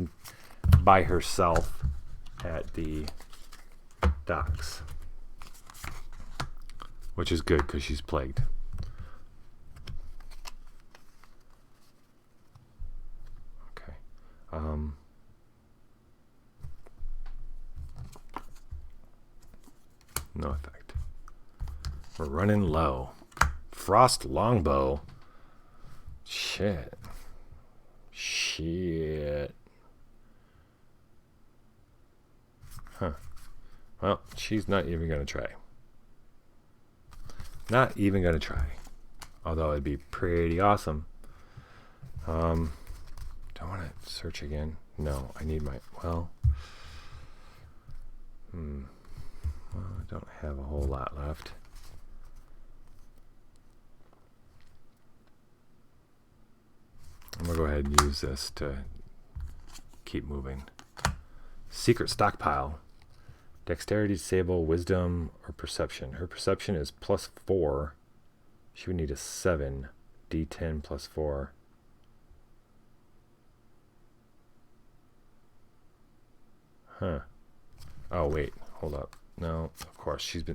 by herself at the docks. which is good because she's plagued. Okay. No effect. We're running low. Frost longbow. Shit. Huh. Well, she's not even going to try. Not even going to try. Although it'd be pretty awesome. Don't want to search again. No, I need my... Well, I don't have a whole lot left. I'm going to go ahead and use this to keep moving. Secret stockpile. Dexterity, disable, wisdom, or perception. Her perception is +4. She would need a 7. D10 +4. Huh. Oh, wait. Hold up. No, of course. She's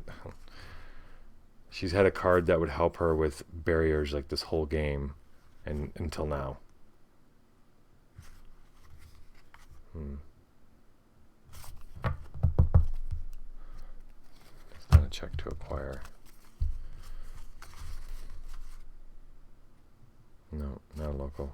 had a card that would help her with barriers like this whole game and until now. It's not a check to acquire. No, not local.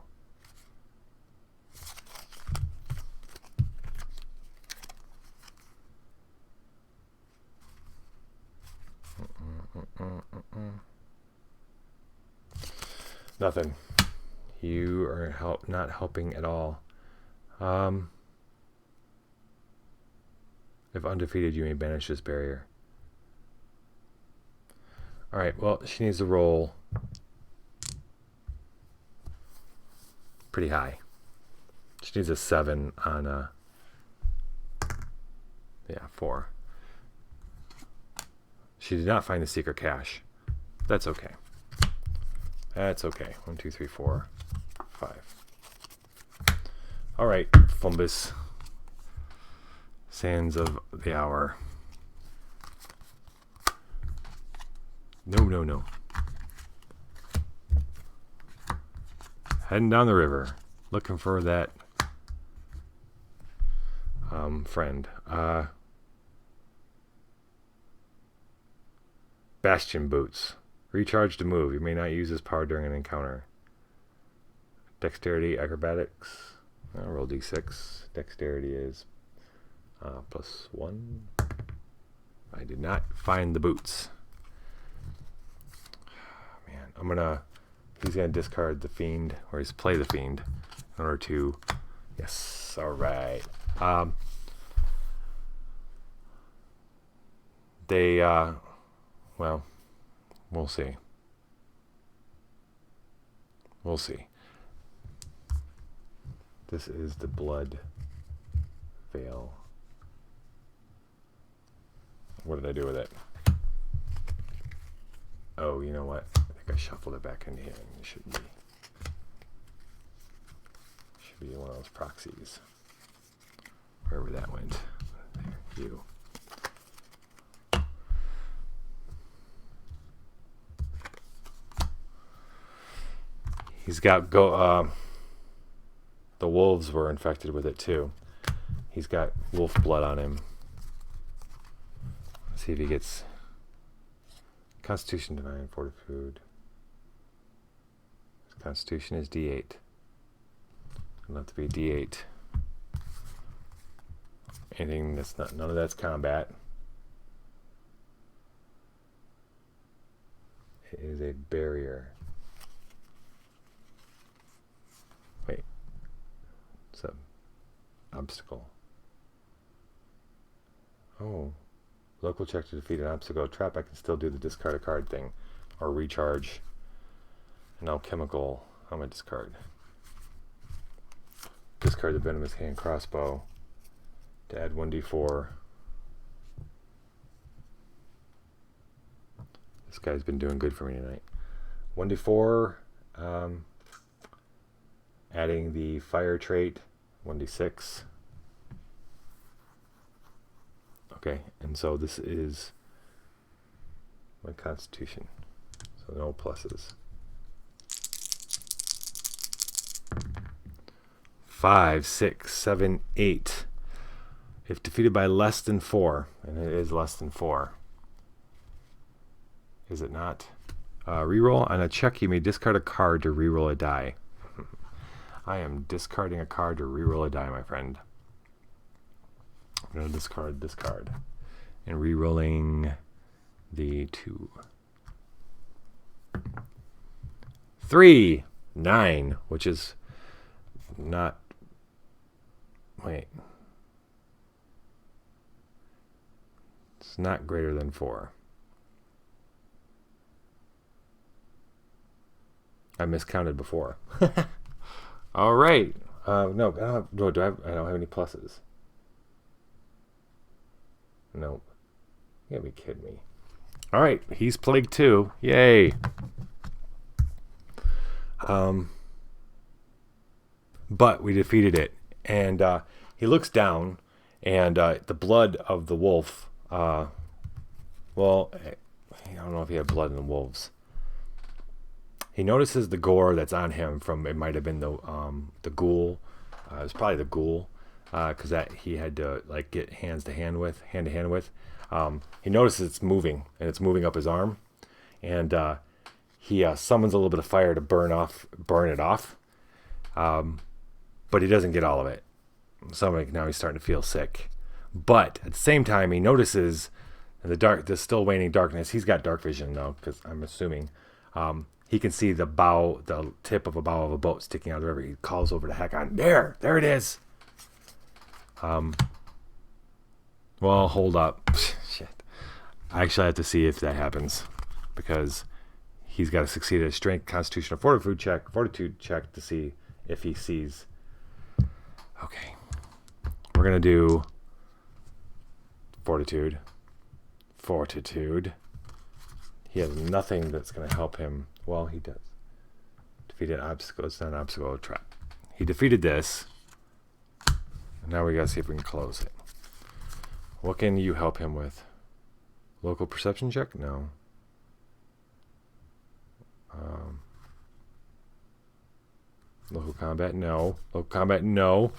Nothing. You are not helping at all. If undefeated, you may banish this barrier. Alright, well, she needs to roll pretty high. She needs a 7 on a... Yeah, 4. She did not find the secret cache. That's okay. That's okay. 1, 2, 3, 4, 5. Alright, Fumbus. Sands of the hour. No. Heading down the river. Looking for that friend. Bastion boots. Recharge to move. You may not use this power during an encounter. Dexterity, acrobatics. I'll roll d6. Dexterity is +1. I did not find the boots. Man, he's gonna discard the fiend, or he's play the fiend in order to... Yes, alright. Well, we'll see. We'll see. This is the blood veil. What did I do with it? Oh, you know what? I think I shuffled it back into here. It should be one of those proxies. Wherever that went. There, you. He's got the wolves were infected with it too. He's got wolf blood on him. Let's see if he gets Constitution Divine, Fortitude. His Constitution is D8. It'll have to be D8. Anything that's not, none of that's combat. It is a barrier. Wait. It's an obstacle. Oh. Local check to defeat an obstacle or trap. I can still do the discard a card thing. Or recharge an alchemical. I'm going to discard. Discard the venomous hand crossbow to add 1d4. This guy's been doing good for me tonight. 1d4. Adding the fire trait. 1d6. Okay, and so this is my constitution. So no pluses. 5, 6, 7, 8. If defeated by less than 4, and it is less than 4. Is it not? Reroll. On a check, you may discard a card to reroll a die. I am discarding a card to reroll a die, my friend. I'm going to discard this card. And rerolling the 2. 3, 9, which is not... Wait. It's not greater than 4. I miscounted before. All right. No, I don't have any pluses. Nope. You gotta be kidding me. All right, he's plague 2. Yay. But we defeated it, and he looks down, and the blood of the wolf. Well, I don't know if he had blood in the wolves. He notices the gore that's on him from, it might have been the ghoul. It was probably the ghoul, because that he had to like get hand to hand with. He notices it's moving, and it's moving up his arm, and he summons a little bit of fire to burn it off, but he doesn't get all of it. So now he's starting to feel sick, but at the same time he notices in the still waning darkness. He's got dark vision now, because I'm assuming. He can see the tip of a bow of a boat sticking out of the river. He calls over to Hakon. There it is. Well, hold up. Shit. I actually have to see if that happens, because he's got to succeed at a strength, constitution, or fortitude check to see if he sees. Okay. We're going to do fortitude. He has nothing that's going to help him. Well, he does. Defeated obstacle. It's not an obstacle, a trap. He defeated this. And now we got to see if we can close it. What can you help him with? Local perception check? No. Local combat? No. Local combat? No.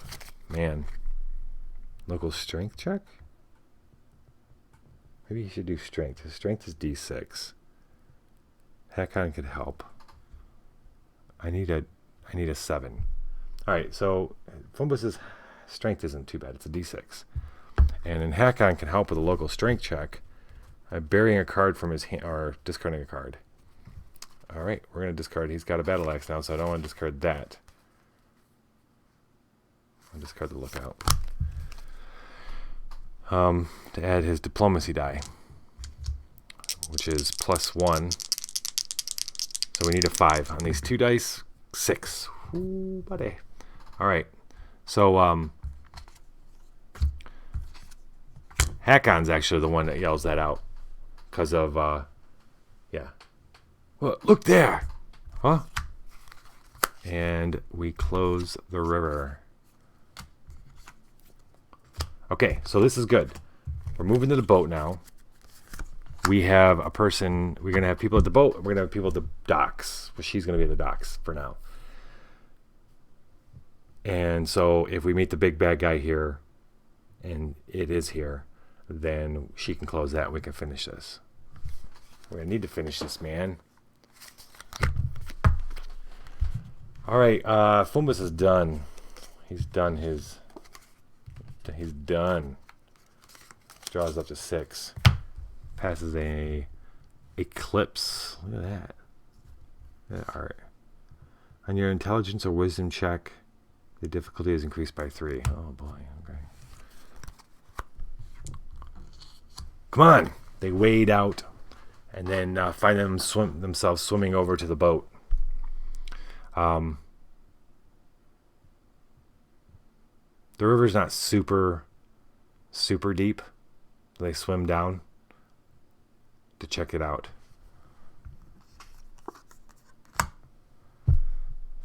Man. Local strength check? Maybe he should do strength. His strength is D6. Hakon could help. I need a 7. All right, so Fumbus's strength isn't too bad. It's a D6. And then Hakon can help with a local strength check by burying a card from his hand, or discarding a card. All right, we're going to discard. He's got a battle axe now, so I don't want to discard that. I'll discard the lookout. To add his diplomacy die, which is +1. So we need a 5 on these 2 dice. 6. Ooh, buddy. All right. So Hakon's actually the one that yells that out, because of yeah. Well, look there. Huh? And we close the river. Okay, so this is good. We're moving to the boat now. We have a person. We're going to have people at the boat. We're going to have people at the docks. Well, she's going to be at the docks for now. And so if we meet the big bad guy here, and it is here, then she can close that. We can finish this. We're going to need to finish this, man. All right, Fumbus is done. He's done. Draws up to 6. Passes a eclipse. Look at that. Look at that art. On your intelligence or wisdom check, the difficulty is increased by 3. Oh boy. Okay. Come on. They wade out and then find themselves swimming over to the boat. The river's not super deep. They swim down to check it out.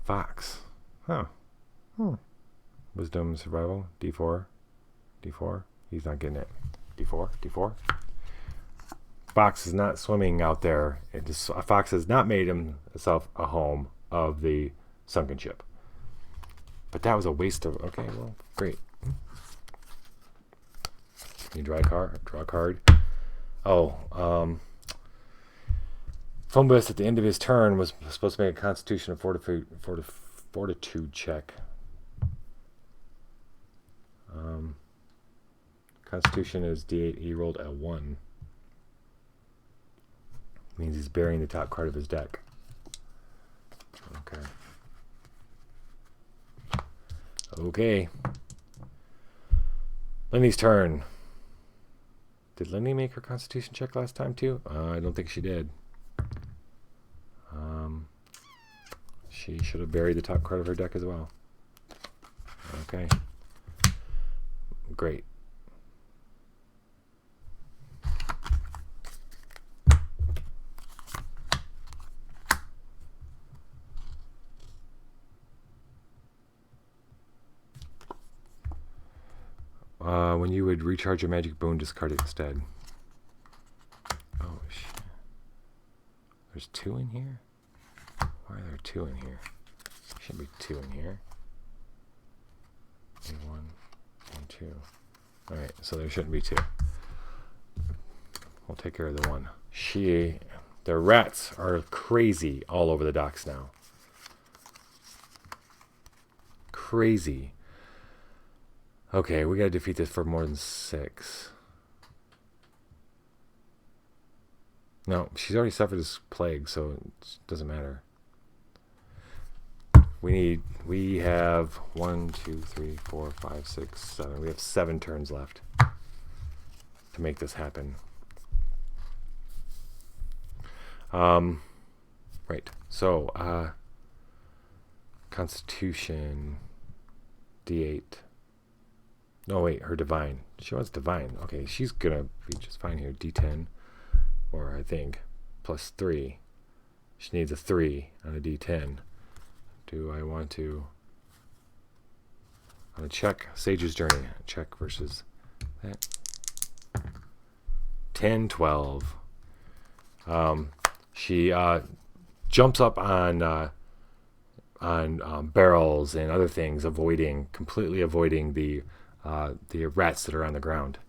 Fox. Huh. Wisdom, survival, D4. He's not getting it. D4. Fox is not swimming out there. Fox has not made himself a home of the sunken ship. But that was a waste of... Okay, well, great. You draw a card. Oh, Fumbus at the end of his turn was supposed to make a Constitution and Fortitude check. Constitution is D8. He rolled a 1. Means he's burying the top card of his deck. Okay. Lenny's turn. Did Lenny make her Constitution check last time too? I don't think she did. She should have buried the top card of her deck as well. Okay. Great. When you would recharge your magic boon, discard it instead. Oh, shit. There's 2 in here? Why are there 2 in here? Shouldn't be 2 in here. 1 and 2. Alright, so there shouldn't be 2. We'll take care of the 1. The rats are crazy all over the docks now. Crazy. Okay, we gotta defeat this for more than 6. No, she's already suffered this plague, so it doesn't matter. We have 1, 2, 3, 4, 5, 6, 7. We have 7 turns left to make this happen. Right. So, Constitution D8. No, wait, her divine. She wants divine. Okay, she's gonna be just fine here. D10, or I think, plus 3. She needs a 3 on a D10. Do I want to... I'm gonna check Sage's Journey. Check versus that. 10, 12. She jumps up on barrels and other things, completely avoiding the rats that are on the ground.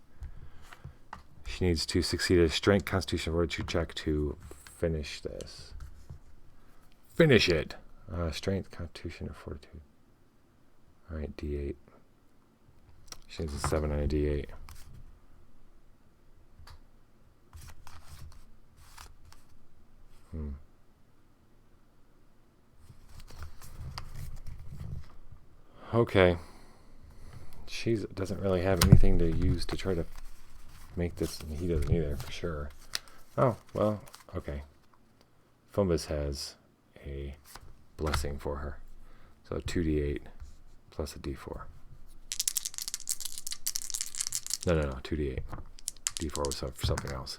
She needs to succeed a strength, constitution, fortitude check to finish this. Finish it. Strength, constitution, or fortitude. Alright, D8. She needs a 7 on a D8. Okay. She doesn't really have anything to use to try to make this. He doesn't either, for sure. Oh, well, okay. Fumbus has a blessing for her. So 2d8 plus a d4. No, 2d8. D4 was for something else.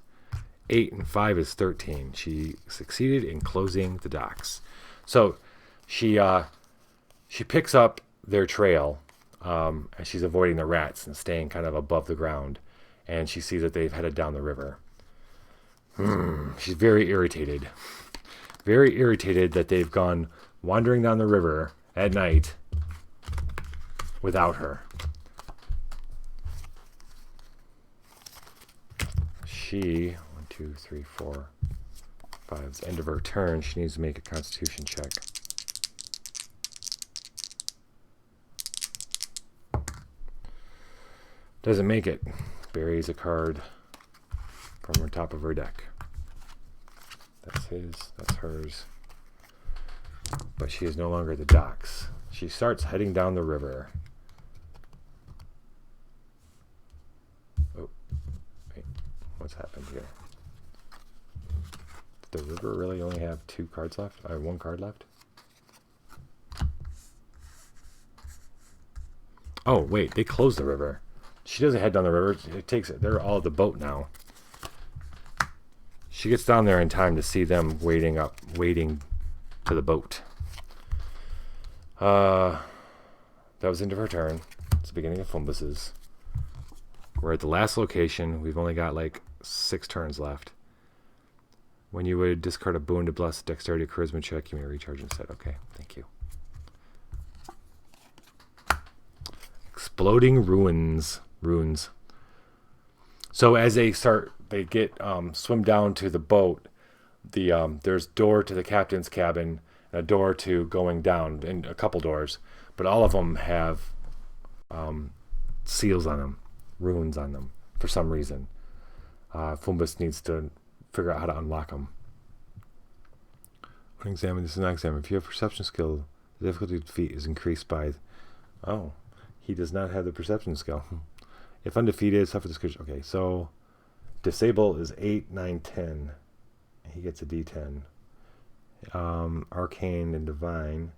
8 and 5 is 13. She succeeded in closing the docks. So she picks up their trail, and she's avoiding the rats and staying kind of above the ground. And she sees that they've headed down the river. She's very irritated. Very irritated that they've gone wandering down the river at night without her. She, 1, 2, 3, 4, 5, it's the end of her turn. She needs to make a constitution check. Doesn't make it. Buries a card from the top of her deck. That's his, that's hers. But she is no longer at the docks. She starts heading down the river. Oh, wait, what's happened here? Did the river really only have 2 cards left? I have 1 card left? Oh, wait, they closed the river. She doesn't head down the river. They're all at the boat now. She gets down there in time to see them waiting to the boat. That was the end of her turn. It's the beginning of Fumbus's. We're at the last location. We've only got like 6 turns left. When you would discard a boon to bless dexterity or charisma check, you may recharge instead. Okay, thank you. Exploding ruins. So as they get swim down to the boat. There's door to the captain's cabin, and a door to going down, and a couple doors, but all of them have seals on them, runes on them for some reason. Fumbus needs to figure out how to unlock them. When examine, this is not examine. If you have perception skill, the difficulty of defeat is increased by. Oh, he does not have the perception skill. If undefeated, suffer this. Okay, so disable is 8, 9, 10. He gets a D10. Arcane and Divine.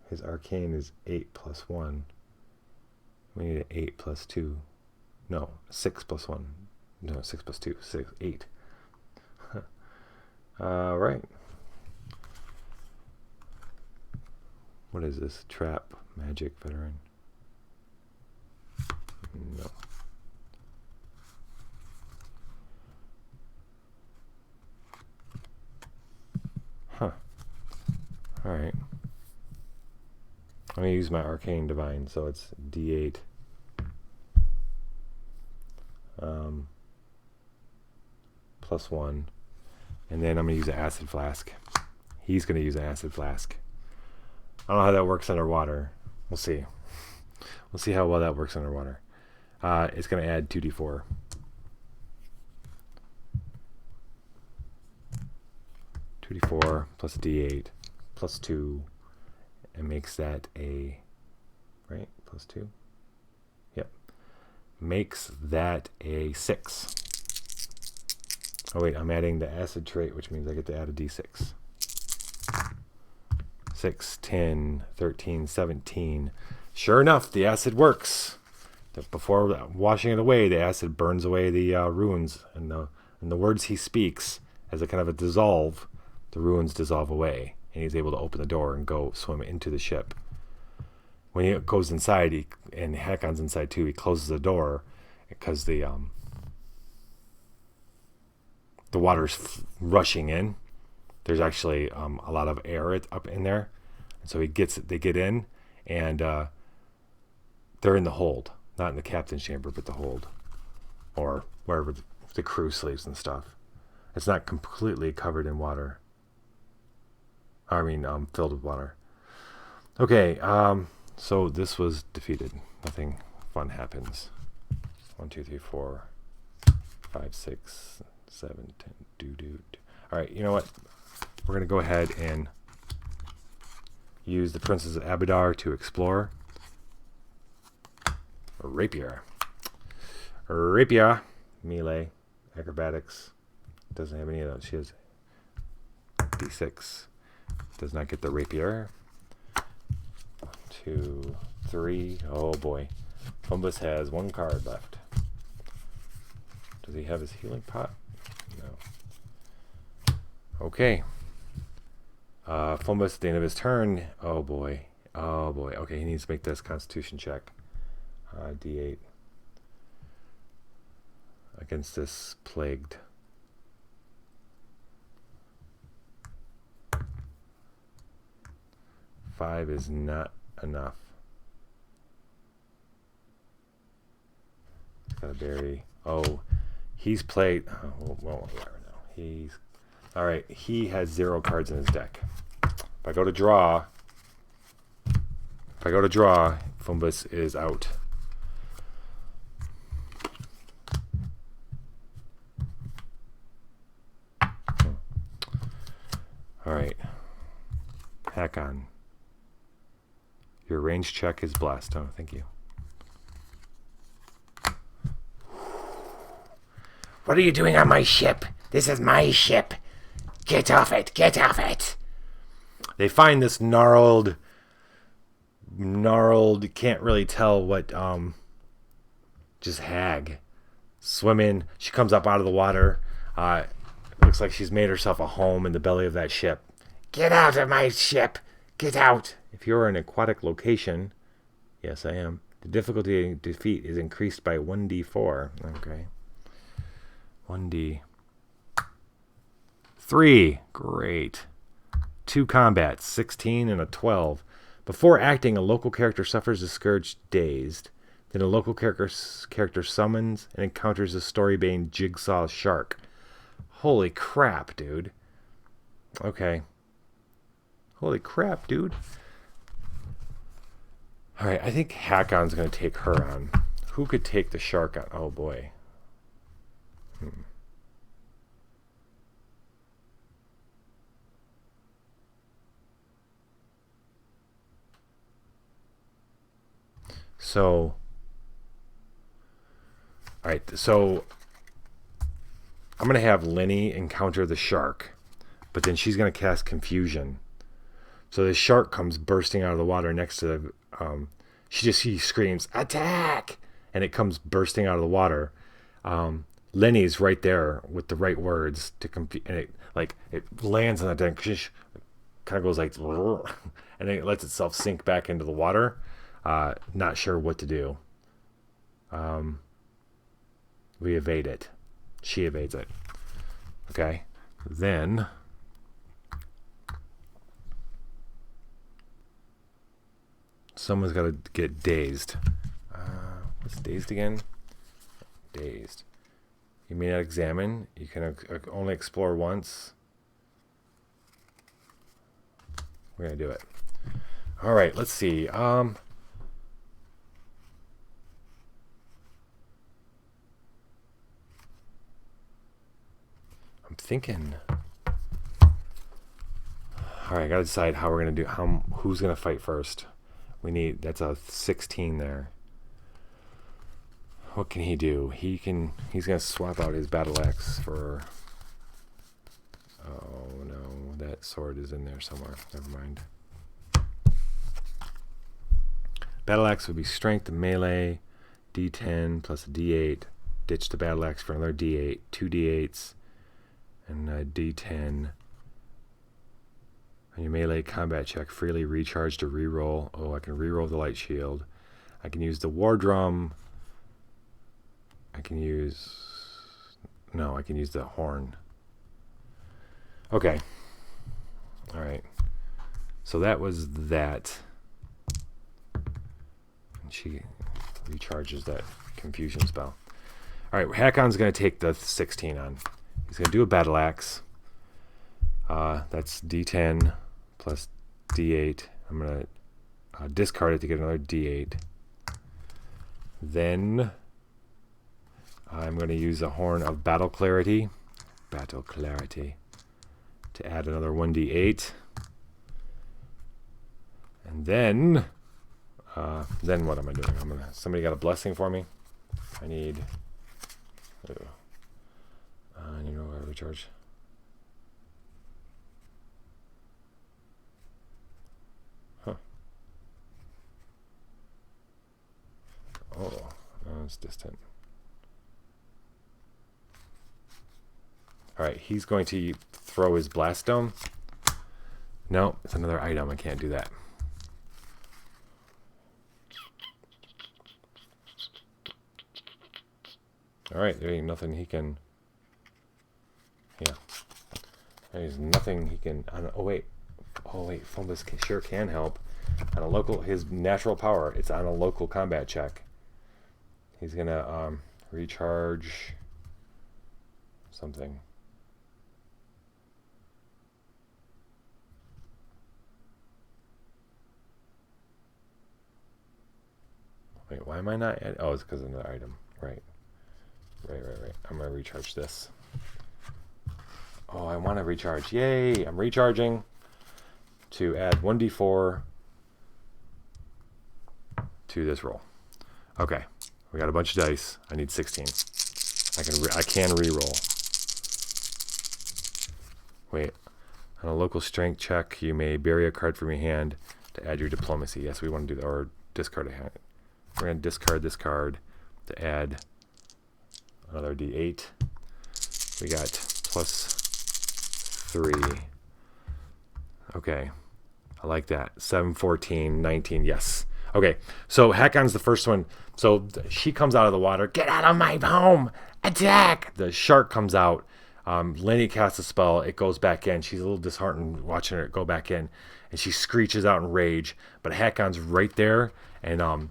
His Arcane is 8 plus 1. We need an 8 plus 2. No, 6 plus 1. No, 6 plus 2. 6, 8. Right. What is this? Trap, Magic, Veteran. No. Huh. Alright. I'm going to use my Arcane Divine, so it's D8. Plus 1. And then I'm going to use an Acid Flask. He's going to use an Acid Flask. I don't know how that works underwater. We'll see. We'll see how well that works underwater. It's going to add 2d4. 2d4 plus d8 plus 2, and makes that a, right, plus 2? Yep. Makes that a 6. Oh wait, I'm adding the acid trait, which means I get to add a d6. 6, 10, 13, 17. Sure enough, the acid works. Before washing it away, the acid burns away the runes, and the words he speaks, as a kind of a dissolve, the runes dissolve away, and he's able to open the door and go swim into the ship. When he goes inside, and Hakon's inside too, he closes the door because the water's rushing in. There's actually a lot of air up in there, and so they get in, and they're in the hold, not in the captain's chamber, but the hold, or wherever the crew sleeps and stuff. It's not completely covered in water. I mean, filled with water. Okay, so this was defeated. Nothing fun happens. 1, 2, 3, 4, 5, 6, 7, 10. All right, you know what? We're going to go ahead and use the Princess of Abadar to explore. Rapier. Melee. Acrobatics. Doesn't have any of those. She has D6. Does not get the rapier. 1, 2, 3. Oh boy. Fumbus has 1 card left. Does he have his healing pot? No. Okay. Fumbus at the end of his turn. Oh boy. Okay, he needs to make this Constitution check. D8. Against this plagued. Five is not enough. It's got a berry. Oh, he's played. Oh, well, now. He's all right. He has 0 cards in his deck. If I go to draw, Fumbus is out. All right. Hakon. Your range check is blessed. Oh, thank you. What are you doing on my ship? This is my ship. Get off it. Get off it. They find this gnarled, can't really tell what, just hag. Swimming. She comes up out of the water. Looks like she's made herself a home in the belly of that ship. Get out of my ship. Get out. If you're in an aquatic location, yes, I am. The difficulty of defeat is increased by 1d4. Okay. 1d4. 3. Great. 2 combats, 16 and a 12. Before acting, a local character suffers discouraged, dazed. Then a local character summons and encounters a story-bane jigsaw shark. Holy crap, dude. Okay. Holy crap, dude. Alright, I think Hakon's going to take her on. Who could take the shark on? Oh, boy. So, alright, so I'm going to have Lenny encounter the shark, but then she's going to cast Confusion. So the shark comes bursting out of the water next to the, she screams, attack! And it comes bursting out of the water. Lenny's right there with the right words to compete, and it lands on the deck, kind of goes like, and it lets itself sink back into the water. Not sure what to do. We evade it. She evades it. Okay. Then someone's got to get dazed. What's dazed again? Dazed. You may not examine. You can only explore once. We're going to do it. All right. Let's see. I'm thinking. All right, I gotta decide how we're gonna do. Who's gonna fight first? That's a 16 there. What can he do? He's gonna swap out his battle axe for. Oh no, that sword is in there somewhere. Never mind. Battle axe would be strength and melee, D10 plus a D8. Ditch the battle axe for another D8, 2 D8s. And a D10. On your melee combat check, freely recharge to reroll. Oh, I can reroll the light shield. I can use the war drum. I can use the horn. Okay. All right. So that was that. And she recharges that confusion spell. All right, Hakon's going to take the 16 on. He's going to do a battle axe. That's D10 plus D8. I'm going to discard it to get another D8. Then I'm going to use a Horn of Battle Clarity. To add another 1D8. And then what am I doing? Somebody got a blessing for me? I need... you know what? Recharge. Huh. Oh, no, it's distant. Alright, he's going to throw his blast dome. No, it's another item. I can't do that. Alright, there ain't nothing he can... Yeah. There's nothing he can... Oh, wait. Fumbus sure can help. On a local... His natural power, it's on a local combat check. He's going to recharge... something. Wait, why am I not... Oh, it's because of another item. Right. Right. I'm going to recharge this. Oh, I want to recharge. Yay! I'm recharging to add 1d4 to this roll. Okay. We got a bunch of dice. I need 16. I can re-roll. Wait. On a local strength check, you may bury a card from your hand to add your diplomacy. Yes, we want to do that. Or discard a hand. We're going to discard this card to add another d8. We got plus 3. Okay. I like that. 7, 14, 19. Yes. Okay. So Hakon's the first one. So she comes out of the water. Get out of my home! Attack! The shark comes out. Lenny casts a spell. It goes back in. She's a little disheartened watching it go back in, and she screeches out in rage. But Hakon's right there and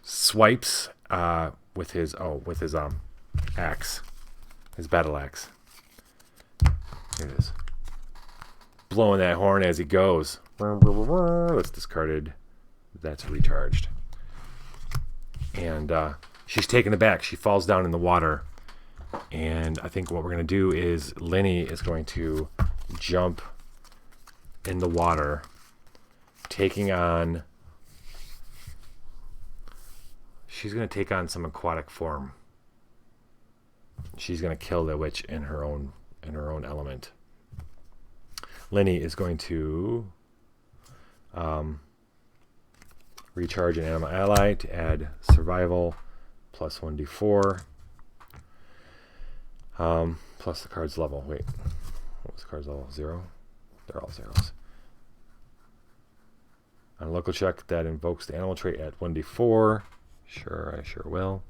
swipes with his axe, his battle axe. Here it is. Blowing that horn as he goes. That's discarded. That's recharged. And she's taken aback. She falls down in the water. And I think what we're going to do is Lenny is going to jump in the water, taking on... She's going to take on some aquatic form. She's going to kill the witch in her own element. Lenny is going to recharge an animal ally to add survival plus 1d4 plus the card's level. Wait, what was the card's level? 0? They're all zeros. On a local check that invokes the animal trait at 1d4. Sure, I sure will.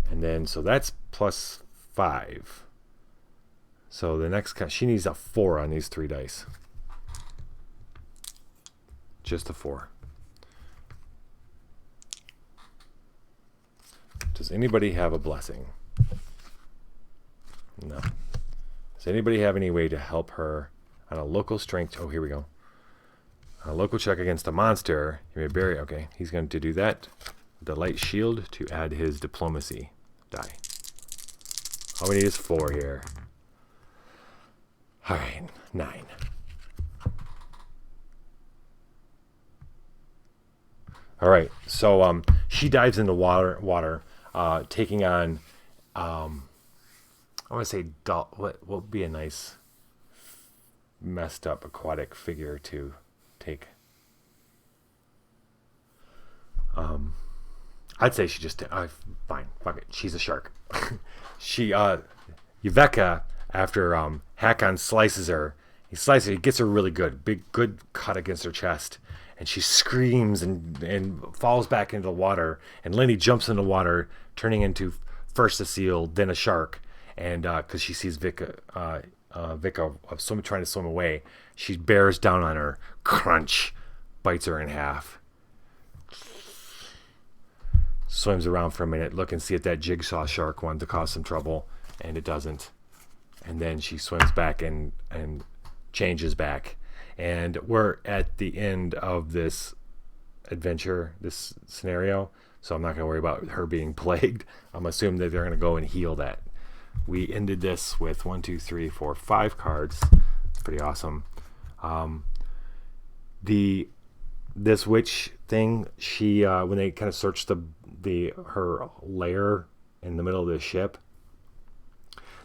And then, so that's plus 5. So the next, she needs a 4 on these 3 dice. Just a 4. Does anybody have a blessing? No. Does anybody have any way to help her on a local strength? Oh, here we go. On a local check against a monster, you may bury. Okay, he's going to do that. The light shield to add his diplomacy die. All we need is 4 here. All right, 9. All right, so she dives into water, taking on, I want to say, what would be a nice messed up aquatic figure to take? I'd say she just, fine, fuck it, she's a shark. She, Yuveka, after Hakon slices her, he gets her really good cut against her chest, and she screams and falls back into the water, and Lenny jumps in the water, turning into first a seal, then a shark, and because she sees Vika trying to swim away, she bears down on her, crunch, bites her in half. Swims around for a minute, look and see if that jigsaw shark wanted to cause some trouble, and it doesn't. And then she swims back and changes back. And we're at the end of this adventure, this scenario, so I'm not going to worry about her being plagued. I'm assuming that they're going to go and heal that. We ended this with 1, 2, 3, 4, 5 cards. It's pretty awesome. This witch thing, she when they kind of searched her lair in the middle of the ship,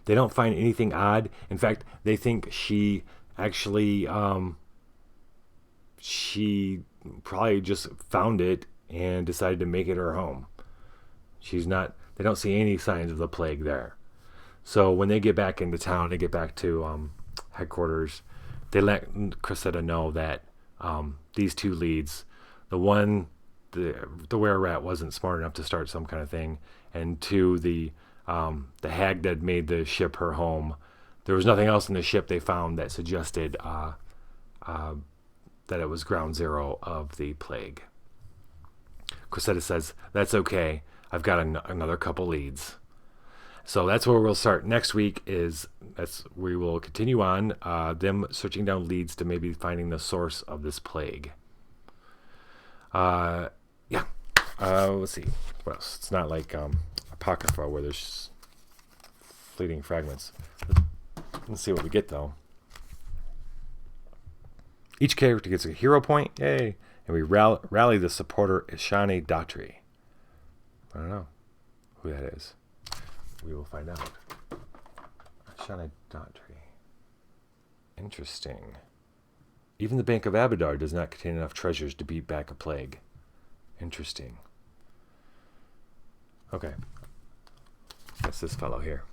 they don't find anything odd. In fact, they think she actually she probably just found it and decided to make it her home. They don't see any signs of the plague there. So when they get back into town, they get back to headquarters, they let Korsova know that these 2 leads, the one, the were-rat wasn't smart enough to start some kind of thing, and 2, the hag that made the ship her home, there was nothing else in the ship they found that suggested that it was ground zero of the plague. Korsova says, that's okay, I've got another couple leads. So that's where we'll start next week. We will continue on them searching down leads to maybe finding the source of this plague. Let's see what else. It's not like Apocrypha where there's fleeting fragments. Let's see what we get though. Each character gets a hero point, yay! And we rally the supporter Ishani Datri. I don't know who that is. We will find out. Ishani Datri. Interesting. Even the Bank of Abadar does not contain enough treasures to beat back a plague. Interesting. Okay. That's this fellow here.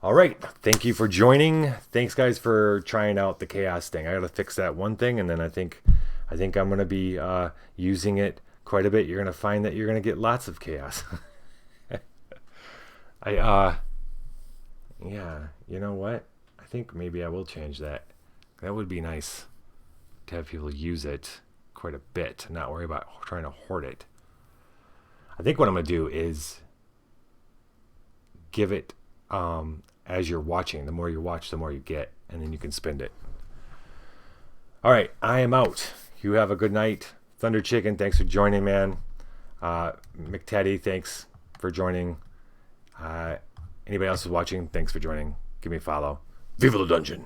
All right. Thank you for joining. Thanks, guys, for trying out the chaos thing. I got to fix that one thing, and then I think I'm going to be using it quite a bit. You're going to find that you're going to get lots of chaos. Yeah, you know what? I think maybe I will change that. That would be nice to have people use it quite a bit, not worry about trying to hoard it. I think what I'm going to do is give it as you're watching. The more you watch, the more you get, and then you can spend it. All right, I am out. You have a good night. Thunder Chicken, thanks for joining, man. McTeddy, thanks for joining. Anybody else who's watching, thanks for joining. Give me a follow. Viva the Dungeon.